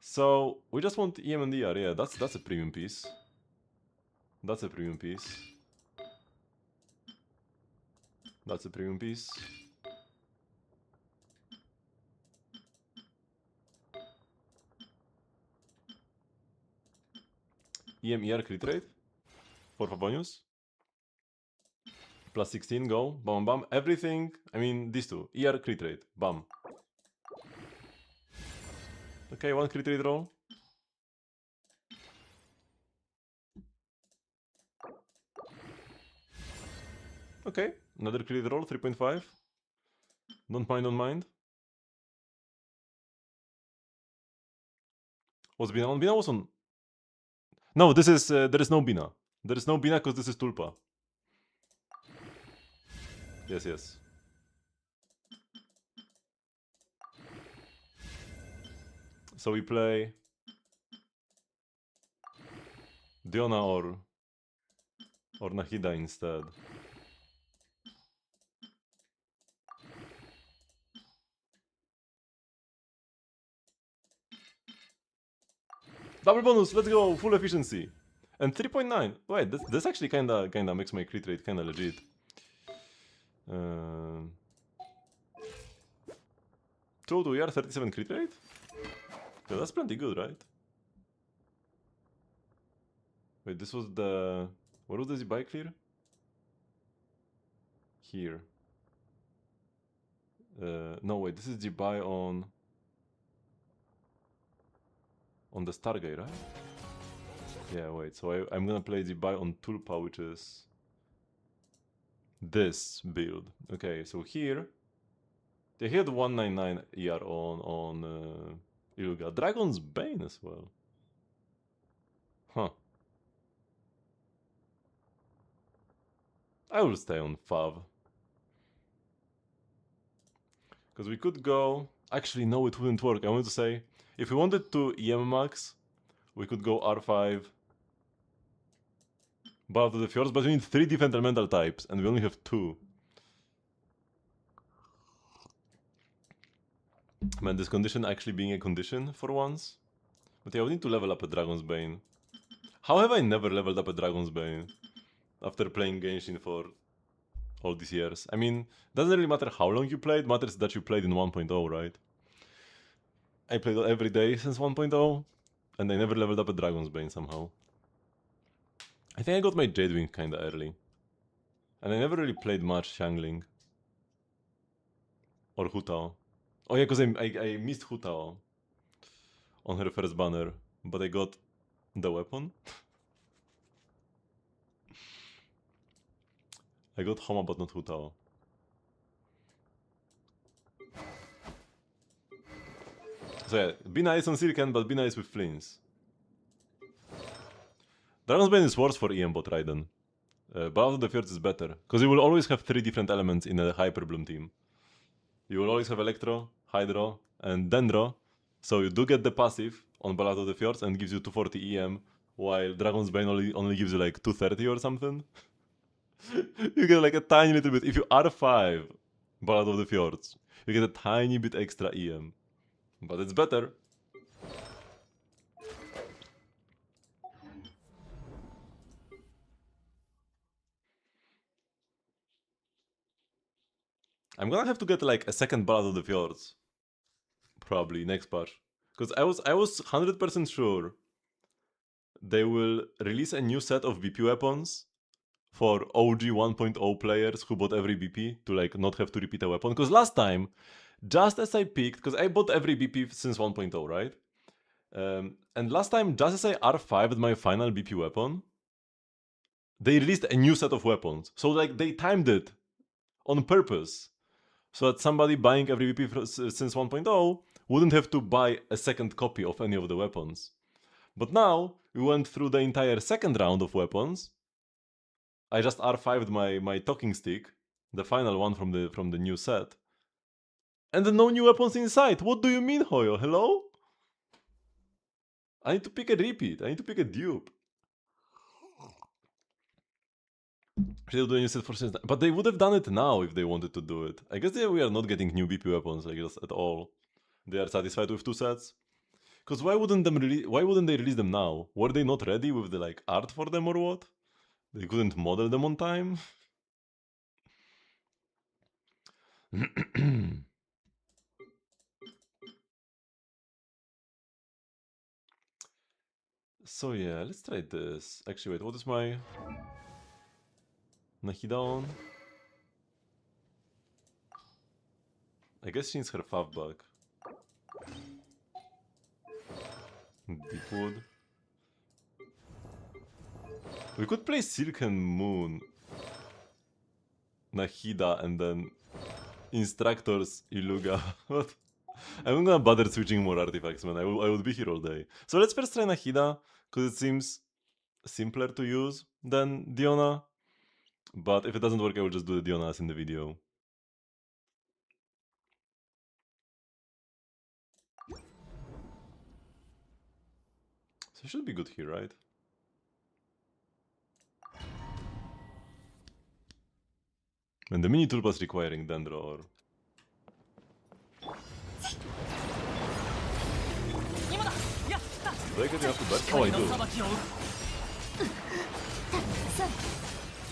So we just want EM and ER, yeah, that's a premium piece. That's a premium piece. That's a premium piece. EM ER crit rate for Fabonius. Plus 16, go. Bam bam. Everything. I mean these two. ER crit rate. Bam. Okay, one crit rate roll. Okay, another crit roll, 3.5. Don't mind, don't mind. What's Bina on? Bina was on. No, this is. There is no Bina. There is no Bina because this is Tulpa. Yes, yes. So we play Diona or Nahida instead. Double bonus, let's go, full efficiency. And 3.9. Wait, this actually kinda makes my crit rate kinda legit. 2 ER, 37 crit rate? Yeah, that's plenty good, right? Wait, this was the... Where was the buy clear? Here. No, wait, this is the buy on the star guy, right? Yeah, wait, so I'm gonna play the buy on Tulpa, which is this build. Okay, so here they had 199 ER on Ilga. Dragon's Bane as well. Huh. I will stay on Fav. Because we could go... Actually, no, it wouldn't work. I wanted to say, if we wanted to EM max, we could go R5, Ballad of the Fjords, but we need 3 different elemental types, and we only have 2. Man, this condition actually being a condition for once. But yeah, we need to level up a Dragon's Bane. How have I never leveled up a Dragon's Bane after playing Genshin for all these years? I mean, doesn't really matter how long you played, matters that you played in 1.0, right? I played every day since 1.0, and I never leveled up a Dragon's Bane somehow. I think I got my Jadewing kinda early. And I never really played much Xiangling. Or Hutao. Oh yeah, because I missed Hutao on her first banner, but I got the weapon. I got Homa, but not Hutao. So yeah, be nice on Silken, but be nice with Flints. Dragon's Bane is worse for EM bot Raiden. Ballad of the Fjords is better, because you will always have 3 different elements in a Hyperbloom team. You will always have Electro, Hydro, and Dendro, so you do get the passive on Ballad of the Fjords and gives you 240 EM, while Dragon's Bane only gives you like 230 or something. You get like a tiny little bit. If you R5 Ballad of the Fjords, you get a tiny bit extra EM. But it's better. I'm gonna have to get like a second Ballad of the Fjords. Probably next patch. Because I was 100% sure they will release a new set of BP weapons for OG 1.0 players who bought every BP to like not have to repeat a weapon. Because last time, just as I picked, because I bought every BP since 1.0, right? And last time, just as I R5'd my final BP weapon, they released a new set of weapons. So like they timed it on purpose. So that somebody buying every BP since 1.0 wouldn't have to buy a second copy of any of the weapons. But now, we went through the entire second round of weapons. I just R5'd my talking stick, the final one from the new set. And then no new weapons in sight. What do you mean, Hoyo? Hello? I need to pick a repeat. I need to pick a dupe. Should do a new set for since, but they would have done it now if they wanted to do it. I guess we are not getting new BP weapons like this at all. They are satisfied with 2 sets. Because why wouldn't they release them now? Were they not ready with the like art for them or what? They couldn't model them on time? So yeah, let's try this. Actually, wait, what is my Nahida on? I guess she needs her fav back. Deepwood. We could play Silken Moon, Nahida, and then Instructors Iluga. What? I'm not gonna bother switching more artifacts, man. I would be here all day. So let's first try Nahida, because it seems simpler to use than Diona. But if it doesn't work, I will just do the Dionas in the video. So it should be good here, right? And the mini toolpath requiring Dendro or... Do I get enough to bet? Oh, I do.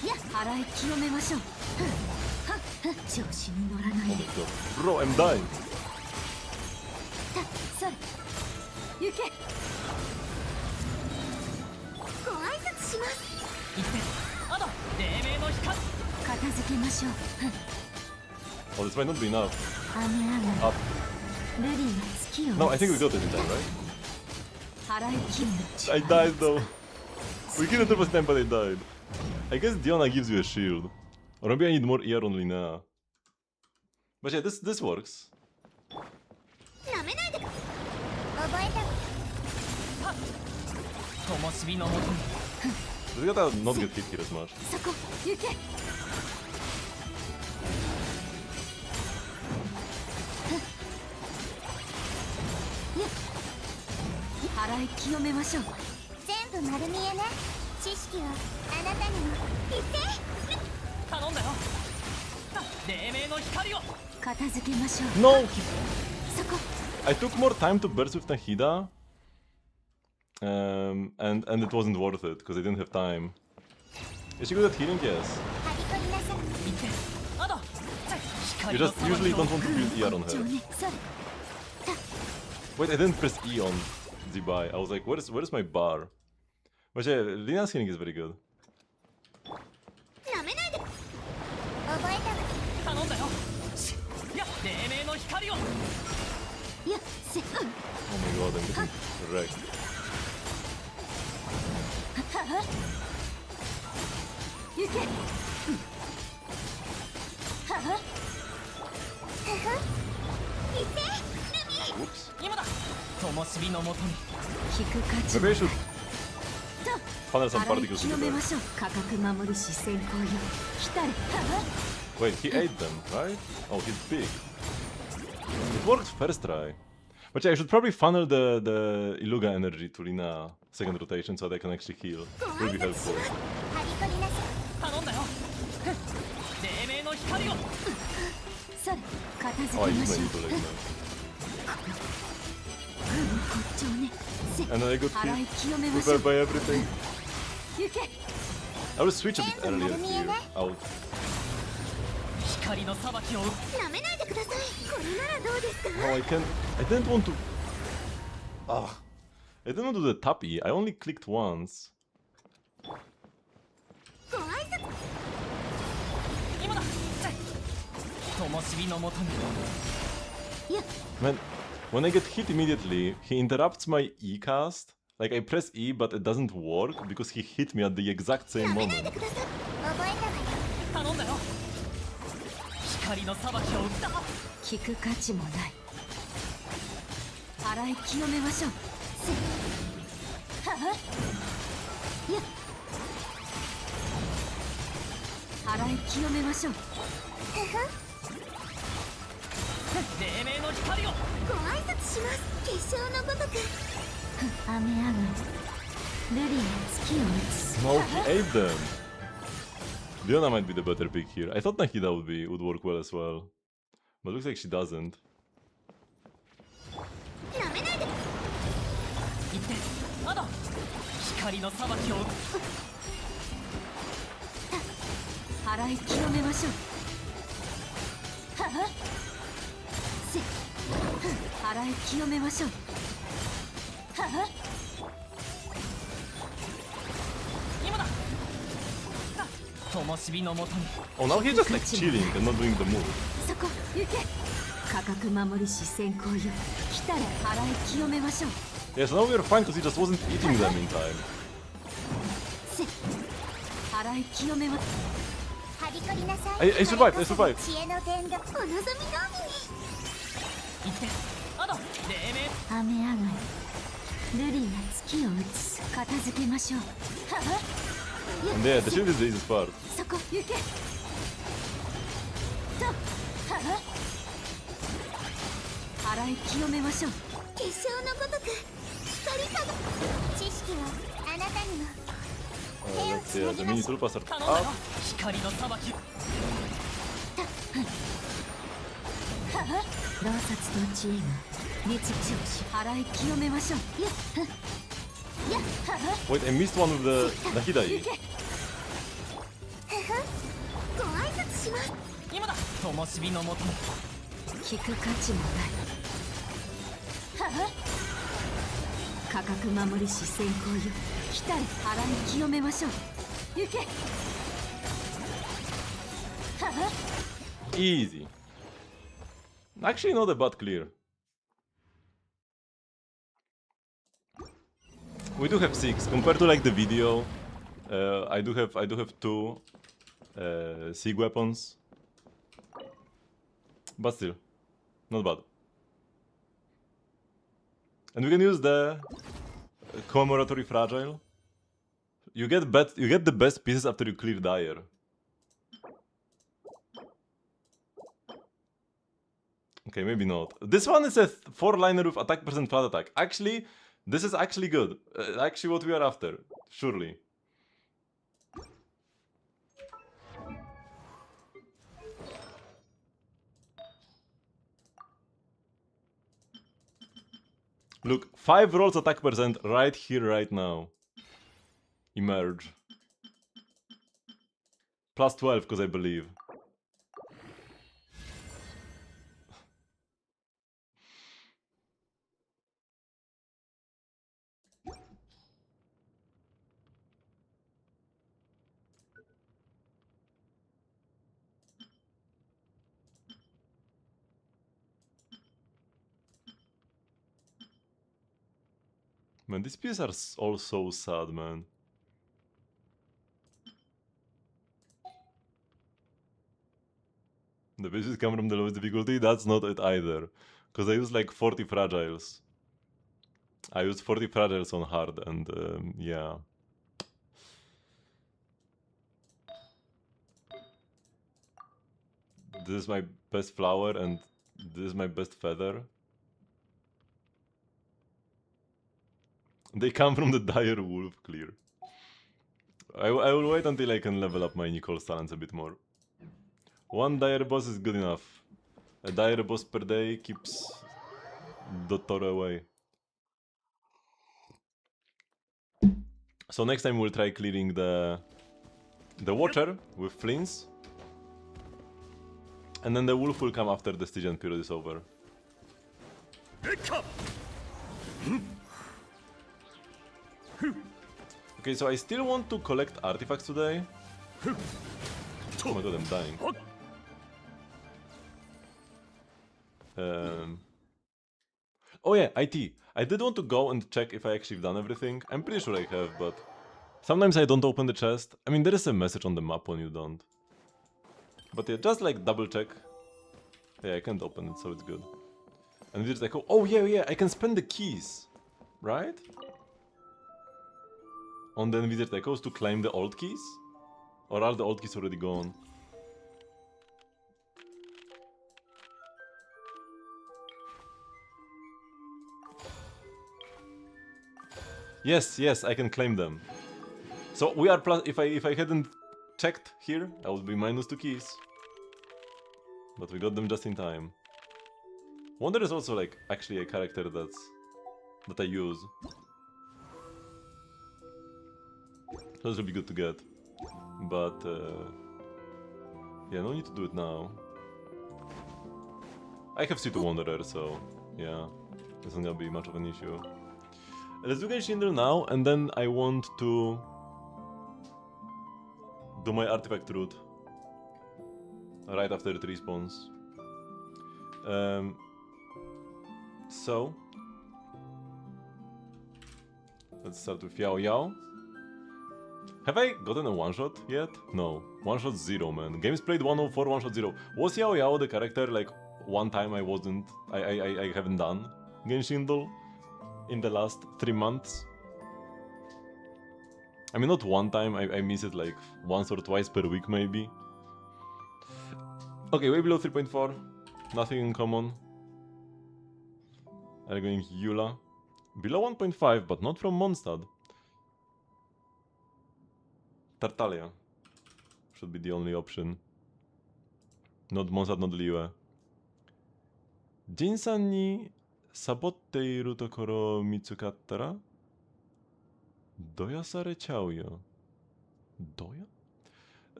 いや払い清めましょう調子に乗らない Oh で my god. Bro, I'm dying. それ行けご挨拶します。片付けましょう Oh, this might not be enough. 雨上が Up. りルリーが月を No, I think we got it in time, right? 払い清め I died though. We killed the first time, but I died. I guess Diona gives you a shield. Or maybe I need more ER on Linnea. But yeah, this works. なめないで。覚えた。 We gotta not get hit here as much. そこ行け払い清めましょう全部丸見えね。知識はあなたにも言って頼んだよ。黎明の光を片付けましょう No! そこ I took more time to burst with Nahida. And it wasn't worth it, because I didn't have time. Is she good at healing? Yes. はびこりなさい。 You just usually don't want to build ER on ちょ her. ねそれ Wait, I didn't press E on Zibai. I was like, where's my bar? But yeah, Lina's healing is very good. なめないで。覚えた。頼んだよ。いや、黎明の光を。いやせ Oh my god, I'm getting wrecked. 行けはは Whoops. 今だ灯火のもとに聞く価値 Maybe I should funnel some 払い particles 清 into め them. ましょう価格守りし先行よ来たれはは Wait, he ate them, right? Oh, he's big. It worked first try. But yeah, I should probably funnel the Iluga energy to Lina second rotation so that I can actually heal. Will be helpful. はびこりなさい。頼んだよ黎明の光をそれ片付 Oh, I けま used し my ょう little leg now. こっちをねせ And then I got 払い hit 清めましょ by う everything. 行け I will switch a bit earlier here. Out. 光の裁きをなめないでください。これならどうですか。 Oh, I didn't want to... Ah. I didn't want to do the tap E. I only clicked once. ご挨拶。今だ灯火のもとに Man, when I get hit immediately, he interrupts my E cast. Like, I press E, but it doesn't work because he hit me at the exact same なめないで moment. ください。覚えたわよ。頼んだよ光の裁きを打った聞く価値もない払い清めましょうせははいや払い清めましょう黎明の光をご挨拶します。決勝のごとく。雨上がりルリーが月を打つ No, he ate them. Diona might be the better pick here. I thought Nahida would work well as well. But looks like she doesn't. なめないで。アド光の裁きを払い清めましょう。ははせ払い清めましょう。はは今だ灯火のもとに Oh, now he's just like chilling and not doing the move. そこ行け。価格守りし先行よ。来たら払い清めましょう。 Yeah, so now we're fine because he just wasn't eating them in time. せ払い清めま。はびこりなさい。 I survived, I survived. 知恵の原力お望みのみに。行ってアド黎明雨上がり。ルリーが月を映す。片付けましょう。はは And yeah, the shield is the easiest part. そこ行け。とはは払い清めましょう。結晶のごとく光かご。知識はあなたにも。Let's see, the mini Tulpas are 頼んだよ up. 光の裁き洞察と知恵が熱をし払い清めましょう。やっやっはは Wait, I missed one of the Hidai. ご挨拶します。今だ灯火のもとに聞く価値もない。はは価格守りし先行よ。来たり払い清めましょう。行け。はは Easy. Actually, not a bad clear. We do have 6 compared to like the video. I do have 2 Sig weapons, but still, not bad. And we can use the commemoratory fragile. You get the best pieces after you clear Dire. Okay, maybe not. This one is a 4-liner with attack percent flat attack. Actually, this is actually good. Actually what we are after, surely. Look, 5 rolls attack percent right here, right now. Emerge. Plus 12, because I believe. Man, these pieces are all so sad, man. The pieces come from the lowest difficulty? That's not it either. Because I used like 40 fragiles. I used 40 fragiles on hard and yeah. This is my best flower and this is my best feather. They come from the dire wolf clear. I will wait until I can level up my Nicole's talents a bit more. One dire boss is good enough. A dire boss per day keeps Dottore away. So next time we'll try clearing the Watcher with flints. And then the wolf will come after the Stygian period is over. Okay, so I still want to collect artifacts today. Oh my god, I'm dying. Oh yeah, IT. I did want to go and check if I actually done everything. I'm pretty sure I have, but sometimes I don't open the chest. I mean, there is a message on the map when you don't. But yeah, just like double check. Yeah, I can't open it, so it's good. And it's like, oh yeah, I can spend the keys, right? On the Wizard Echoes to claim the old keys? Or are the old keys already gone? Yes, I can claim them. So we are plus. If I hadn't checked here, I would be minus 2 keys. But we got them just in time. Wonder is also like actually a character that I use. That would be good to get. But, yeah, no need to do it now. I have City Wanderer, so, yeah, it's not gonna be much of an issue. Let's do Genshin Impact now, and then I want to do my artifact route right after it respawns. So, let's start with Yao Yao. Have I gotten a one-shot yet? No. One-shot 0, man. Games played 104, one-shot 0. Was Yao Yao the character, like, one time I haven't done Genshin Impact in the last 3 months? I mean, not one time, I miss it like once or twice per week, maybe. Okay, way below 3.4. Nothing in common. I'm going Eula. Below 1.5, but not from Mondstadt. Tartaglia should be the only option. Not Mondstadt, not Liyue. Jin-san ni sabotte iru tokoro mitsukattara doya sarechau yo. Doya?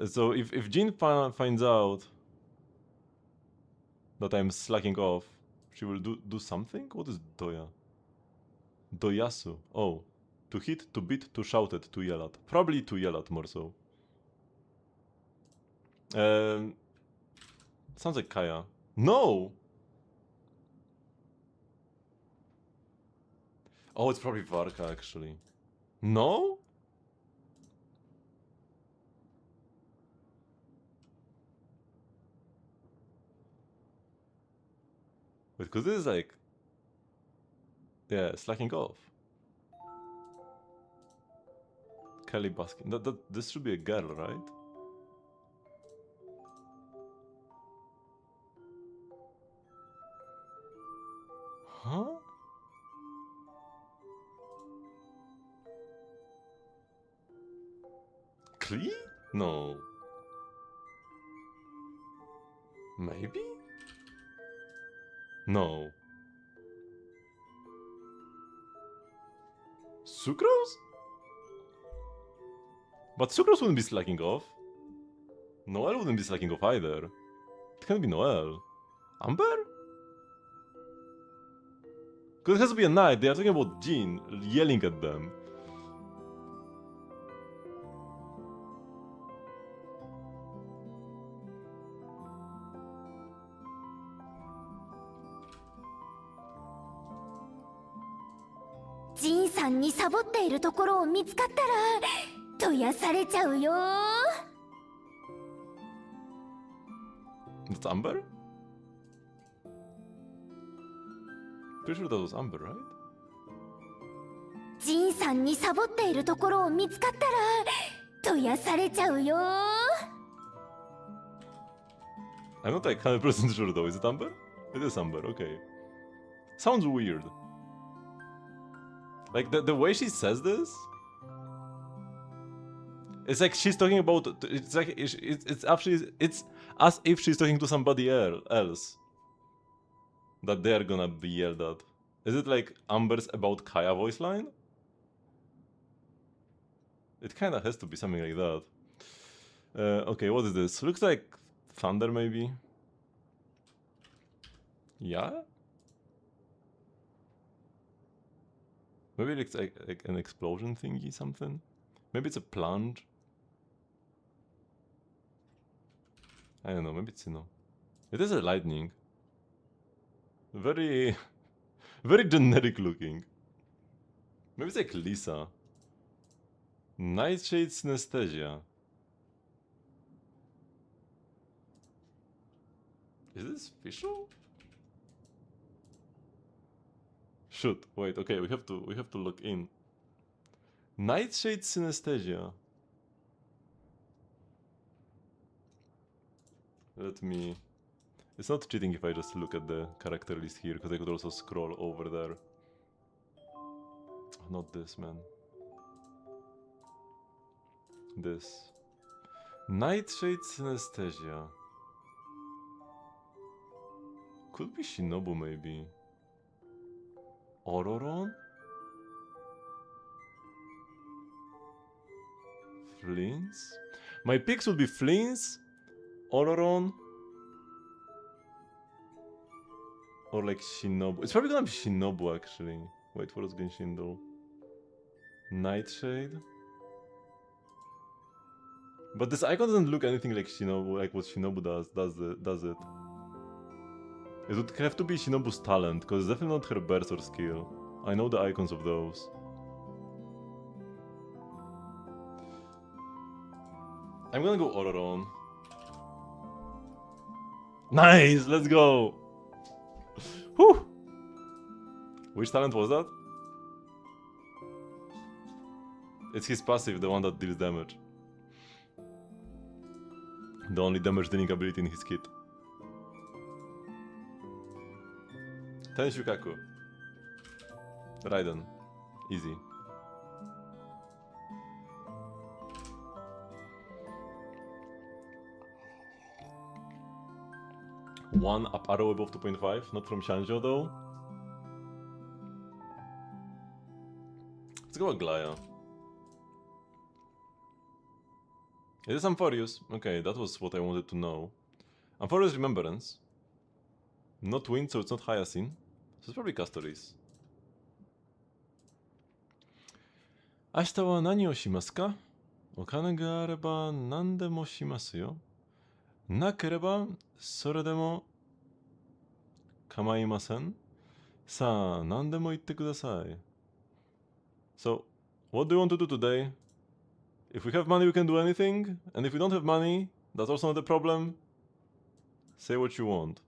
So if Jin finds out that I'm slacking off, she will do something? What is doya? Doyasu. Oh. To hit, to beat, to shout at, to yell at. Probably to yell at more so. Sounds like Kaya. No! Oh, it's probably Varka actually. No? Wait, because this is like... Yeah, slacking off. Kelly Baskin. This should be a girl, right? Huh? Klee? No. Maybe? No. Sucrose? But Sucrose wouldn't be slacking off. Noelle wouldn't be slacking off either. It can't be Noelle. Amber? Because it has to be a knight. They are talking about Jean yelling at them. Jin-sanにサボっているところを見つかったらどやされちゃうよ。 That's Amber? Pretty sure that was Amber, right? ジンさんにサボっているところを見つかったらどやされちゃうよ。 I'm not like 100% sure though. Is it Amber? It is Amber, okay. Sounds weird. Like the way she says this, it's like she's talking about. It's like it's actually it's as if she's talking to somebody else. That they're gonna be yelled at. Is it like Amber's about Kaya voice line? It kinda has to be something like that. Okay, what is this? Looks like thunder maybe. Yeah. Maybe it's like an explosion thingy, something. Maybe it's a plunge. I don't know. Maybe it's It is a lightning. Very, very generic looking. Maybe it's like Lisa. Nightshade synesthesia. Is this official? Shoot, wait, okay, we have to look in. Nightshade synesthesia. Let me... It's not cheating if I just look at the character list here, because I could also scroll over there. Not this, man. This. Nightshade synesthesia. Could be Shinobu, maybe. Ororon? Fleens? My picks would be Fleens, Ororon, or like Shinobu. It's probably gonna be Shinobu actually. Wait, what is Genshin though? Nightshade? But this icon doesn't look anything like Shinobu, like what Shinobu does it? It would have to be Shinobu's talent, because it's definitely not her burst or skill. I know the icons of those. I'm gonna go Ororon. Nice! Let's go! Whew! Which talent was that? It's his passive, the one that deals damage. The only damage dealing ability in his kit. Ten Shukaku. Raiden. Easy. One up arrow above 2.5, not from Shanjo though. Let's go Aglaya. It is Amphorius. Okay, that was what I wanted to know. Amphorius Remembrance. Not Wind, so it's not Hyacinth. So it's probably Castoris. 明日は何をしますか? お金があれば何でもしますよ。なければそれでも構いません。さあ、何でも言ってください。So, what do you want to do today? If we have money, we can do anything. And if we don't have money, that's also not a problem. Say what you want.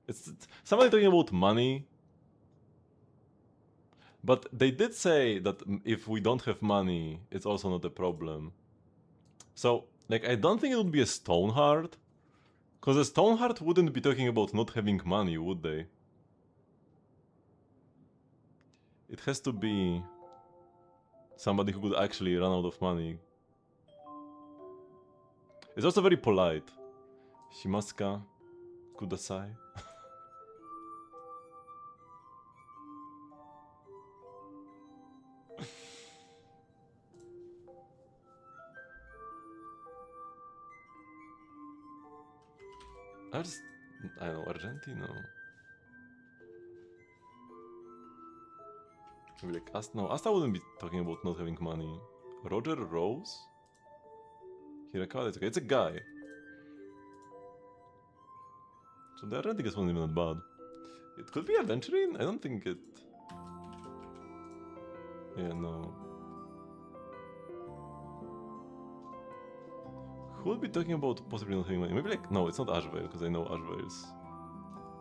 It's somebody talking about money. But they did say that if we don't have money, it's also not a problem. So, like, I don't think it would be a Stoneheart. Because a Stoneheart wouldn't be talking about not having money, would they? It has to be somebody who could actually run out of money. It's also very polite. Shimasu ka kudasai. I don't know, Argentino. Maybe like no, Asta wouldn't be talking about not having money. Roger Rose? Hirakawa, it's okay. It's a guy. So the Argentic one isn't even that bad. It could be Adventuring? I don't think it... Yeah, no. Who would be talking about possibly not having money? Maybe like... No, it's not Ashvale, because I know Ashvale's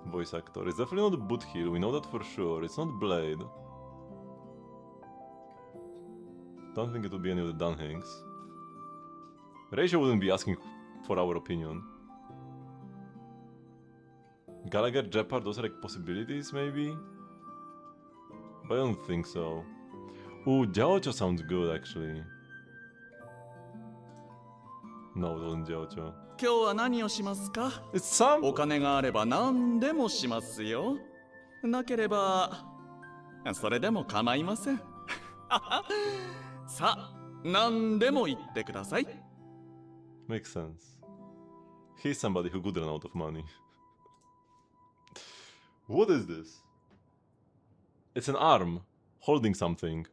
voice actor. It's definitely not Boothill, we know that for sure. It's not Blade. Don't think it would be any of the Dunhanks. Ratio wouldn't be asking for our opinion. Gallagher, Jeopard, those are like possibilities, maybe? But I don't think so. Ooh, Jiaocho sounds good, actually. No, it wasn't Jiaocho. 今日は何をしますか? It's some... お金があれば何でもしますよ。なければそれでも構いません。さあ、何でも言ってください。Makes sense. He's somebody who could run out of money. What is this? It's an arm holding something.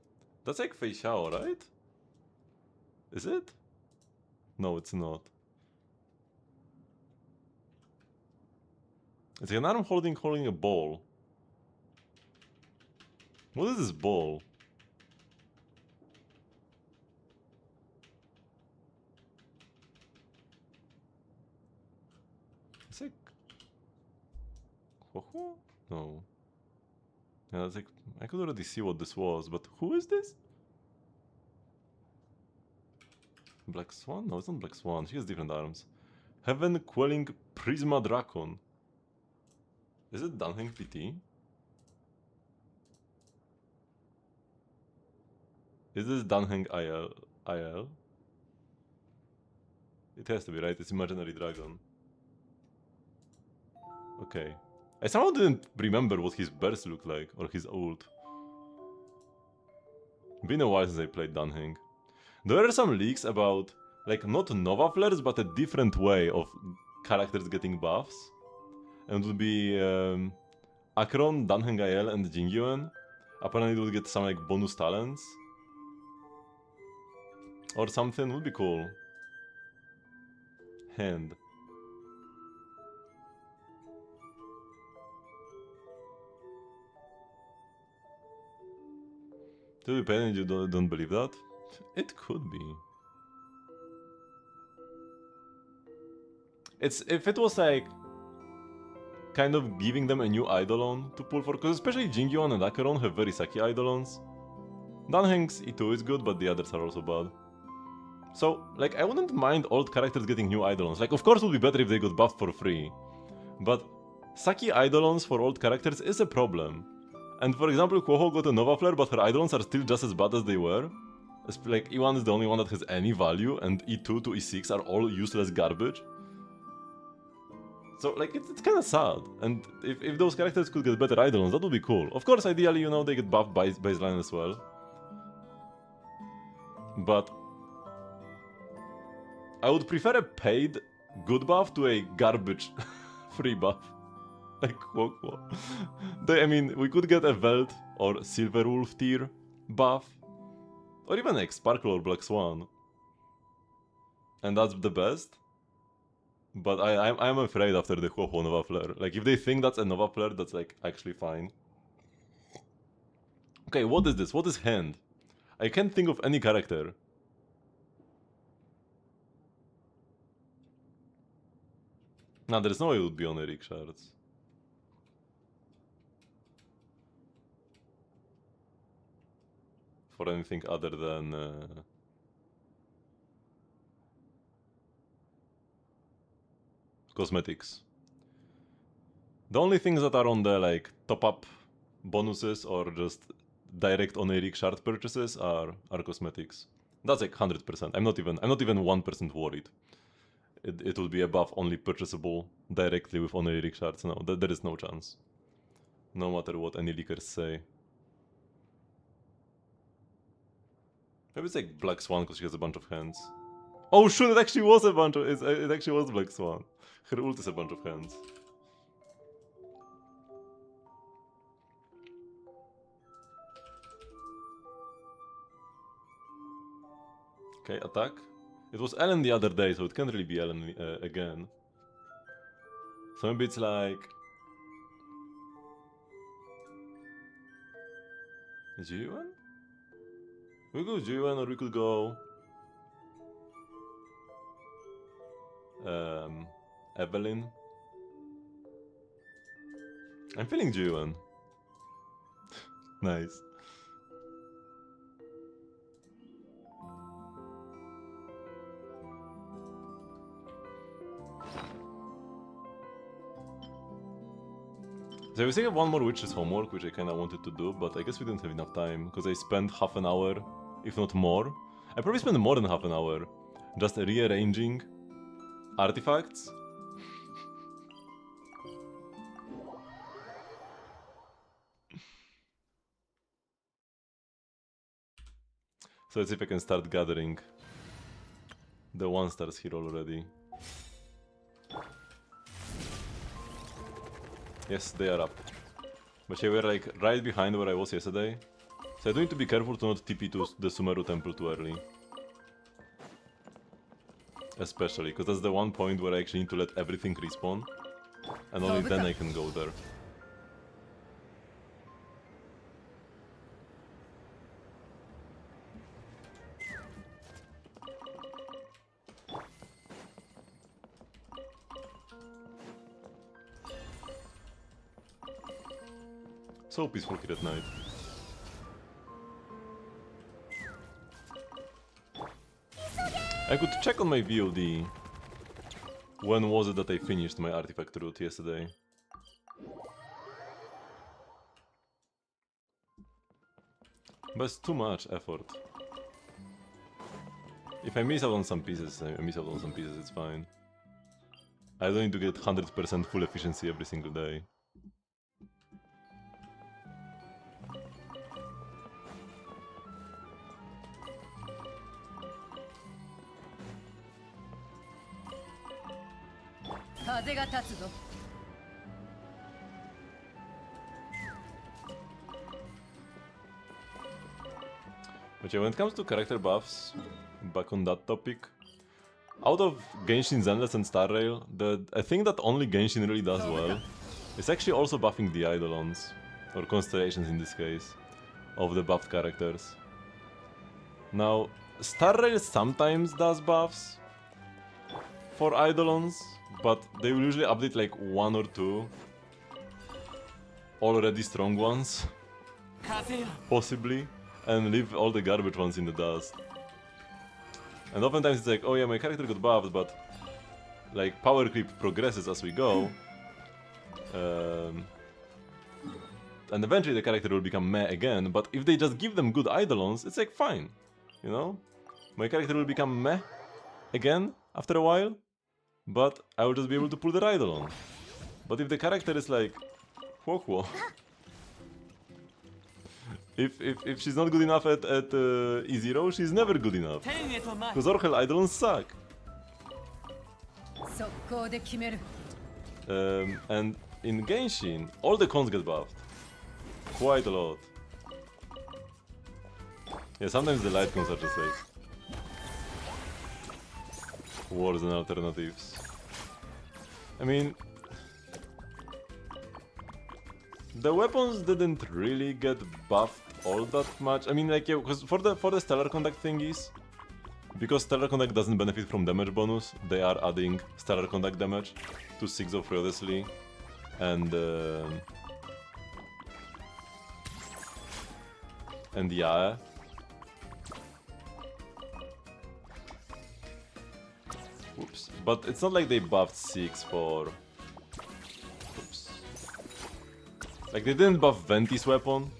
That's like Fei Xiao, right? Is it? No, it's not. It's like an arm holding a ball. What is this ball? It's like... Ho-ho? No. Yeah, it's like... I could already see what this was, but who is this? Black Swan? No, it's not Black Swan. She has different arms. Heaven Quelling Prisma Dracon. Is it Dunhang PT? Is this Dunhang IL? It has to be, right? It's Imaginary Dragon. Okay. I somehow didn't remember what his burst looked like, or his ult. Been a while since I played Dunhing. There are some leaks about, like, not Nova flares, but a different way of characters getting buffs. And it would be Akron, Dunheng IL, and Jingyuan. Apparently it would get some, like, bonus talents. Or something, would be cool. Hand. To be paid and you don't believe that? It could be. It's if it was like kind of giving them a new Eidolon to pull for, because especially Jingyon and Acheron have very sucky Eidolons. Dunheng's E2 is good, but the others are also bad. So, like, I wouldn't mind old characters getting new Eidolons. Like, of course it would be better if they got buffed for free. But sucky Eidolons for old characters is a problem. And for example, Quoho got a Nova Flare, but her Eidolons are still just as bad as they were. Like, E1 is the only one that has any value, and E2 to E6 are all useless garbage. So, like, it's kind of sad. And if those characters could get better Eidolons, that would be cool. Of course, ideally, you know, they get buffed by baseline as well. But I would prefer a paid good buff to a garbage free buff. Like, Quokwo. I mean, we could get a Veld or Silverwolf tier buff. Or even like Sparkle or Black Swan. And that's the best. But I'm afraid after the Quokwo Nova Flare. Like, if they think that's a Nova Flare, that's like actually fine. Okay, what is this? What is Hand? I can't think of any character. Nah, there's no way it would be on Eric Shards. For anything other than... cosmetics. The only things that are on the, like, top-up bonuses or just direct on Eric Shard purchases are cosmetics. That's like 100%. I'm not even 1% worried. It would be a buff only purchasable directly with Oneric Shards. No, there is no chance. No matter what any leakers say. Maybe it's like Black Swan because she has a bunch of hands. Oh shoot, it actually was a bunch of... It actually was Black Swan. Her ult is a bunch of hands. Okay, attack. It was Ellen the other day, so it can't really be Ellen again. So maybe it's like... Jiwan? We could go Jiwan or we could go... Evelyn. I'm feeling Jiwan. Nice. So we still have one more Witch's homework, which I kinda wanted to do, but I guess we didn't have enough time, because I spent half an hour, if not more. I probably spent more than half an hour just rearranging artifacts. So let's see if I can start gathering the 1-stars here already. Yes, they are up. But yeah, we're like right behind where I was yesterday. So I do need to be careful to not TP to the Sumeru temple too early. Especially, because that's the one point where I actually need to let everything respawn. And only then I can go there. So peaceful here at night. I could check on my VOD. When was it that I finished my artifact route yesterday? But it's too much effort. If I miss out on some pieces, I miss out on some pieces, it's fine. I don't need to get 100% full efficiency every single day. 風が立つぞ。 But yeah, when it comes to character buffs, back on that topic, out of Genshin Zenless and Star Rail, I think that only Genshin really does well is actually also buffing the Eidolons, or Constellations in this case, of the buffed characters. Now, Star Rail sometimes does buffs for Eidolons, but they will usually update like 1 or 2 already strong ones, possibly, and leave all the garbage ones in the dust. And oftentimes it's like, oh yeah, my character got buffed, but like power creep progresses as we go. And eventually the character will become meh again, but if they just give them good Eidolons, it's like fine, you know? My character will become meh again after a while, but I will just be able to pull the Eidolon. But if the character is like, whoa, if she's not good enough at E0, she's never good enough. Because all her Eidolons suck. 速攻で決める。 And in Genshin, all the cons get buffed. Quite a lot. Yeah, sometimes the light cons are just like worse than alternatives. I mean, the weapons didn't really get buffed all that much. I mean, like, yeah, because for the stellar contact thingies, because stellar contact doesn't benefit from damage bonus, they are adding stellar contact damage to 6 of Friodesley, and yeah. Oops. But it's not like they buffed 6 for... Oops. Like, they didn't buff Venti's weapon.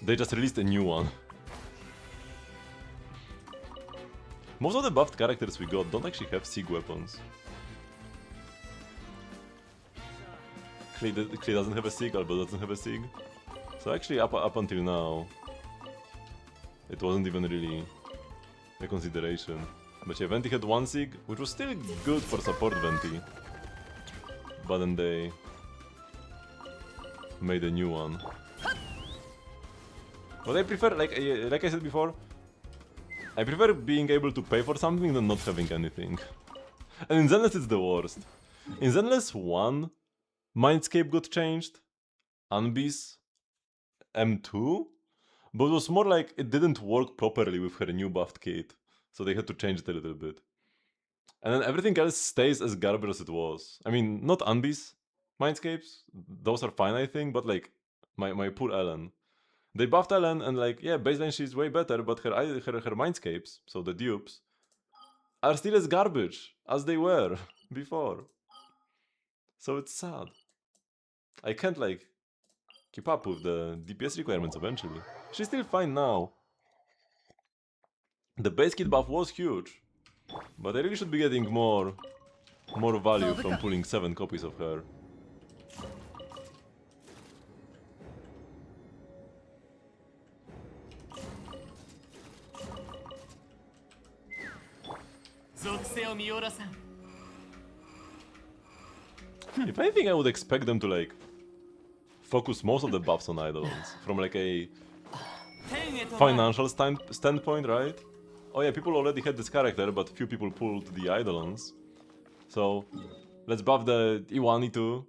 They just released a new one. Most of the buffed characters we got don't actually have Sig weapons. Clay doesn't have a Sig, Alba doesn't have a Sig. So actually up until now, it wasn't even really a consideration. But yeah, Venti had one Sig, which was still good for support Venti. But then they made a new one. But I prefer, like I said before, I prefer being able to pay for something than not having anything. And in Zenless it's the worst. In Zenless 1, Mindscape got changed, Anbis, M2, but it was more like it didn't work properly with her new buffed kit, so they had to change it a little bit. And then everything else stays as garbage as it was. I mean, not Anbis Mindscapes, those are fine I think, but like, my poor Ellen. They buffed Ellen and like, yeah, baseline she's way better, but her Mindscapes, so the dupes, are still as garbage as they were before. So it's sad. I can't like keep up with the DPS requirements eventually. She's still fine now. The base kit buff was huge, but I really should be getting more value from pulling 7 copies of her. If anything, I would expect them to like focus most of the buffs on Eidolons from like a financial standpoint, right? Oh yeah, people already had this character, but few people pulled the Eidolons. So let's buff the E1, E2,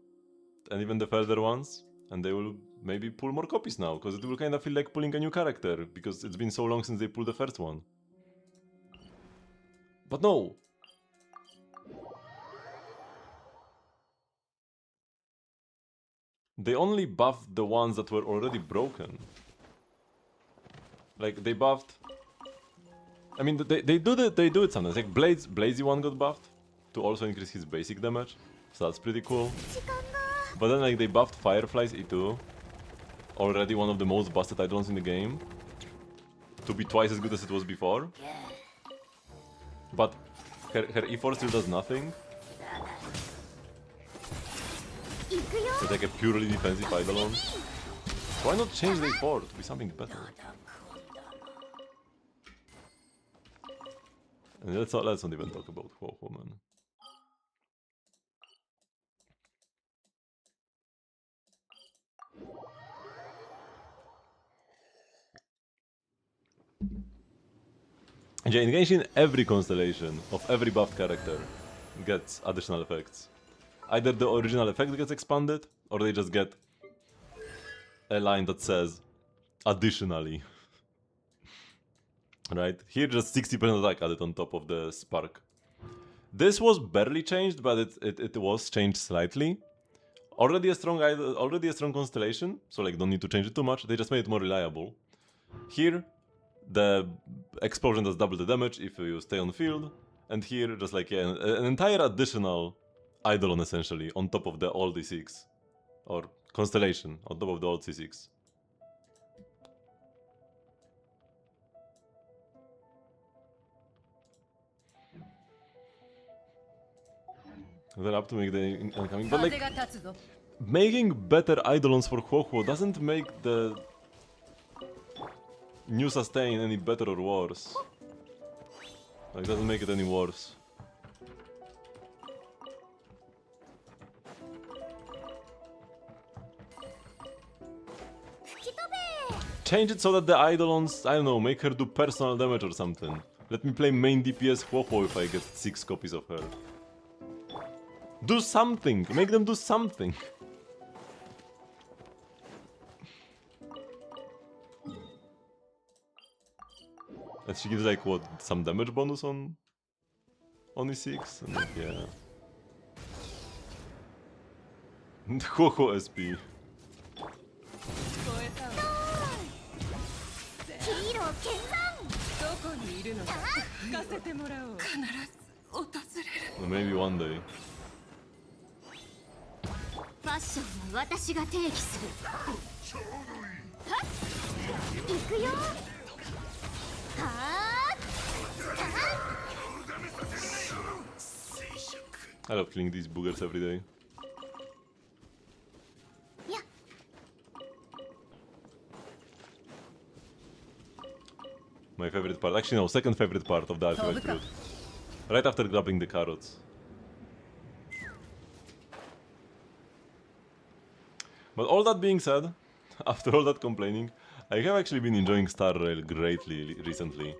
and even the further ones, and they will maybe pull more copies now, because it will kind of feel like pulling a new character, because it's been so long since they pulled the first one. But no! They only buffed the ones that were already broken. Like, they buffed... I mean, they do it sometimes. Like, Blazy one got buffed to also increase his basic damage, so that's pretty cool. But then, like, they buffed Firefly's E2, already one of the most busted Eidolons in the game, to be twice as good as it was before. But her E4 still does nothing. It's like a purely defensive Eidolon. Why not change the E4 to be something better? And let's not even talk about Ho-Ho, man. Yeah, in Genshin, every constellation of every buffed character gets additional effects. Either the original effect gets expanded, or they just get a line that says additionally. Right? Here just 60% attack added on top of the spark. This was barely changed, but it was changed slightly. Already a strong constellation, so like don't need to change it too much. They just made it more reliable. Here, the explosion does double the damage if you stay on field, and here just like yeah, an entire additional Eidolon essentially on top of the old D6 or constellation on top of the old C6. They're up to make the incoming, but like making better Eidolons for Huohuo doesn't make the new sustain any better or worse. Like doesn't make it any worse. Change it so that the Eidolons, I don't know, make her do personal damage or something. Let me play main DPS Huohuo if I get 6 copies of her. Do something! Make them do something! And she gives like what, some damage bonus on E6? And like, yeah. Huohuo SP. ヒーロー見参どこにいるのか聞かせてもらおう。必ず訪れる。 Maybe one day. ファッションは私が定義するはっ行くよはー I love killing these boogers every day. や My favorite part, actually no, second favorite part of the ultimate route. Right after grabbing the carrots. But all that being said, after all that complaining, I have actually been enjoying Star Rail greatly recently.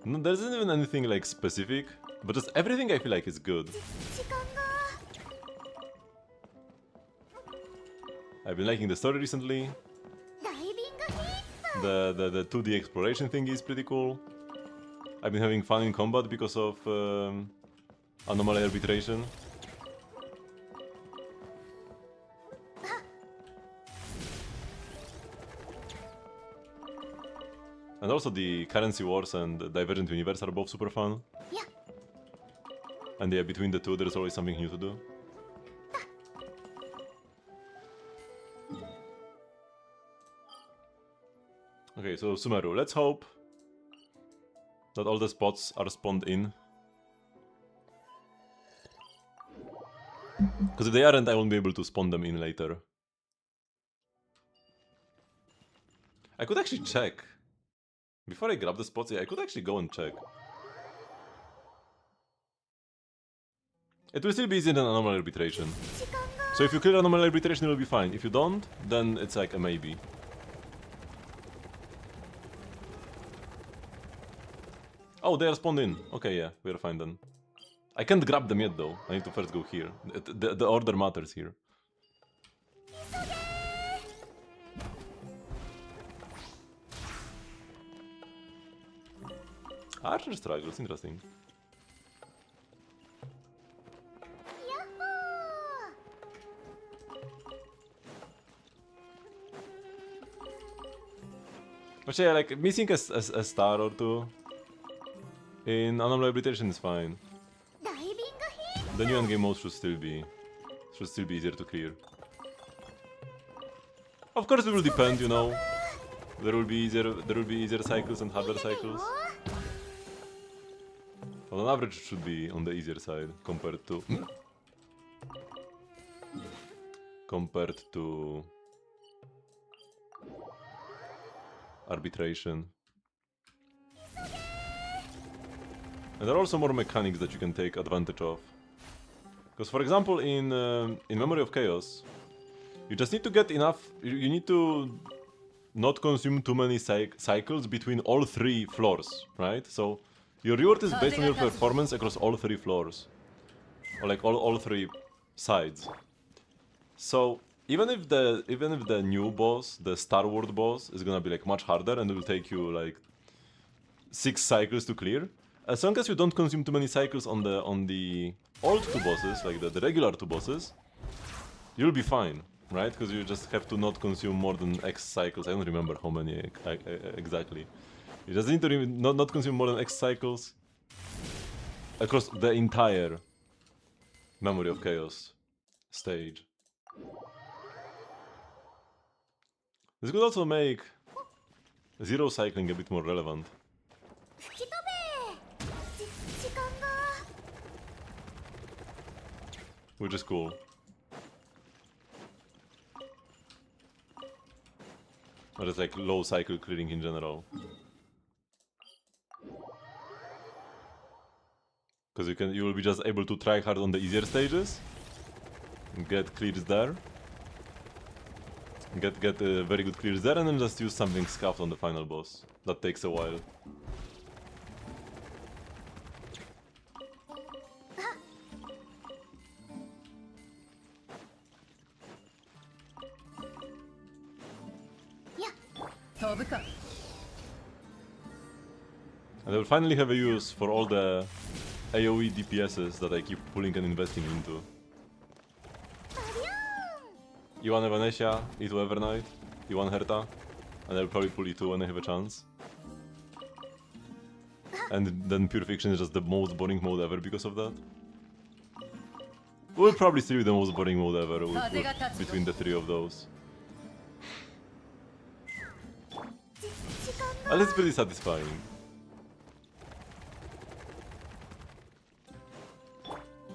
No, there isn't even anything like specific, but just everything I feel like is good. 時間が I've been liking the story recently. ダイビングヒット The 2D exploration thing is pretty cool. I've been having fun in combat because of anomaly arbitration. And also the currency wars and Divergent Universe are both super fun. や And yeah, between the two there's always something new to do. Okay, so Sumeru, let's hope that all the spots are spawned in. Because if they aren't, I won't be able to spawn them in later. I could actually check. Before I grab the spots, yeah, I could actually go and check. It will still be easier than anomaly arbitration. 時間が So if you clear anomaly arbitration, it will be fine. If you don't, then it's like a maybe. Oh, they are spawned in. Okay, yeah, we are fine then. I can't grab them yet though. I need to first go here. The order matters here. Archer struggles, interesting. ヤッホー But yeah, like missing a star or two in anomaly arbitration is fine. ダイビングヒッ The new endgame mode should still be easier to clear. Of course, it will depend, you know. There will be easier cycles and harder ト cycles. But on average, it should be on the easier side compared to arbitration. And there are also more mechanics that you can take advantage of. Because, for example, in Memory of Chaos, you just need to get enough. You need to not consume too many cycles between all 3 floors, right? So your reward is based on your performance across all 3 floors. Or like all 3 sides. So even if the new boss, the Star Wars boss, is gonna be like much harder and it will take you like 6 cycles to clear, as long as you don't consume too many cycles on the old 2 bosses, like the regular 2 bosses, you'll be fine, right? Because you just have to not consume more than X cycles. I don't remember how many exactly. You just need to not consume more than X cycles across the entire Memory of Chaos stage. This could also make zero cycling a bit more relevant. 吹き飛べ時間が Which is cool. Or just like low cycle clearing in general. Because you will be just able to try hard on the easier stages, get clears there, get very good clears there, and then just use something scuffed on the final boss. That takes a while. And I will finally have a use for all the AoE DPSs that I keep pulling and investing into. You want Evanesia, E2 Evernight, you want Herta, and I'll probably pull E2 when I have a chance. And then Pure Fiction is just the most boring mode ever because of that. We'll probably still be the most boring mode ever between the 3 of those. And it's pretty satisfying.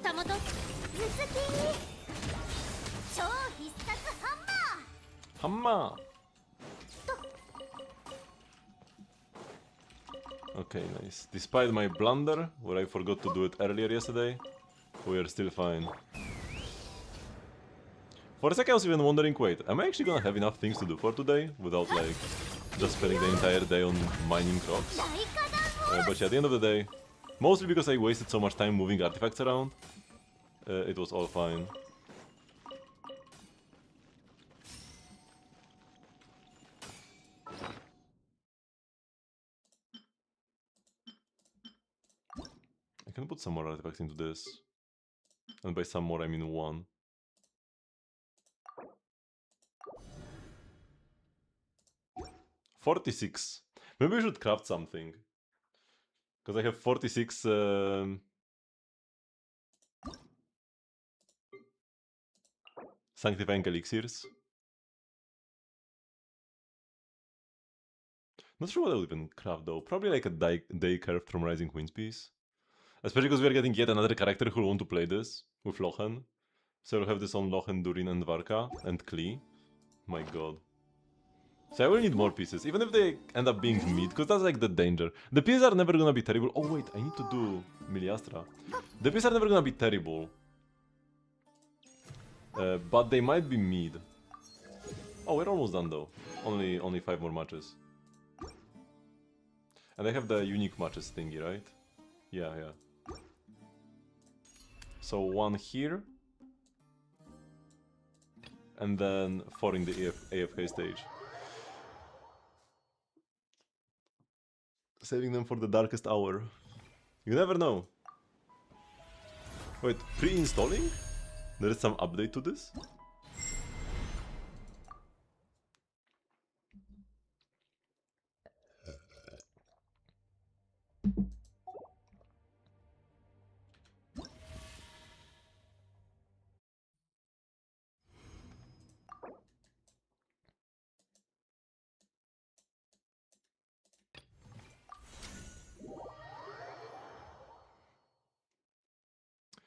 たもと頭突き超必殺ハンマー Hamma! Okay, nice. Despite my blunder, where I forgot to do it earlier yesterday, we are still fine. For a second I was even wondering, wait, am I actually gonna have enough things to do for today without like just spending the entire day on mining rocks? But yeah, at the end of the day, mostly because I wasted so much time moving artifacts around, it was all fine. I can put some more artifacts into this. And by some more I mean 1. $46. Maybe we should craft something. Because I have 46 sanctifying elixirs. Not sure what I would even craft though. Probably like a day curved from Rising Queen's piece. Especially because we are getting yet another character who will want to play this with Lochen. So we'll have this on Lochen, Durin, and Varka, and Klee. My god. So I will need more pieces, even if they end up being mid, because that's like the danger. The pieces are never gonna be terrible. Oh wait, I need to do Miliastra. The pieces are never gonna be terrible. But they might be mid. Oh, we're almost done though. Only 5 more matches. And I have the unique matches thingy, right? Yeah. So 1 here. And then 4 in the AFK stage. Saving them for the darkest hour. You never know. Wait, pre-installing? There is some update to this?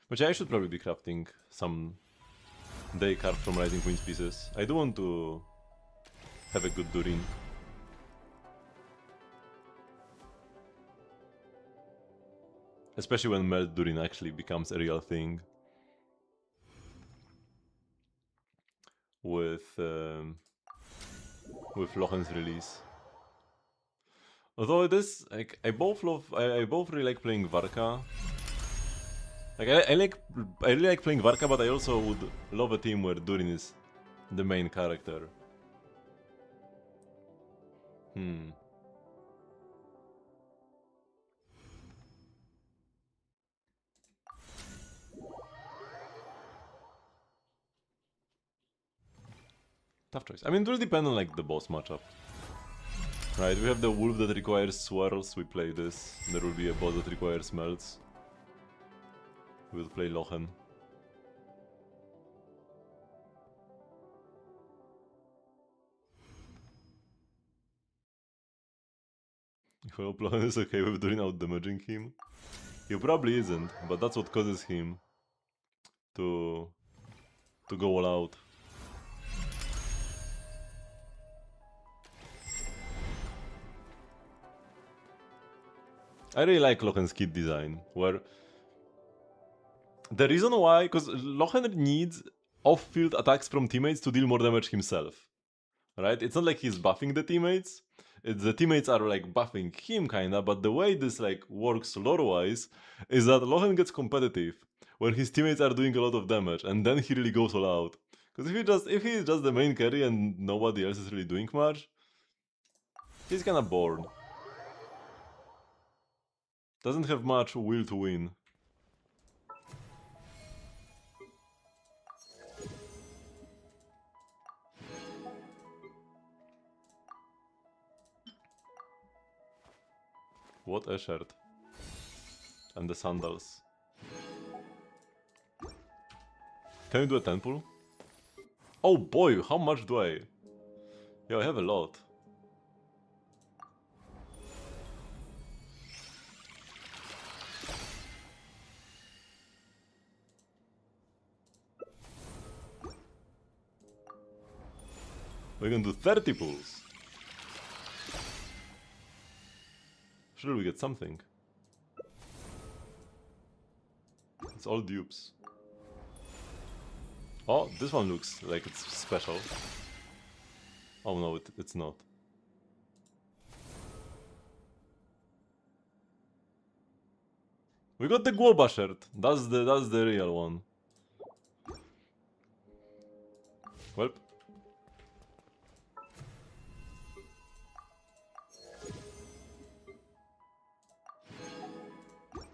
But yeah, I should probably be crafting some day carved from Rising Queen's pieces. I do want to have a good Durin. Especially when Melt Durin actually becomes a real thing. With with Lochen's release. Although it is like I both really like playing Varka. Like I really like playing Varka, but I also would love a team where Durin is the main character. Tough choice. I mean, it will depend on like the boss matchup. Right, we have the wolf that requires swirls, we play this. There will be a boss that requires melts. We will play Lochen. If hope Lochen is okay with doing out damaging him. He probably isn't, but that's what causes him to go all out. I really like Lochen's kit design, where the reason why, because Lochen needs off-field attacks from teammates to deal more damage himself, right? It's not like he's buffing the teammates, the teammates are like buffing him kinda, but the way this like works lore-wise is that Lochen gets competitive, where his teammates are doing a lot of damage, and then he really goes all out. Because if he's just the main carry and nobody else is really doing much, he's kinda bored. Doesn't have much will to win. What a shirt. And the sandals. Can you do a 10 pull? Oh boy, how much do I? Yeah, I have a lot. We're gonna do 30 pulls. Surely we get something. It's all dupes. Oh, this one looks like it's special. Oh no, it's not. We got the Guoba shirt. That's the real one. Well.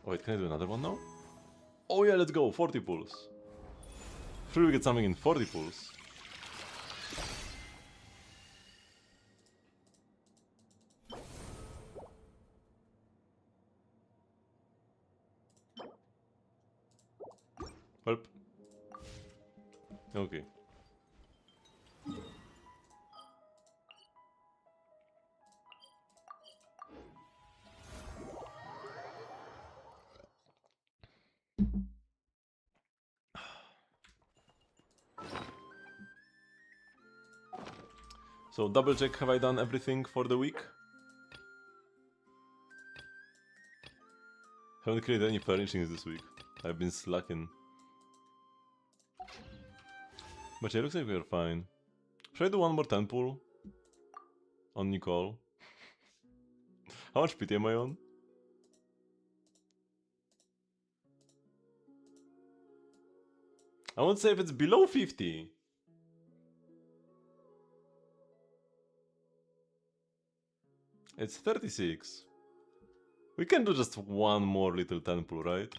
Wait, can I do another one now? Oh yeah, let's go, 40 pulls. Sure we get something in 40 pulls. Help. Okay. So double check, have I done everything for the week? Haven't created any furnishings this week. I've been slacking. But yeah, looks like we're fine. Should I do one more 10 pull? On Nicole? How much PT am I on? I won't say if it's below 50. It's 36. We can do just one more little 10 pull, right?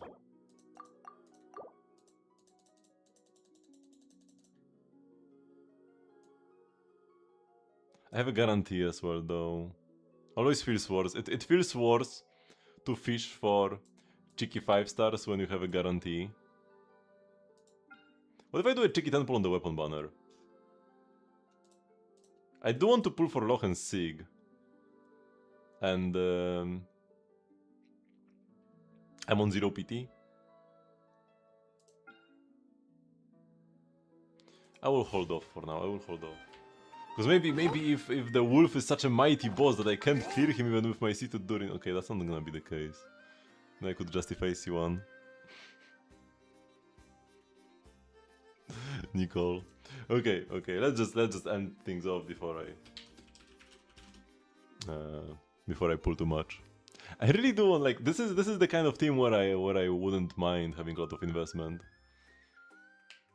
I have a guarantee as well, though. Always feels worse. It feels worse to fish for cheeky 5 stars when you have a guarantee. What if I do a cheeky 10 pull on the weapon banner? I do want to pull for Lochen's Sig. And I'm on 0 PT. I will hold off for now, I will hold off. Because maybe if the wolf is such a mighty boss that I can't clear him even with my seated Durin. Okay, that's not gonna be the case. Then I could justify C1. Nicole. Okay, let's just end things off before I before I pull too much. I really do want, like, this is the kind of team where I wouldn't mind having a lot of investment.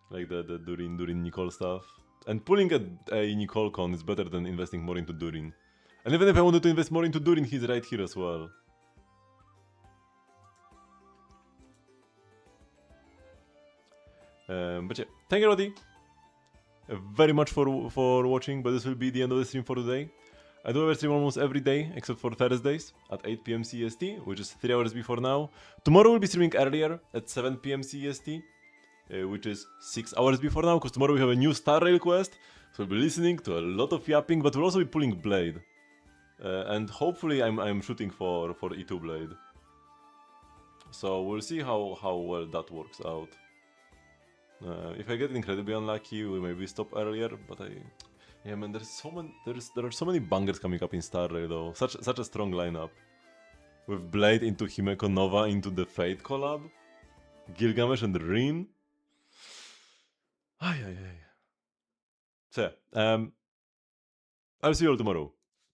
Like the Durin Nicole stuff. And pulling a Nicole con is better than investing more into Durin. And even if I wanted to invest more into Durin, he's right here as well. But yeah, thank you everybody very much for watching, but this will be the end of the stream for today. I do have a stream almost every day except for Thursdays at 8 PM CST, which is 3 hours before now. Tomorrow we'll be streaming earlier at 7 PM CST, which is 6 hours before now, because tomorrow we have a new Star Rail quest, so we'll be listening to a lot of yapping, but we'll also be pulling Blade. And hopefully I'm shooting for E2 Blade. So we'll see how well that works out. If I get incredibly unlucky, we maybe stop earlier, but yeah, man, there are so many bangers coming up in Star Rail though. Such a strong lineup. With Blade into Himeko Nova into the Fate collab, Gilgamesh and Rin. Ay. So yeah, I'll see you all tomorrow.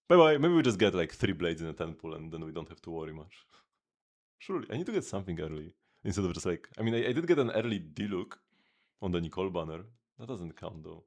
Bye bye. Maybe we just get like 3 blades in a 10 pool and then we don't have to worry much. Surely, I need to get something early instead of just like, I mean, I did get an early D-look on the Nicole banner. That doesn't count though.